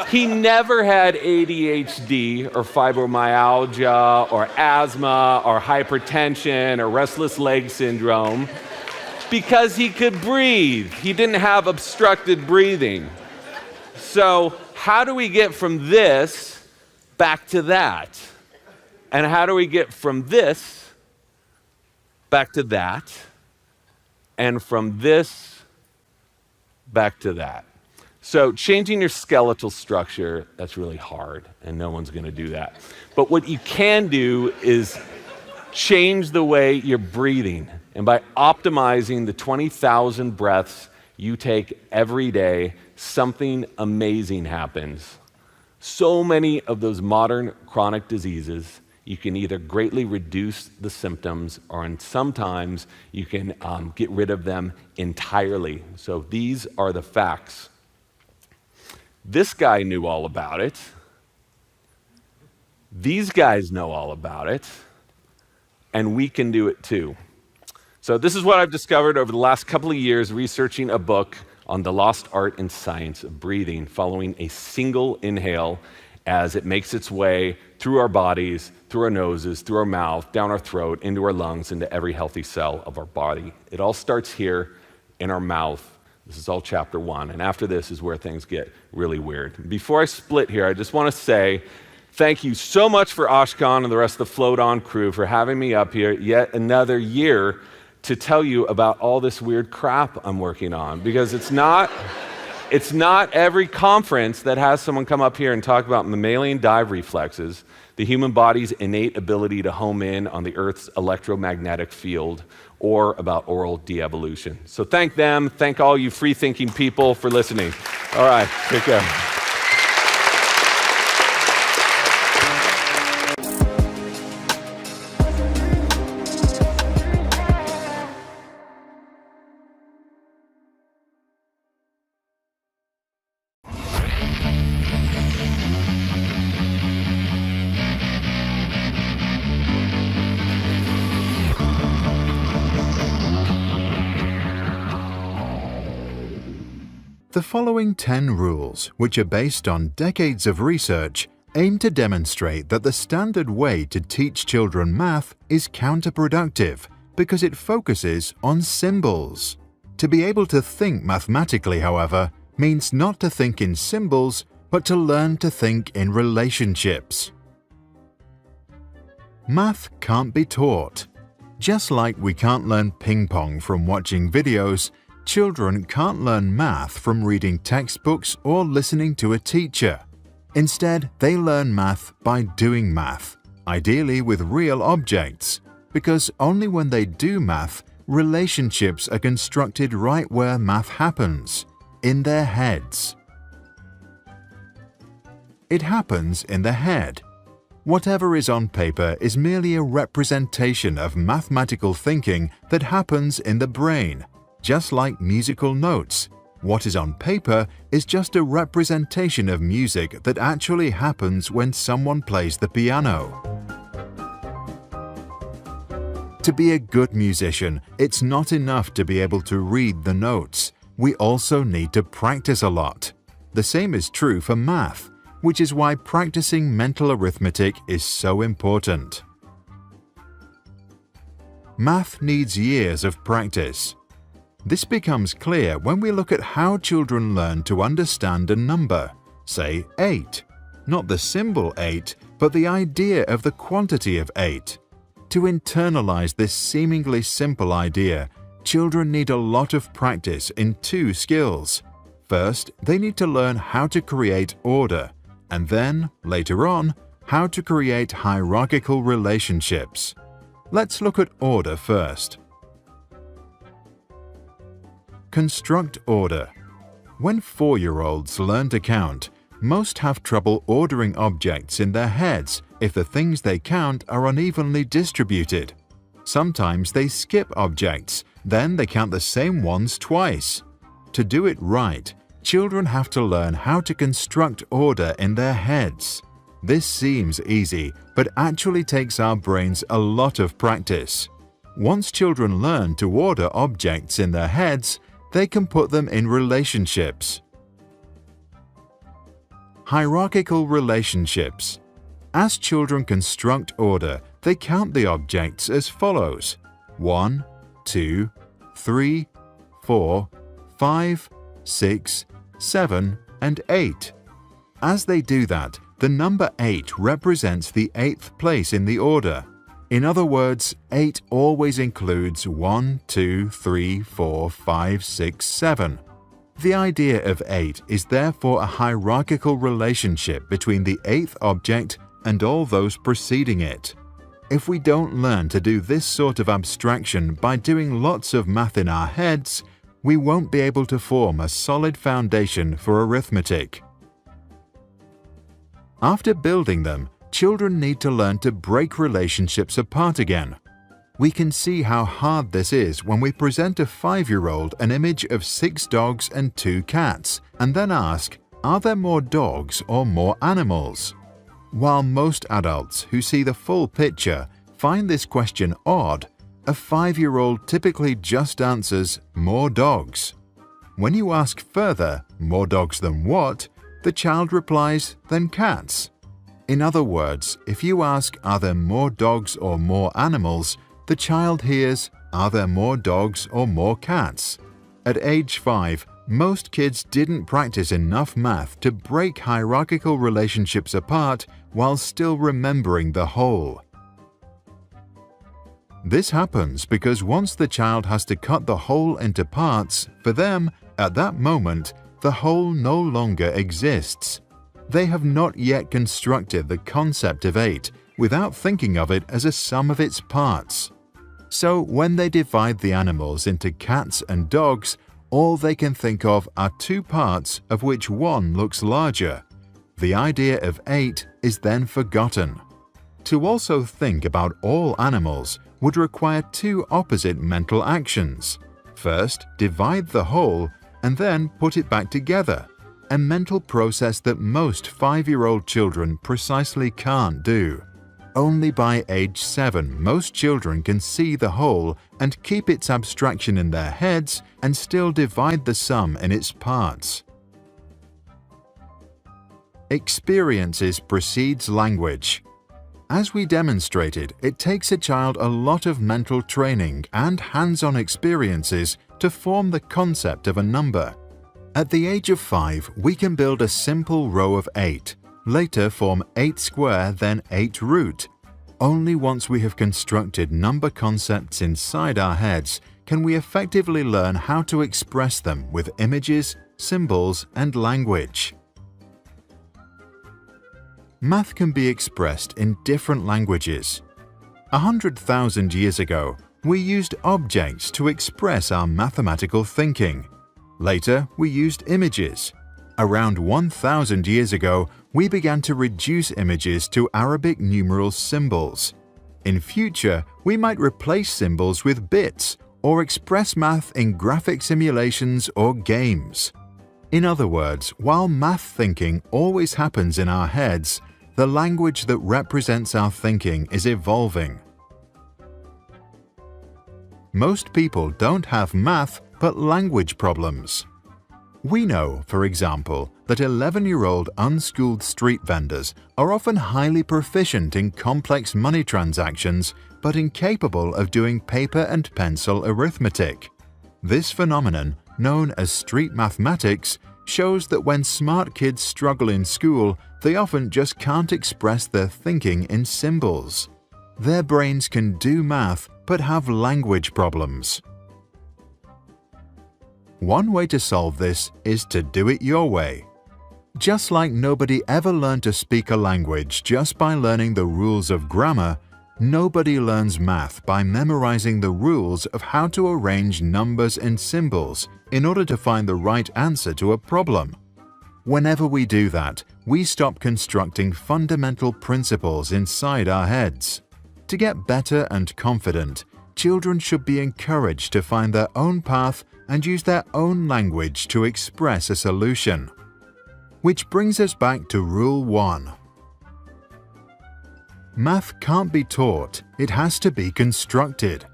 he never had ADHD or fibromyalgia or asthma or hypertension or restless leg syndrome because he could breathe. He didn't have obstructed breathing. So how do we get from this back to that? And how do we get from this back to that? And from this back to that? So changing your skeletal structure, that's really hard, and no one's going to do that. But what you can do is change the way you're breathing. And by optimizing the 20,000 breaths you take every day, something amazing happens. So many of those modern chronic diseases, you can either greatly reduce the symptoms or sometimes you can get rid of them entirely. So these are the facts. This guy knew all about it. These guys know all about it. And we can do it too. So this is what I've discovered over the last couple of years researching a book on the lost art and science of breathing, following a single inhale as it makes its way through our bodies, through our noses, through our mouth, down our throat, into our lungs, into every healthy cell of our body. It all starts here in our mouth. This is all chapter 1. And after this is where things get really weird. Before I split here, I just want to say thank you so much for Ashkan and the rest of the Float On crew for having me up here yet another year to tell you about all this weird crap I'm working on. Because it's not every conference that has someone come up here and talk about mammalian dive reflexes, the human body's innate ability to home in on the Earth's electromagnetic field, or about oral de-evolution. So thank them, thank all you free-thinking people for listening. All right, take care. The following 10 rules, which are based on decades of research, aim to demonstrate that the standard way to teach children math is counterproductive because it focuses on symbols. To be able to think mathematically, however, means not to think in symbols, but to learn to think in relationships. Math can't be taught. Just like we can't learn ping pong from watching videos, children can't learn math from reading textbooks or listening to a teacher. Instead, they learn math by doing math, ideally with real objects, because only when they do math, relationships are constructed right where math happens, in their heads. It happens in the head. Whatever is on paper is merely a representation of mathematical thinking that happens in the brain. Just like musical notes, what is on paper is just a representation of music that actually happens when someone plays the piano. To be a good musician, it's not enough to be able to read the notes. We also need to practice a lot. The same is true for math, which is why practicing mental arithmetic is so important. Math needs years of practice. This becomes clear when we look at how children learn to understand a number, say 8. Not the symbol 8, but the idea of the quantity of 8. To internalize this seemingly simple idea, children need a lot of practice in 2 skills. First, they need to learn how to create order, and then, later on, how to create hierarchical relationships. Let's look at order first. Construct order. When 4-year-olds learn to count, most have trouble ordering objects in their heads if the things they count are unevenly distributed. Sometimes they skip objects, then they count the same ones twice. To do it right, children have to learn how to construct order in their heads. This seems easy, but actually takes our brains a lot of practice. Once children learn to order objects in their heads, they can put them in relationships. Hierarchical relationships. As children construct order, they count the objects as follows: 1, 2, 3, 4, 5, 6, 7, and 8. As they do that, the number 8 represents the 8th place in the order. In other words, 8 always includes 1, 2, 3, 4, 5, 6, 7. The idea of 8 is therefore a hierarchical relationship between the 8th object and all those preceding it. If we don't learn to do this sort of abstraction by doing lots of math in our heads, we won't be able to form a solid foundation for arithmetic. After building them, children need to learn to break relationships apart again. We can see how hard this is when we present a 5-year-old an image of 6 dogs and 2 cats, and then ask, are there more dogs or more animals? While most adults who see the full picture find this question odd, a 5-year-old typically just answers, more dogs. When you ask further, more dogs than what? The child replies, than cats. In other words, if you ask, are there more dogs or more animals, the child hears, are there more dogs or more cats? At age 5, most kids didn't practice enough math to break hierarchical relationships apart while still remembering the whole. This happens because once the child has to cut the whole into parts, for them, at that moment, the whole no longer exists. They have not yet constructed the concept of 8 without thinking of it as a sum of its parts. So when they divide the animals into cats and dogs, all they can think of are 2 parts of which one looks larger. The idea of 8 is then forgotten. To also think about all animals would require 2 opposite mental actions. First, divide the whole and then put it back together. A mental process that most 5-year-old children precisely can't do. Only by age 7, most children can see the whole and keep its abstraction in their heads and still divide the sum in its parts. Experiences precedes language. As we demonstrated, it takes a child a lot of mental training and hands-on experiences to form the concept of a number. At the age of 5, we can build a simple row of 8, later form 8 square, then 8 root. Only once we have constructed number concepts inside our heads can we effectively learn how to express them with images, symbols, and language. Math can be expressed in different languages. 100,000 years ago, we used objects to express our mathematical thinking. Later, we used images. Around 1,000 years ago, we began to reduce images to Arabic numeral symbols. In future, we might replace symbols with bits or express math in graphic simulations or games. In other words, while math thinking always happens in our heads, the language that represents our thinking is evolving. Most people don't have math but language problems. We know, for example, that 11-year-old unschooled street vendors are often highly proficient in complex money transactions but incapable of doing paper and pencil arithmetic. This phenomenon, known as street mathematics, shows that when smart kids struggle in school, they often just can't express their thinking in symbols. Their brains can do math but have language problems. One way to solve this is to do it your way. Just like nobody ever learned to speak a language just by learning the rules of grammar, nobody learns math by memorizing the rules of how to arrange numbers and symbols in order to find the right answer to a problem. Whenever we do that, we stop constructing fundamental principles inside our heads. To get better and confident, children should be encouraged to find their own path and use their own language to express a solution. Which brings us back to Rule 1. Math can't be taught, it has to be constructed.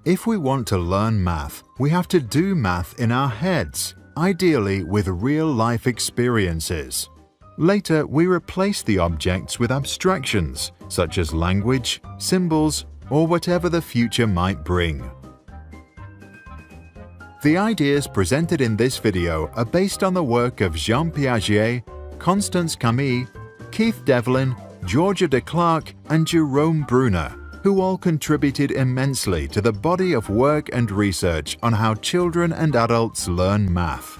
If we want to learn math, we have to do math in our heads, ideally with real-life experiences. Later, we replace the objects with abstractions, such as language, symbols, or whatever the future might bring. The ideas presented in this video are based on the work of Jean Piaget, Constance Camille, Keith Devlin, Georgia de Clark, and Jerome Bruner, who all contributed immensely to the body of work and research on how children and adults learn math.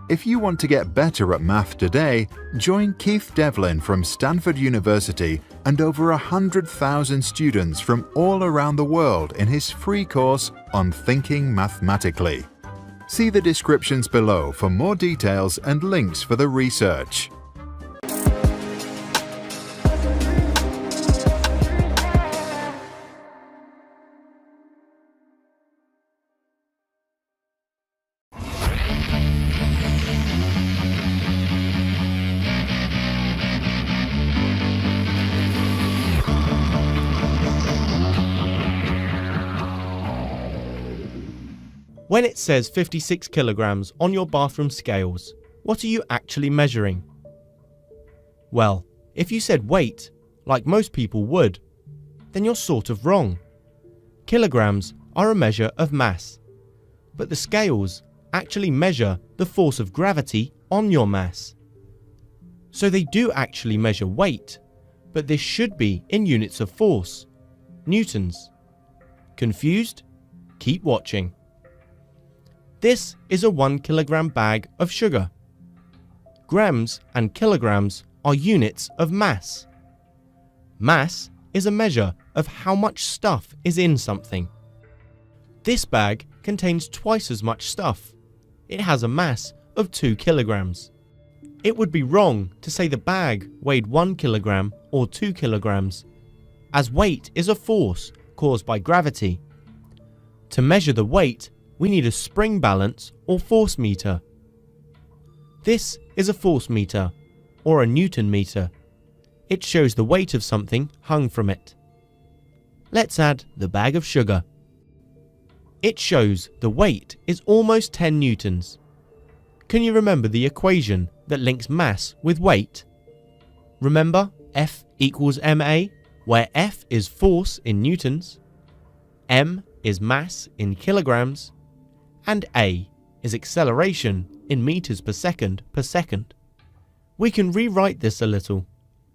If you want to get better at math today, join Keith Devlin from Stanford University and over 100,000 students from all around the world in his free course on Thinking Mathematically. See the descriptions below for more details and links for the research. When it says 56 kilograms on your bathroom scales, what are you actually measuring? Well, if you said weight, like most people would, then you're sort of wrong. Kilograms are a measure of mass, but the scales actually measure the force of gravity on your mass. So they do actually measure weight, but this should be in units of force, newtons. Confused? Keep watching. This is a 1 kilogram bag of sugar. Grams and kilograms are units of mass. Mass is a measure of how much stuff is in something. This bag contains twice as much stuff. It has a mass of 2 kilograms. It would be wrong to say the bag weighed 1 kilogram or 2 kilograms, as weight is a force caused by gravity. To measure the weight, we need a spring balance or force meter. This is a force meter, or a Newton meter. It shows the weight of something hung from it. Let's add the bag of sugar. It shows the weight is almost 10 newtons. Can you remember the equation that links mass with weight? Remember F equals ma, where F is force in newtons, m is mass in kilograms, and A is acceleration in meters per second. We can rewrite this a little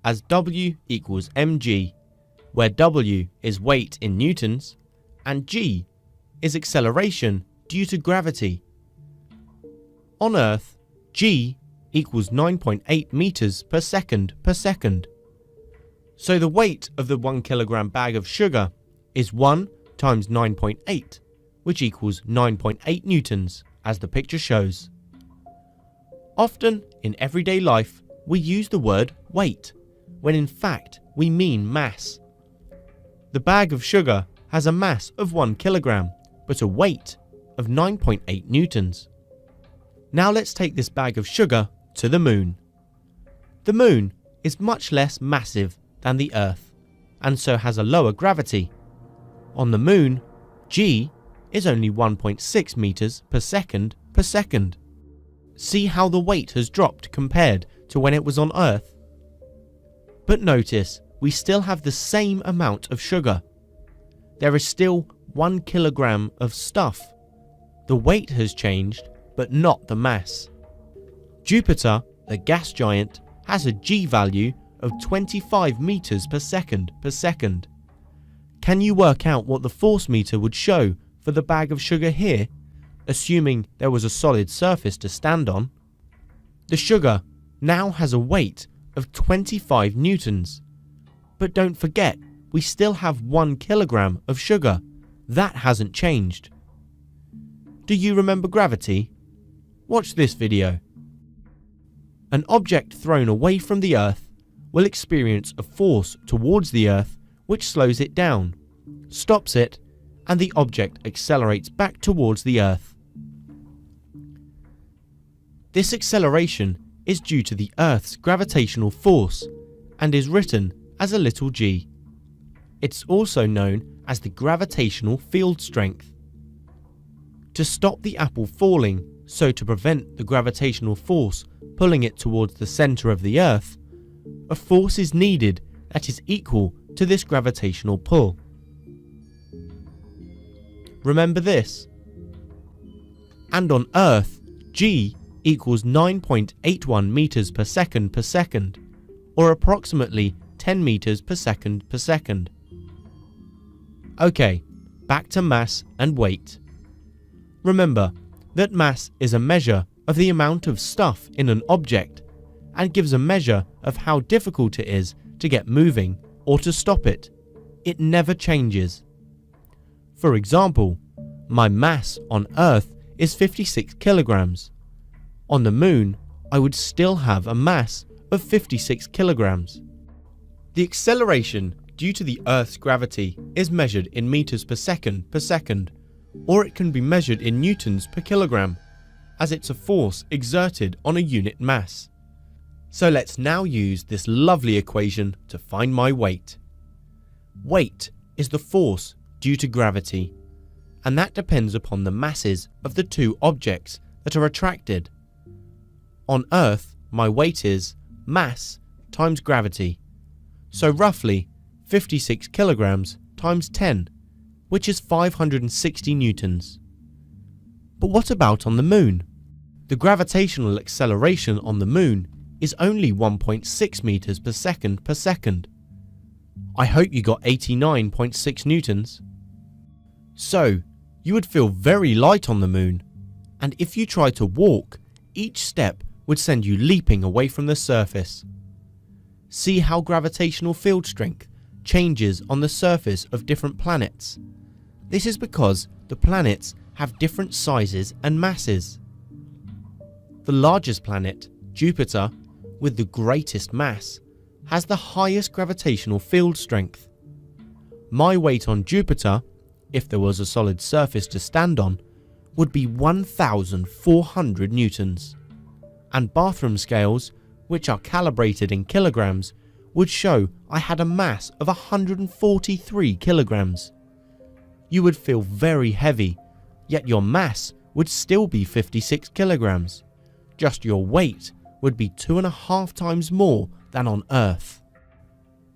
as W equals mg, where W is weight in newtons and g is acceleration due to gravity. On Earth, g equals 9.8 meters per second. So the weight of the 1 kilogram bag of sugar is 1 times 9.8, which equals 9.8 newtons, as the picture shows. Often, in everyday life, we use the word weight, when in fact we mean mass. The bag of sugar has a mass of 1 kilogram, but a weight of 9.8 newtons. Now let's take this bag of sugar to the moon. The moon is much less massive than the Earth, and so has a lower gravity. On the moon, g is only 1.6 meters per second. See how the weight has dropped compared to when it was on Earth? But notice, we still have the same amount of sugar. There is still 1 kilogram of stuff. The weight has changed, but not the mass. Jupiter, the gas giant, has a g value of 25 meters per second. Can you work out what the force meter would show for the bag of sugar here, assuming there was a solid surface to stand on? The sugar now has a weight of 25 newtons. But don't forget, we still have 1 kilogram of sugar. That hasn't changed. Do you remember gravity? Watch this video. An object thrown away from the Earth will experience a force towards the Earth which slows it down, stops it, and the object accelerates back towards the Earth. This acceleration is due to the Earth's gravitational force and is written as a little g. It's also known as the gravitational field strength. To stop the apple falling, so to prevent the gravitational force pulling it towards the centre of the Earth, a force is needed that is equal to this gravitational pull. Remember this? And on Earth, g equals 9.81 meters per second, or approximately 10 meters per second. Okay, back to mass and weight. Remember that mass is a measure of the amount of stuff in an object and gives a measure of how difficult it is to get moving or to stop it. It never changes. For example, my mass on Earth is 56 kilograms. On the Moon, I would still have a mass of 56 kilograms. The acceleration due to the Earth's gravity is measured in meters per second, or it can be measured in newtons per kilogram, as it's a force exerted on a unit mass. So let's now use this lovely equation to find my weight. Weight is the force due to gravity, and that depends upon the masses of the two objects that are attracted. On Earth, my weight is mass times gravity, so roughly 56 kilograms times 10, which is 560 newtons. But what about on the Moon? The gravitational acceleration on the Moon is only 1.6 meters per second. I hope you got 89.6 newtons. So, you would feel very light on the Moon, and if you try to walk, each step would send you leaping away from the surface. See how gravitational field strength changes on the surface of different planets. This is because the planets have different sizes and masses. The largest planet, Jupiter, with the greatest mass, has the highest gravitational field strength. My weight on Jupiter, if there was a solid surface to stand on, would be 1,400 newtons. And bathroom scales, which are calibrated in kilograms, would show I had a mass of 143 kilograms. You would feel very heavy, yet your mass would still be 56 kilograms. Just your weight would be 2.5 times more than on Earth.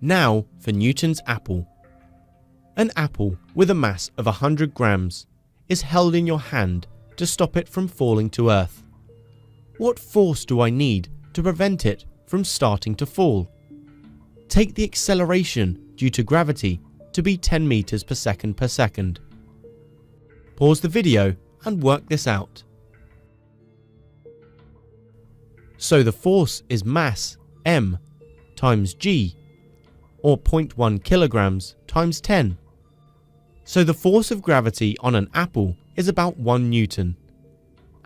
Now for Newton's apple. An apple with a mass of 100 grams is held in your hand to stop it from falling to Earth. What force do I need to prevent it from starting to fall? Take the acceleration due to gravity to be 10 meters per second. Pause the video and work this out. So the force is mass m times g, or 0.1 kilograms times 10. So the force of gravity on an apple is about 1 newton.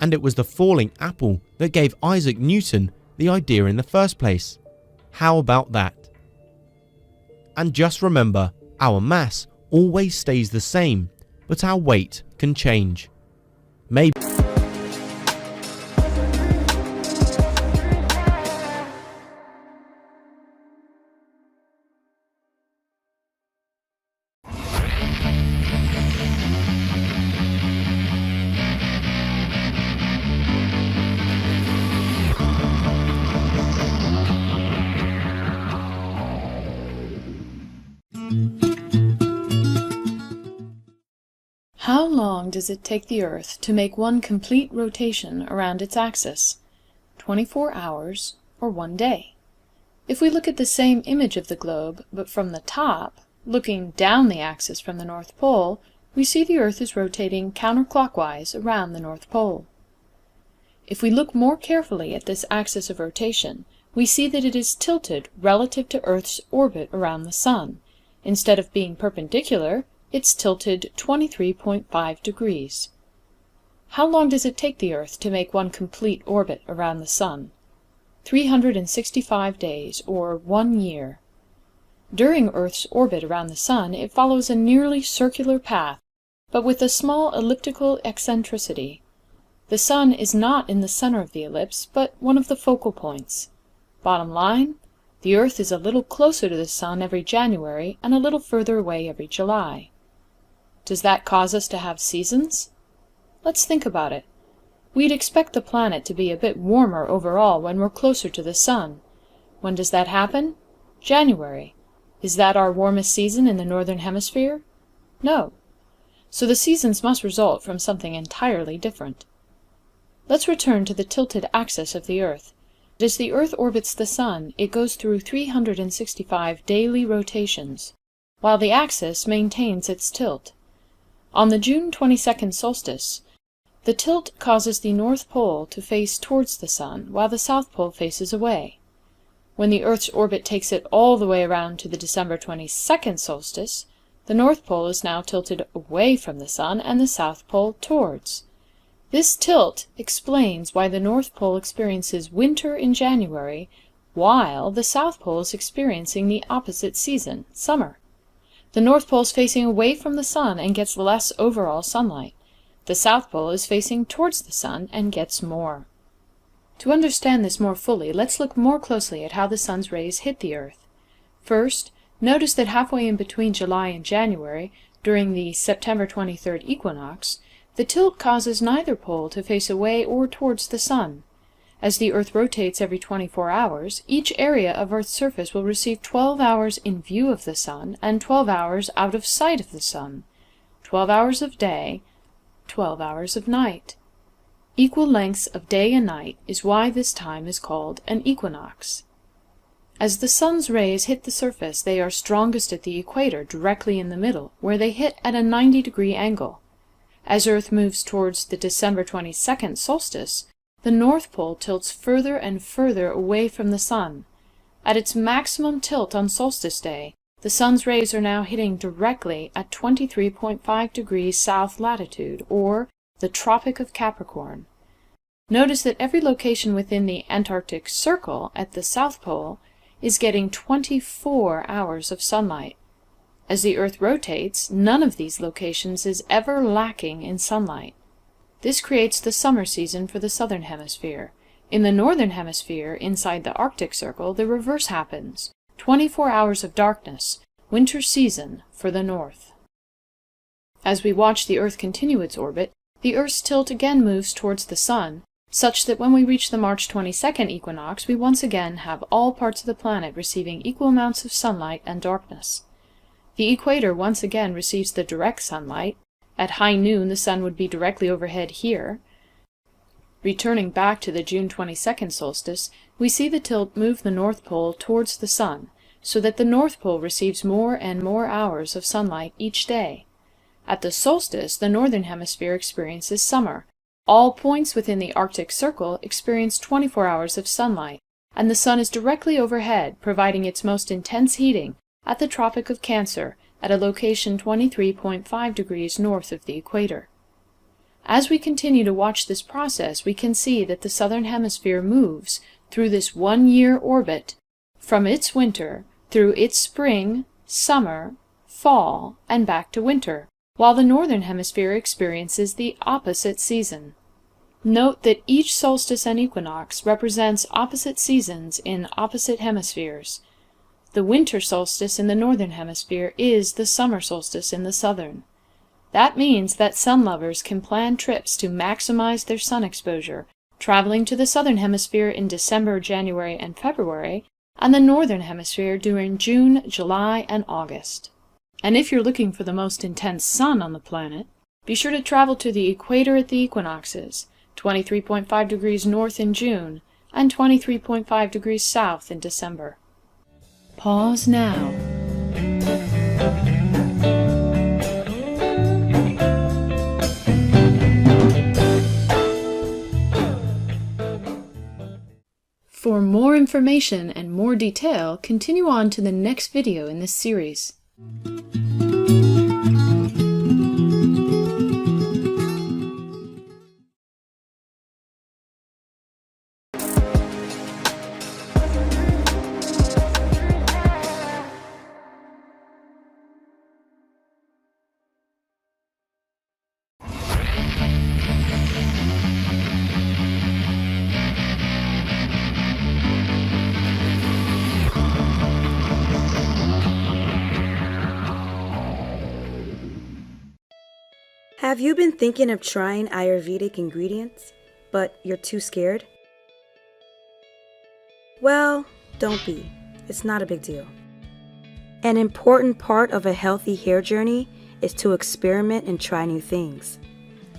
And it was the falling apple that gave Isaac Newton the idea in the first place. How about that? And just remember, our mass always stays the same, but our weight can change. Maybe How long does it take the Earth to make one complete rotation around its axis? 24 hours or 1 day? If we look at the same image of the globe, but from the top, looking down the axis from the North Pole, we see the Earth is rotating counterclockwise around the North Pole. If we look more carefully at this axis of rotation, we see that it is tilted relative to Earth's orbit around the Sun. Instead of being perpendicular, it's tilted 23.5 degrees. How long does it take the Earth to make one complete orbit around the Sun? 365 days, or 1 year. During Earth's orbit around the Sun, it follows a nearly circular path, but with a small elliptical eccentricity. The Sun is not in the center of the ellipse, but one of the focal points. Bottom line, the Earth is a little closer to the Sun every January and a little further away every July. Does that cause us to have seasons? Let's think about it. We'd expect the planet to be a bit warmer overall when we're closer to the Sun. When does that happen? January. Is that our warmest season in the Northern Hemisphere? No. So the seasons must result from something entirely different. Let's return to the tilted axis of the Earth. As the Earth orbits the Sun, it goes through 365 daily rotations, while the axis maintains its tilt. On the June 22nd solstice, the tilt causes the North Pole to face towards the Sun, while the South Pole faces away. When the Earth's orbit takes it all the way around to the December 22nd solstice, the North Pole is now tilted away from the Sun and the South Pole towards. This tilt explains why the North Pole experiences winter in January, while the South Pole is experiencing the opposite season, summer. The North Pole is facing away from the Sun and gets less overall sunlight. The South Pole is facing towards the Sun and gets more. To understand this more fully, let's look more closely at how the Sun's rays hit the Earth. First, notice that halfway in between July and January, during the September 23rd equinox, the tilt causes neither pole to face away or towards the Sun. As the Earth rotates every 24 hours, each area of Earth's surface will receive 12 hours in view of the Sun and 12 hours out of sight of the Sun. 12 hours of day, 12 hours of night. Equal lengths of day and night is why this time is called an equinox. As the Sun's rays hit the surface, they are strongest at the equator, directly in the middle, where they hit at a 90-degree angle. As Earth moves towards the December 22nd solstice, the North Pole tilts further and further away from the Sun. At its maximum tilt on solstice day, the Sun's rays are now hitting directly at 23.5 degrees south latitude, or the Tropic of Capricorn. Notice that every location within the Antarctic Circle at the South Pole is getting 24 hours of sunlight. As the Earth rotates, none of these locations is ever lacking in sunlight. This creates the summer season for the Southern Hemisphere. In the Northern Hemisphere, inside the Arctic Circle, the reverse happens. 24 hours of darkness, winter season for the North. As we watch the Earth continue its orbit, the Earth's tilt again moves towards the Sun, such that when we reach the March 22nd equinox, we once again have all parts of the planet receiving equal amounts of sunlight and darkness. The equator once again receives the direct sunlight. At high noon, the Sun would be directly overhead here. Returning back to the June 22nd solstice, we see the tilt move the North Pole towards the Sun, so that the North Pole receives more and more hours of sunlight each day. At the solstice, the Northern Hemisphere experiences summer. All points within the Arctic Circle experience 24 hours of sunlight, and the Sun is directly overhead, providing its most intense heating at the Tropic of Cancer, at a location 23.5 degrees north of the equator. As we continue to watch this process, we can see that the Southern Hemisphere moves through this 1-year orbit from its winter through its spring, summer, fall, and back to winter, while the Northern Hemisphere experiences the opposite season. Note that each solstice and equinox represents opposite seasons in opposite hemispheres. The winter solstice in the Northern Hemisphere is the summer solstice in the Southern. That means that sun lovers can plan trips to maximize their sun exposure, traveling to the Southern Hemisphere in December, January, and February, and the Northern Hemisphere during June, July, and August. And if you're looking for the most intense sun on the planet, be sure to travel to the equator at the equinoxes, 23.5 degrees north in June, and 23.5 degrees south in December. Pause now. For For more information and more detail, continue on to the next video in this series. Have you been thinking of trying Ayurvedic ingredients, but you're too scared? Well, don't be. It's not a big deal. An important part of a healthy hair journey is to experiment and try new things.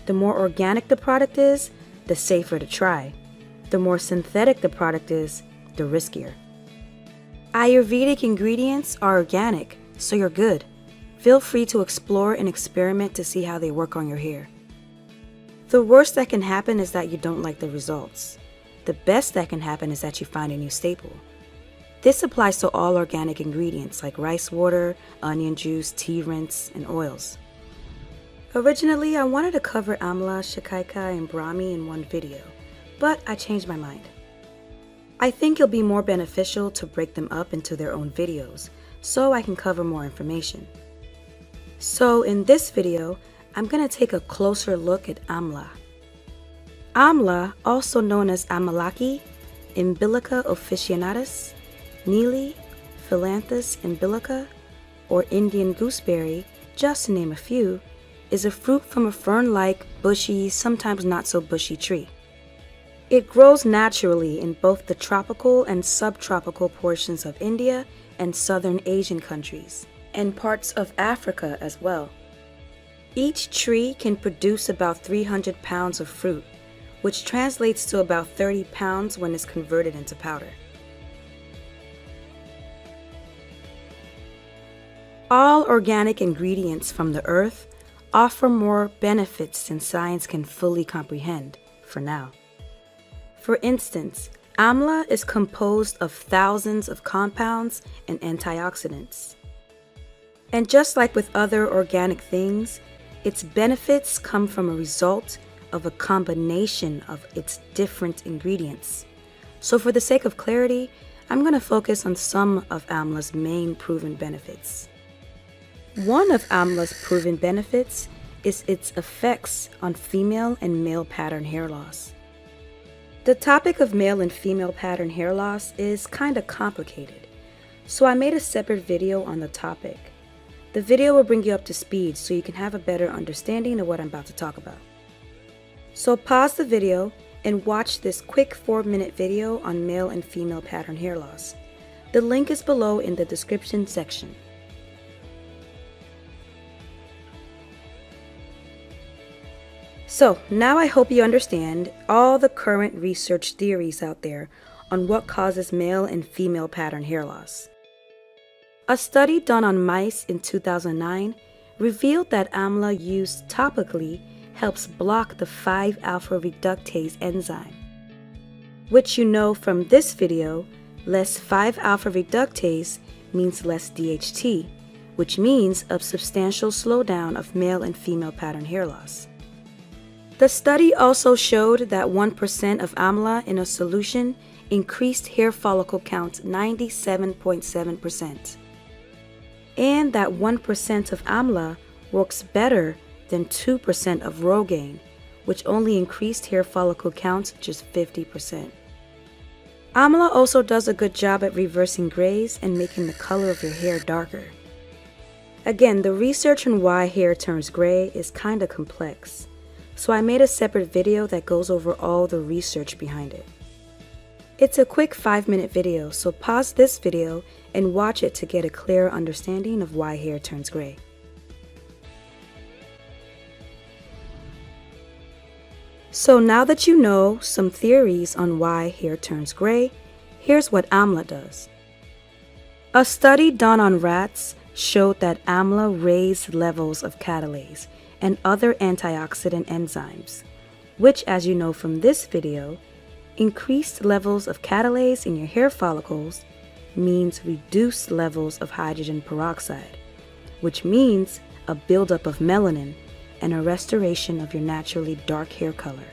The more organic the product is, the safer to try. The more synthetic the product is, the riskier. Ayurvedic ingredients are organic, so you're good. Feel free to explore and experiment to see how they work on your hair. The worst that can happen is that you don't like the results. The best that can happen is that you find a new staple. This applies to all organic ingredients like rice water, onion juice, tea rinse, and oils. Originally, I wanted to cover Amla, Shikakai, and Brahmi in one video, but I changed my mind. I think it'll be more beneficial to break them up into their own videos, so I can cover more information. So in this video, I'm going to take a closer look at Amla. Amla, also known as Amalaki, Umbilica officinatus, Neeli, Philanthus umbilica, or Indian gooseberry, just to name a few, is a fruit from a fern-like, bushy, sometimes not so bushy tree. It grows naturally in both the tropical and subtropical portions of India and southern Asian countries, and parts of Africa as well. Each tree can produce about 300 pounds of fruit, which translates to about 30 pounds when it's converted into powder. All organic ingredients from the earth offer more benefits than science can fully comprehend, for now. For instance, Amla is composed of thousands of compounds and antioxidants. And just like with other organic things, its benefits come from a result of a combination of its different ingredients. So for the sake of clarity, I'm going to focus on some of Amla's main proven benefits. One of Amla's proven benefits is its effects on female and male pattern hair loss. The topic of male and female pattern hair loss is kind of complicated, so I made a separate video on the topic. The video will bring you up to speed so you can have a better understanding of what I'm about to talk about. So pause the video and watch this quick 4-minute video on male and female pattern hair loss. The link is below in the description section. So now I hope you understand all the current research theories out there on what causes male and female pattern hair loss. A study done on mice in 2009 revealed that Amla used topically helps block the 5-alpha reductase enzyme, which you know from this video, less 5-alpha reductase means less DHT, which means a substantial slowdown of male and female pattern hair loss. The study also showed that 1% of Amla in a solution increased hair follicle count 97.7%. And that 1% of Amla works better than 2% of Rogaine, which only increased hair follicle count just 50%. Amla also does a good job at reversing grays and making the color of your hair darker. Again, the research on why hair turns gray is kinda complex, so I made a separate video that goes over all the research behind it. It's a quick 5-minute video, so pause this video and watch it to get a clear understanding of why hair turns gray. So now that you know some theories on why hair turns gray, here's what Amla does. A study done on rats showed that Amla raised levels of catalase and other antioxidant enzymes, which, as you know from this video, increased levels of catalase in your hair follicles means reduced levels of hydrogen peroxide, which means a buildup of melanin and a restoration of your naturally dark hair color.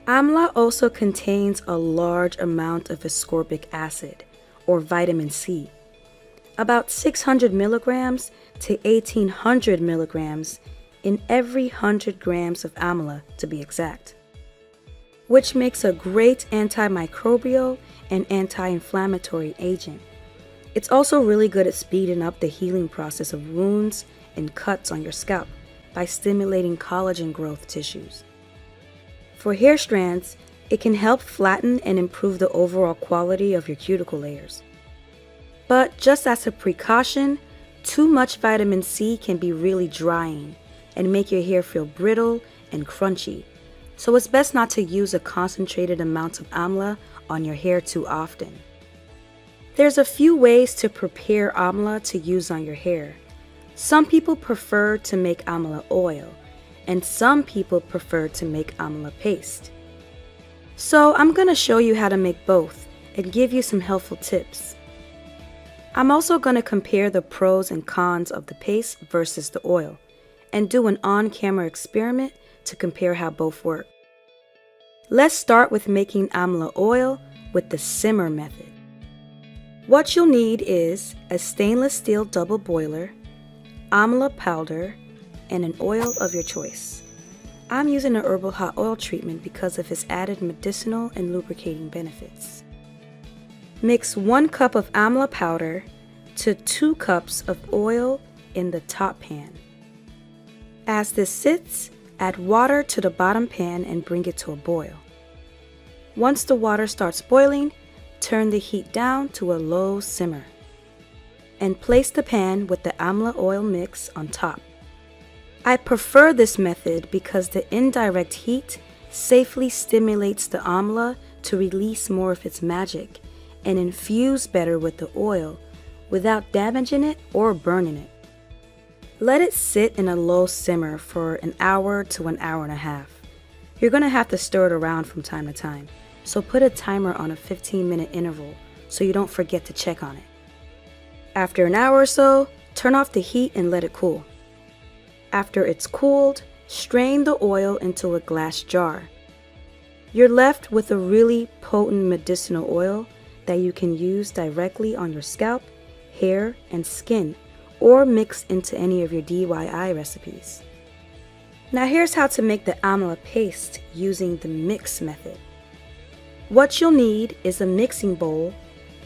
Amla also contains a large amount of ascorbic acid, or vitamin C, about 600 milligrams to 1800 milligrams in every 100 grams of amla to be exact, which makes a great antimicrobial and anti-inflammatory agent. It's also really good at speeding up the healing process of wounds and cuts on your scalp by stimulating collagen growth tissues. For hair strands, it can help flatten and improve the overall quality of your cuticle layers. But just as a precaution, too much vitamin C can be really drying and make your hair feel brittle and crunchy, so it's best not to use a concentrated amount of amla on your hair too often. There's a few ways to prepare amla to use on your hair. Some people prefer to make amla oil, and some people prefer to make amla paste. So I'm going to show you how to make both and give you some helpful tips. I'm also going to compare the pros and cons of the paste versus the oil and do an on-camera experiment to compare how both work. Let's start with making amla oil with the simmer method. What you'll need is a stainless steel double boiler, amla powder, and an oil of your choice. I'm using a herbal hot oil treatment because of its added medicinal and lubricating benefits. Mix 1 cup of amla powder to 2 cups of oil in the top pan. As this sits, add water to the bottom pan and bring it to a boil. Once the water starts boiling, turn the heat down to a low simmer and place the pan with the amla oil mix on top. I prefer this method because the indirect heat safely stimulates the amla to release more of its magic and infuse better with the oil without damaging it or burning it. Let it sit in a low simmer for an hour to an hour and a half. You're going to have to stir it around from time to time, so put a timer on a 15-minute interval so you don't forget to check on it. After an hour or so, turn off the heat and let it cool. After it's cooled, strain the oil into a glass jar. You're left with a really potent medicinal oil that you can use directly on your scalp, hair, and skin, or mix into any of your DIY recipes. Now here's how to make the amla paste using the mix method. What you'll need is a mixing bowl,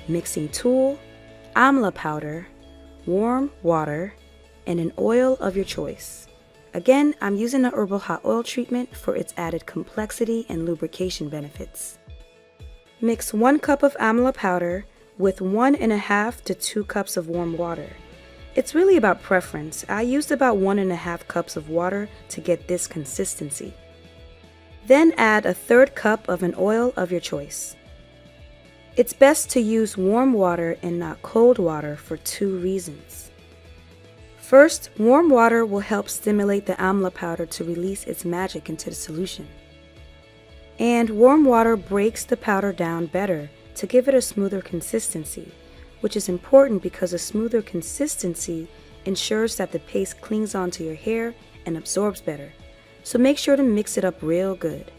mixing tool, amla powder, warm water, and an oil of your choice. Again, I'm using the herbal hot oil treatment for its added complexity and lubrication benefits. Mix 1 cup of amla powder with 1.5 to 2 cups of warm water. It's really about preference. I used about 1.5 cups of water to get this consistency. Then add a 1/3 cup of an oil of your choice. It's best to use warm water and not cold water for 2 reasons. First, warm water will help stimulate the amla powder to release its magic into the solution. And warm water breaks the powder down better to give it a smoother consistency, which is important because a smoother consistency ensures that the paste clings onto your hair and absorbs better. So make sure to mix it up real good.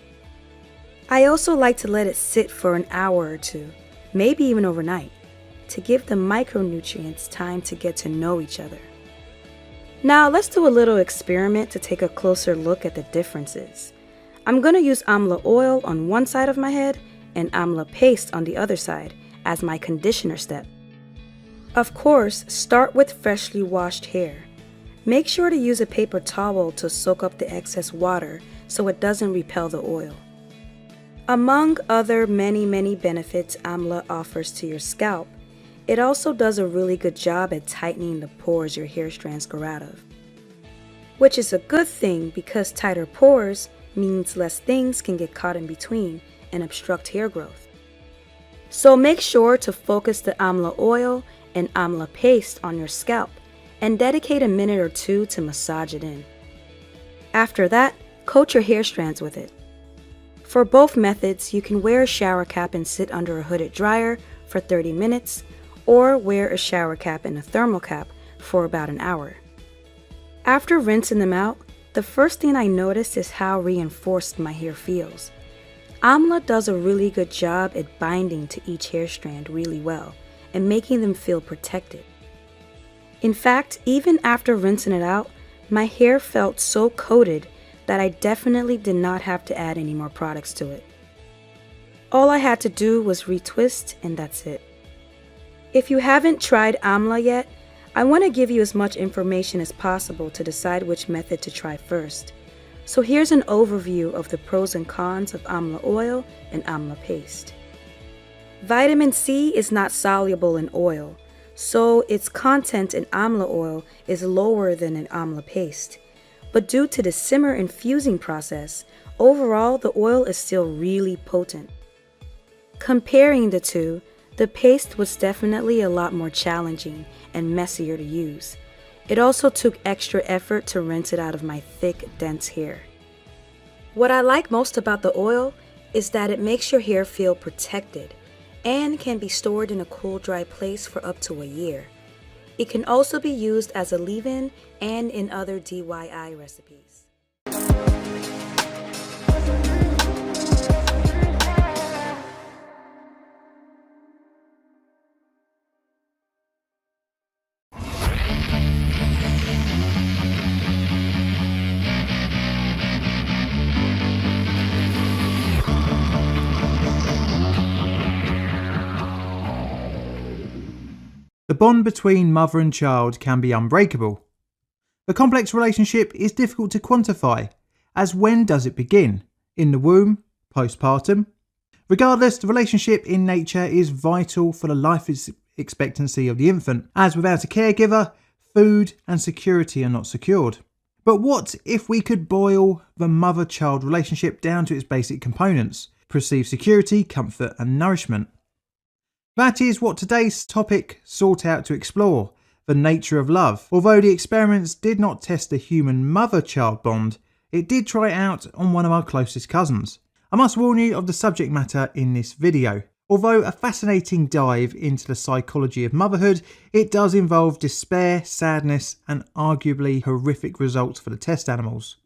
I also like to let it sit for an hour or 2, maybe even overnight, to give the micronutrients time to get to know each other. Now let's do a little experiment to take a closer look at the differences. I'm going to use amla oil on one side of my head and amla paste on the other side as my conditioner step. Of course, start with freshly washed hair. Make sure to use a paper towel to soak up the excess water so it doesn't repel the oil. Among other many benefits amla offers to your scalp, it also does a really good job at tightening the pores your hair strands grow out of. Which is a good thing because tighter pores means less things can get caught in between and obstruct hair growth. So make sure to focus the amla oil and amla paste on your scalp and dedicate a minute or 2 to massage it in. After that, coat your hair strands with it. For both methods, you can wear a shower cap and sit under a hooded dryer for 30 minutes, or wear a shower cap and a thermal cap for about an hour. After rinsing them out, the first thing I noticed is how reinforced my hair feels. Amla does a really good job at binding to each hair strand really well and making them feel protected. In fact, even after rinsing it out, my hair felt so coated that I definitely did not have to add any more products to it. All I had to do was retwist, and that's it. If you haven't tried Amla yet, I want to give you as much information as possible to decide which method to try first. So here's an overview of the pros and cons of Amla oil and Amla paste. Vitamin C is not soluble in oil, so its content in Amla oil is lower than in Amla paste. But due to the simmer infusing process, overall the oil is still really potent. Comparing the two, the paste was definitely a lot more challenging and messier to use. It also took extra effort to rinse it out of my thick, dense hair. What I like most about the oil is that it makes your hair feel protected and can be stored in a cool, dry place for up to a year. It can also be used as a leave-in and in other DIY recipes. The bond between mother and child can be unbreakable. The complex relationship is difficult to quantify, as when does it begin? In the womb? Postpartum? Regardless, the relationship in nature is vital for the life expectancy of the infant, as without a caregiver, food and security are not secured. But what if we could boil the mother-child relationship down to its basic components? Perceived security, comfort and nourishment. That is what today's topic sought out to explore, the nature of love. Although the experiments did not test the human mother-child bond, it did try it out on one of our closest cousins. I must warn you of the subject matter in this video. Although a fascinating dive into the psychology of motherhood, it does involve despair, sadness and arguably horrific results for the test animals.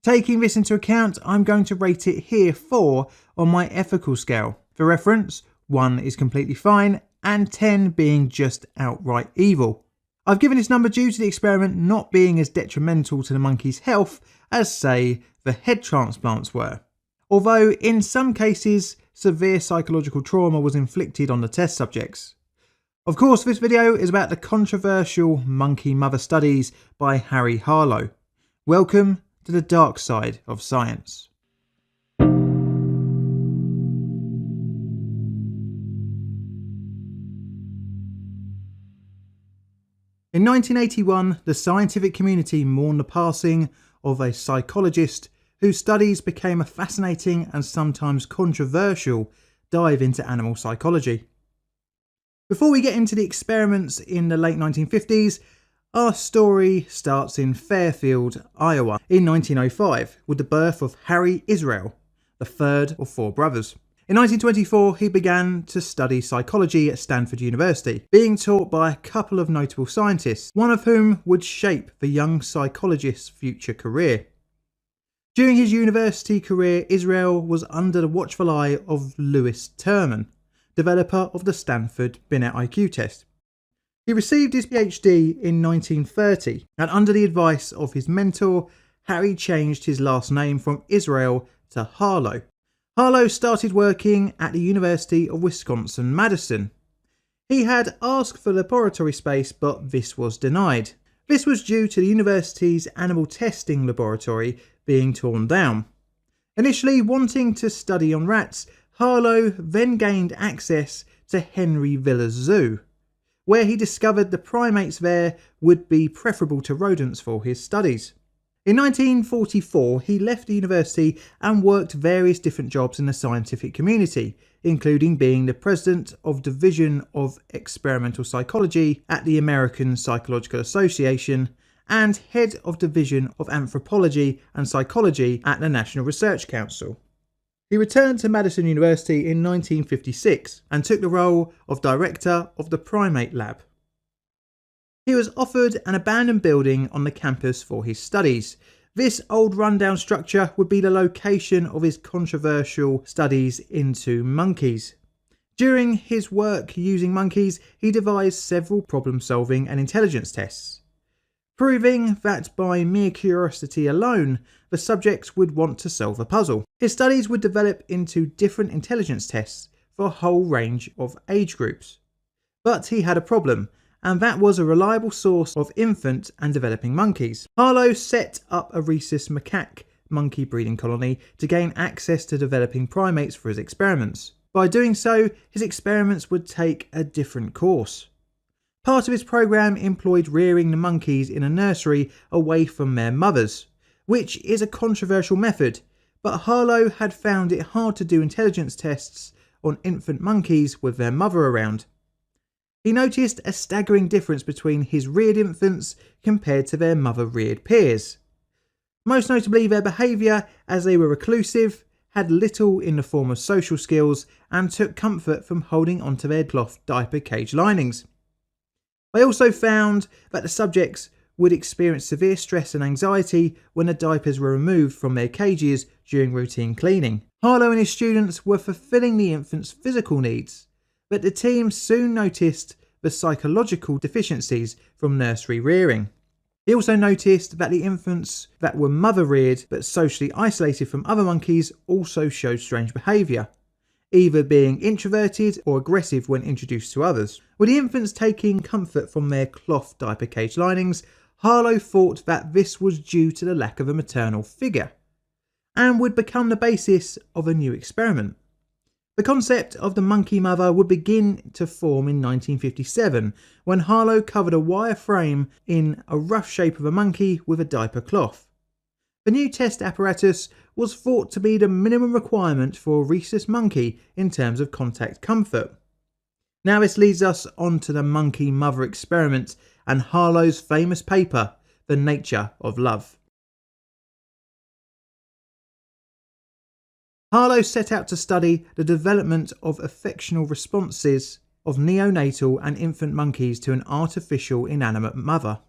Taking this into account, I'm going to rate it here 4 on my ethical scale. For reference, 1 is completely fine, and 10 being just outright evil. I've given this number due to the experiment not being as detrimental to the monkey's health as, say, the head transplants were. Although, in some cases, severe psychological trauma was inflicted on the test subjects. Of course, this video is about the controversial monkey mother studies by Harry Harlow. Welcome to the dark side of science. In 1981, the scientific community mourned the passing of a psychologist whose studies became a fascinating and sometimes controversial dive into animal psychology. Before we get into the experiments in the late 1950s, our story starts in Fairfield, Iowa in 1905 with the birth of Harry Israel, the third of 4 brothers. In 1924, he began to study psychology at Stanford University, being taught by a couple of notable scientists, one of whom would shape the young psychologist's future career. During his university career, Israel was under the watchful eye of Lewis Terman, developer of the Stanford Binet IQ test. He received his PhD in 1930, and under the advice of his mentor, Harry changed his last name from Israel to Harlow. Harlow started working at the University of Wisconsin-Madison. He had asked for laboratory space, but this was denied. This was due to the university's animal testing laboratory being torn down. Initially wanting to study on rats, Harlow then gained access to Henry Villa's Zoo, where he discovered the primates there would be preferable to rodents for his studies. In 1944, he left the university and worked various different jobs in the scientific community, including being the president of Division of Experimental Psychology at the American Psychological Association and head of Division of Anthropology and Psychology at the National Research Council. He returned to Madison University in 1956 and took the role of director of the primate lab. He was offered an abandoned building on the campus for his studies. This old rundown structure would be the location of his controversial studies into monkeys. During his work using monkeys, he devised several problem-solving and intelligence tests, proving that by mere curiosity alone, the subjects would want to solve a puzzle. His studies would develop into different intelligence tests for a whole range of age groups. But he had a problem, and that was a reliable source of infant and developing monkeys. Harlow set up a rhesus macaque monkey breeding colony to gain access to developing primates for his experiments. By doing so, his experiments would take a different course. Part of his program employed rearing the monkeys in a nursery away from their mothers, which is a controversial method, but Harlow had found it hard to do intelligence tests on infant monkeys with their mother around. He noticed a staggering difference between his reared infants compared to their mother-reared peers. Most notably, their behaviour, as they were reclusive, had little in the form of social skills and took comfort from holding onto their cloth diaper cage linings. They also found that the subjects would experience severe stress and anxiety when the diapers were removed from their cages during routine cleaning. Harlow and his students were fulfilling the infants' physical needs, but the team soon noticed the psychological deficiencies from nursery rearing. He also noticed that the infants that were mother-reared but socially isolated from other monkeys also showed strange behaviour, either being introverted or aggressive when introduced to others. With the infants taking comfort from their cloth diaper cage linings, Harlow thought that this was due to the lack of a maternal figure, and would become the basis of a new experiment. The concept of the monkey mother would begin to form in 1957 when Harlow covered a wire frame in a rough shape of a monkey with a diaper cloth. The new test apparatus was thought to be the minimum requirement for a rhesus monkey in terms of contact comfort. Now this leads us on to the monkey mother experiment and Harlow's famous paper, The Nature of Love. Harlow set out to study the development of affectional responses of neonatal and infant monkeys to an artificial inanimate mother.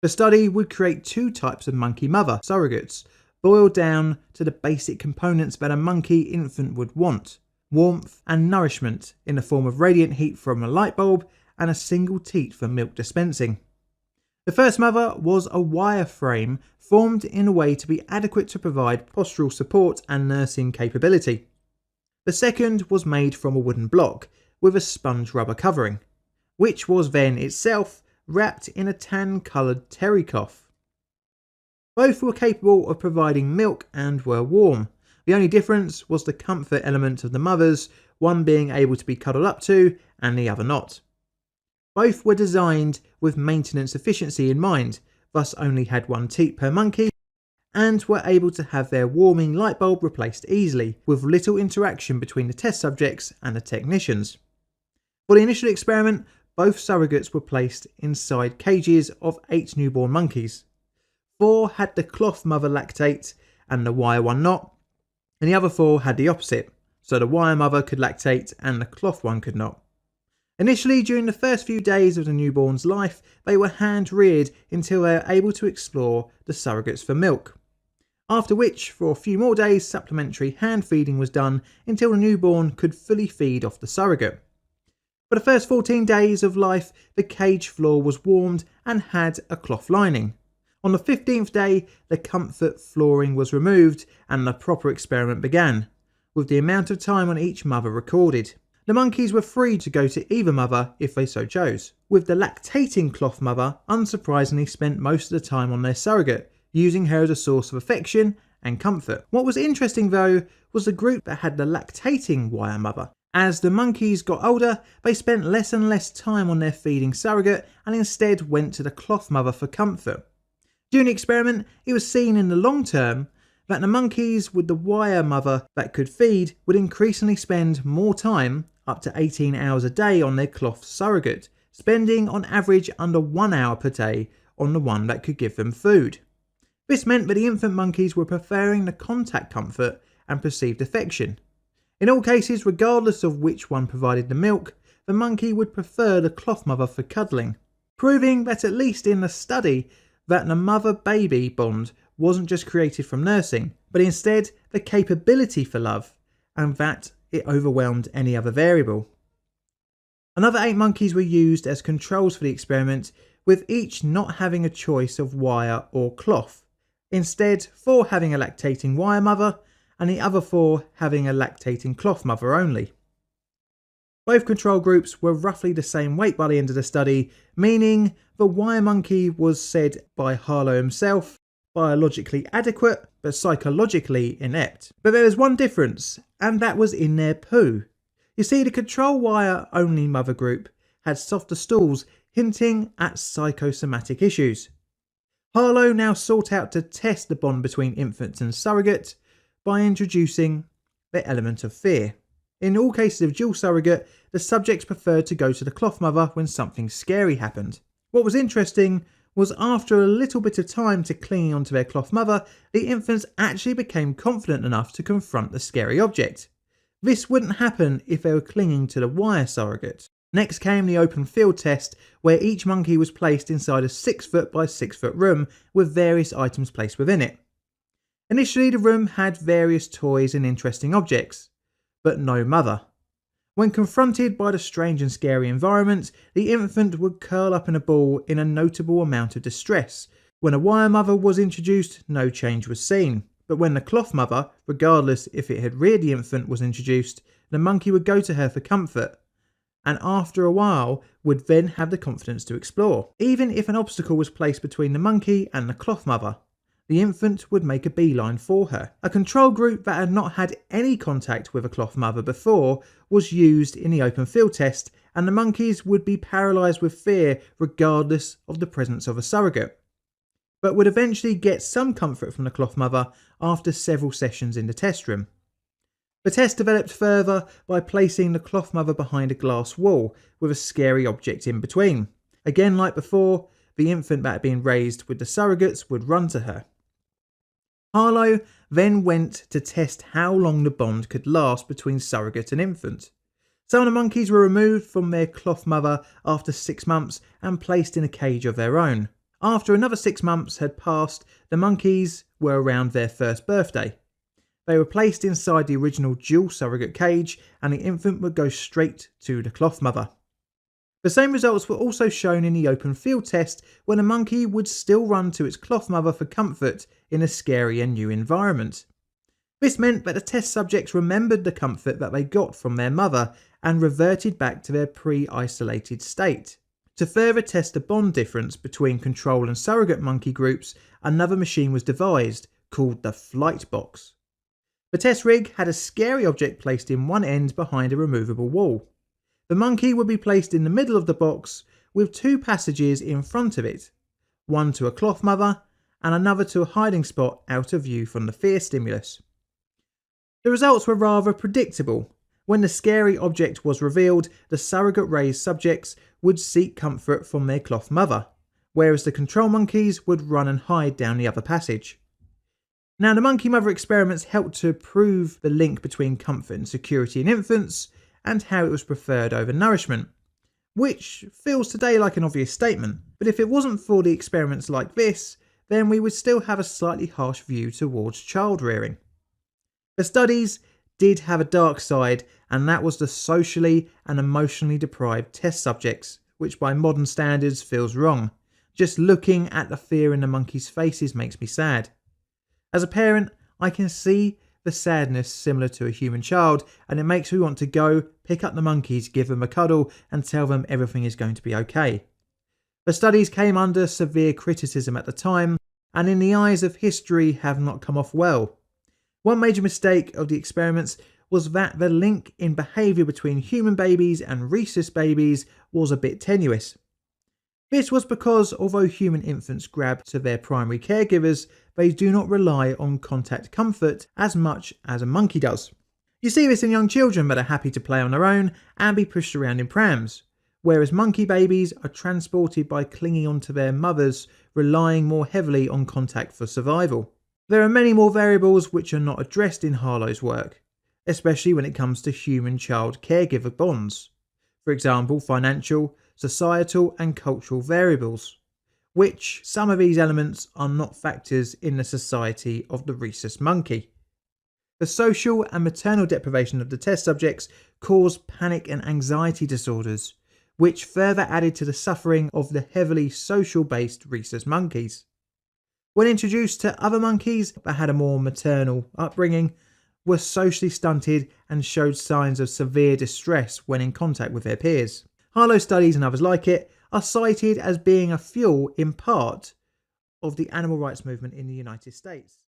The study would create two types of monkey mother surrogates, boiled down to the basic components that a monkey infant would want: warmth and nourishment in the form of radiant heat from a light bulb and a single teat for milk dispensing. The first mother was a wire frame formed in a way to be adequate to provide postural support and nursing capability. The second was made from a wooden block with a sponge rubber covering, which was then itself wrapped in a tan-coloured terry cloth. Both were capable of providing milk and were warm. The only difference was the comfort element of the mothers, one being able to be cuddled up to and the other not. Both were designed with maintenance efficiency in mind, thus only had one teat per monkey, and were able to have their warming light bulb replaced easily, with little interaction between the test subjects and the technicians. For the initial experiment, both surrogates were placed inside cages of 8 newborn monkeys. 4 had the cloth mother lactate and the wire one not, and the other 4 had the opposite, so the wire mother could lactate and the cloth one could not. Initially, during the first few days of the newborn's life, they were hand-reared until they were able to explore the surrogates for milk. After which, for a few more days, supplementary hand feeding was done until the newborn could fully feed off the surrogate. For the first 14 days of life, the cage floor was warmed and had a cloth lining. On the 15th day, the comfort flooring was removed and the proper experiment began, with the amount of time on each mother recorded. The monkeys were free to go to either mother if they so chose, with the lactating cloth mother unsurprisingly spent most of the time on their surrogate, using her as a source of affection and comfort. What was interesting though was the group that had the lactating wire mother. As the monkeys got older, they spent less and less time on their feeding surrogate and instead went to the cloth mother for comfort. During the experiment, it was seen in the long term that the monkeys with the wire mother that could feed would increasingly spend more time, up to 18 hours a day, on their cloth surrogate, spending on average under 1 hour per day on the one that could give them food. This meant that the infant monkeys were preferring the contact comfort and perceived affection. In all cases, regardless of which one provided the milk, the monkey would prefer the cloth mother for cuddling, proving that at least in the study that the mother-baby bond wasn't just created from nursing, but instead the capability for love, and that it overwhelmed any other variable. Another 8 monkeys were used as controls for the experiment, with each not having a choice of wire or cloth, instead 4 having a lactating wire mother and the other 4 having a lactating cloth mother only. Both control groups were roughly the same weight by the end of the study, meaning the wire monkey was said by Harlow himself biologically adequate but psychologically inept. But there was one difference, and that was in their poo. You see, the control wire only mother group had softer stools, hinting at psychosomatic issues. Harlow now sought out to test the bond between infants and surrogate by introducing the element of fear. In all cases of dual surrogate, the subjects preferred to go to the cloth mother when something scary happened. What was interesting was after a little bit of time to clinging onto their cloth mother, the infants actually became confident enough to confront the scary object. This wouldn't happen if they were clinging to the wire surrogate. Next came the open field test, where each monkey was placed inside a 6 foot by 6 foot room with various items placed within it. Initially, the room had various toys and interesting objects, but no mother. When confronted by the strange and scary environment, the infant would curl up in a ball in a notable amount of distress. When a wire mother was introduced, no change was seen. But when the cloth mother, regardless if it had reared the infant, was introduced, the monkey would go to her for comfort, and after a while would then have the confidence to explore. Even if an obstacle was placed between the monkey and the cloth mother, the infant would make a beeline for her. A control group that had not had any contact with a cloth mother before was used in the open field test, and the monkeys would be paralysed with fear regardless of the presence of a surrogate, but would eventually get some comfort from the cloth mother after several sessions in the test room. The test developed further by placing the cloth mother behind a glass wall with a scary object in between. Again, like before, the infant that had been raised with the surrogates would run to her. Harlow then went to test how long the bond could last between surrogate and infant. Some of the monkeys were removed from their cloth mother after 6 months and placed in a cage of their own. After another 6 months had passed, the monkeys were around their first birthday. They were placed inside the original dual surrogate cage, and the infant would go straight to the cloth mother. The same results were also shown in the open field test, when a monkey would still run to its cloth mother for comfort in a scary and new environment. This meant that the test subjects remembered the comfort that they got from their mother and reverted back to their pre-isolated state. To further test the bond difference between control and surrogate monkey groups, another machine was devised called the flight box. The test rig had a scary object placed in one end behind a removable wall. The monkey would be placed in the middle of the box with 2 passages in front of it, one to a cloth mother and another to a hiding spot out of view from the fear stimulus. The results were rather predictable. When the scary object was revealed, the surrogate raised subjects would seek comfort from their cloth mother, whereas the control monkeys would run and hide down the other passage. Now, the monkey mother experiments helped to prove the link between comfort and security in infants, and how it was preferred over nourishment, which feels today like an obvious statement, but if it wasn't for the experiments like this, then we would still have a slightly harsh view towards child rearing. The studies did have a dark side, and that was the socially and emotionally deprived test subjects, which by modern standards feels wrong. Just looking at the fear in the monkeys' faces makes me sad. As a parent, I can see the sadness similar to a human child, and it makes me want to go, pick up the monkeys, give them a cuddle, and tell them everything is going to be okay. The studies came under severe criticism at the time, and in the eyes of history have not come off well. One major mistake of the experiments was that the link in behaviour between human babies and rhesus babies was a bit tenuous. This was because although human infants grab to their primary caregivers, they do not rely on contact comfort as much as a monkey does. You see this in young children that are happy to play on their own and be pushed around in prams, whereas monkey babies are transported by clinging onto their mothers, relying more heavily on contact for survival. There are many more variables which are not addressed in Harlow's work, especially when it comes to human-child caregiver bonds. For example, financial, societal and cultural variables, which some of these elements are not factors in the society of the rhesus monkey. The social and maternal deprivation of the test subjects caused panic and anxiety disorders, which further added to the suffering of the heavily social-based rhesus monkeys. When introduced to other monkeys that had a more maternal upbringing, were socially stunted and showed signs of severe distress when in contact with their peers. Harlow's studies and others like it are cited as being a fuel in part of the animal rights movement in the United States.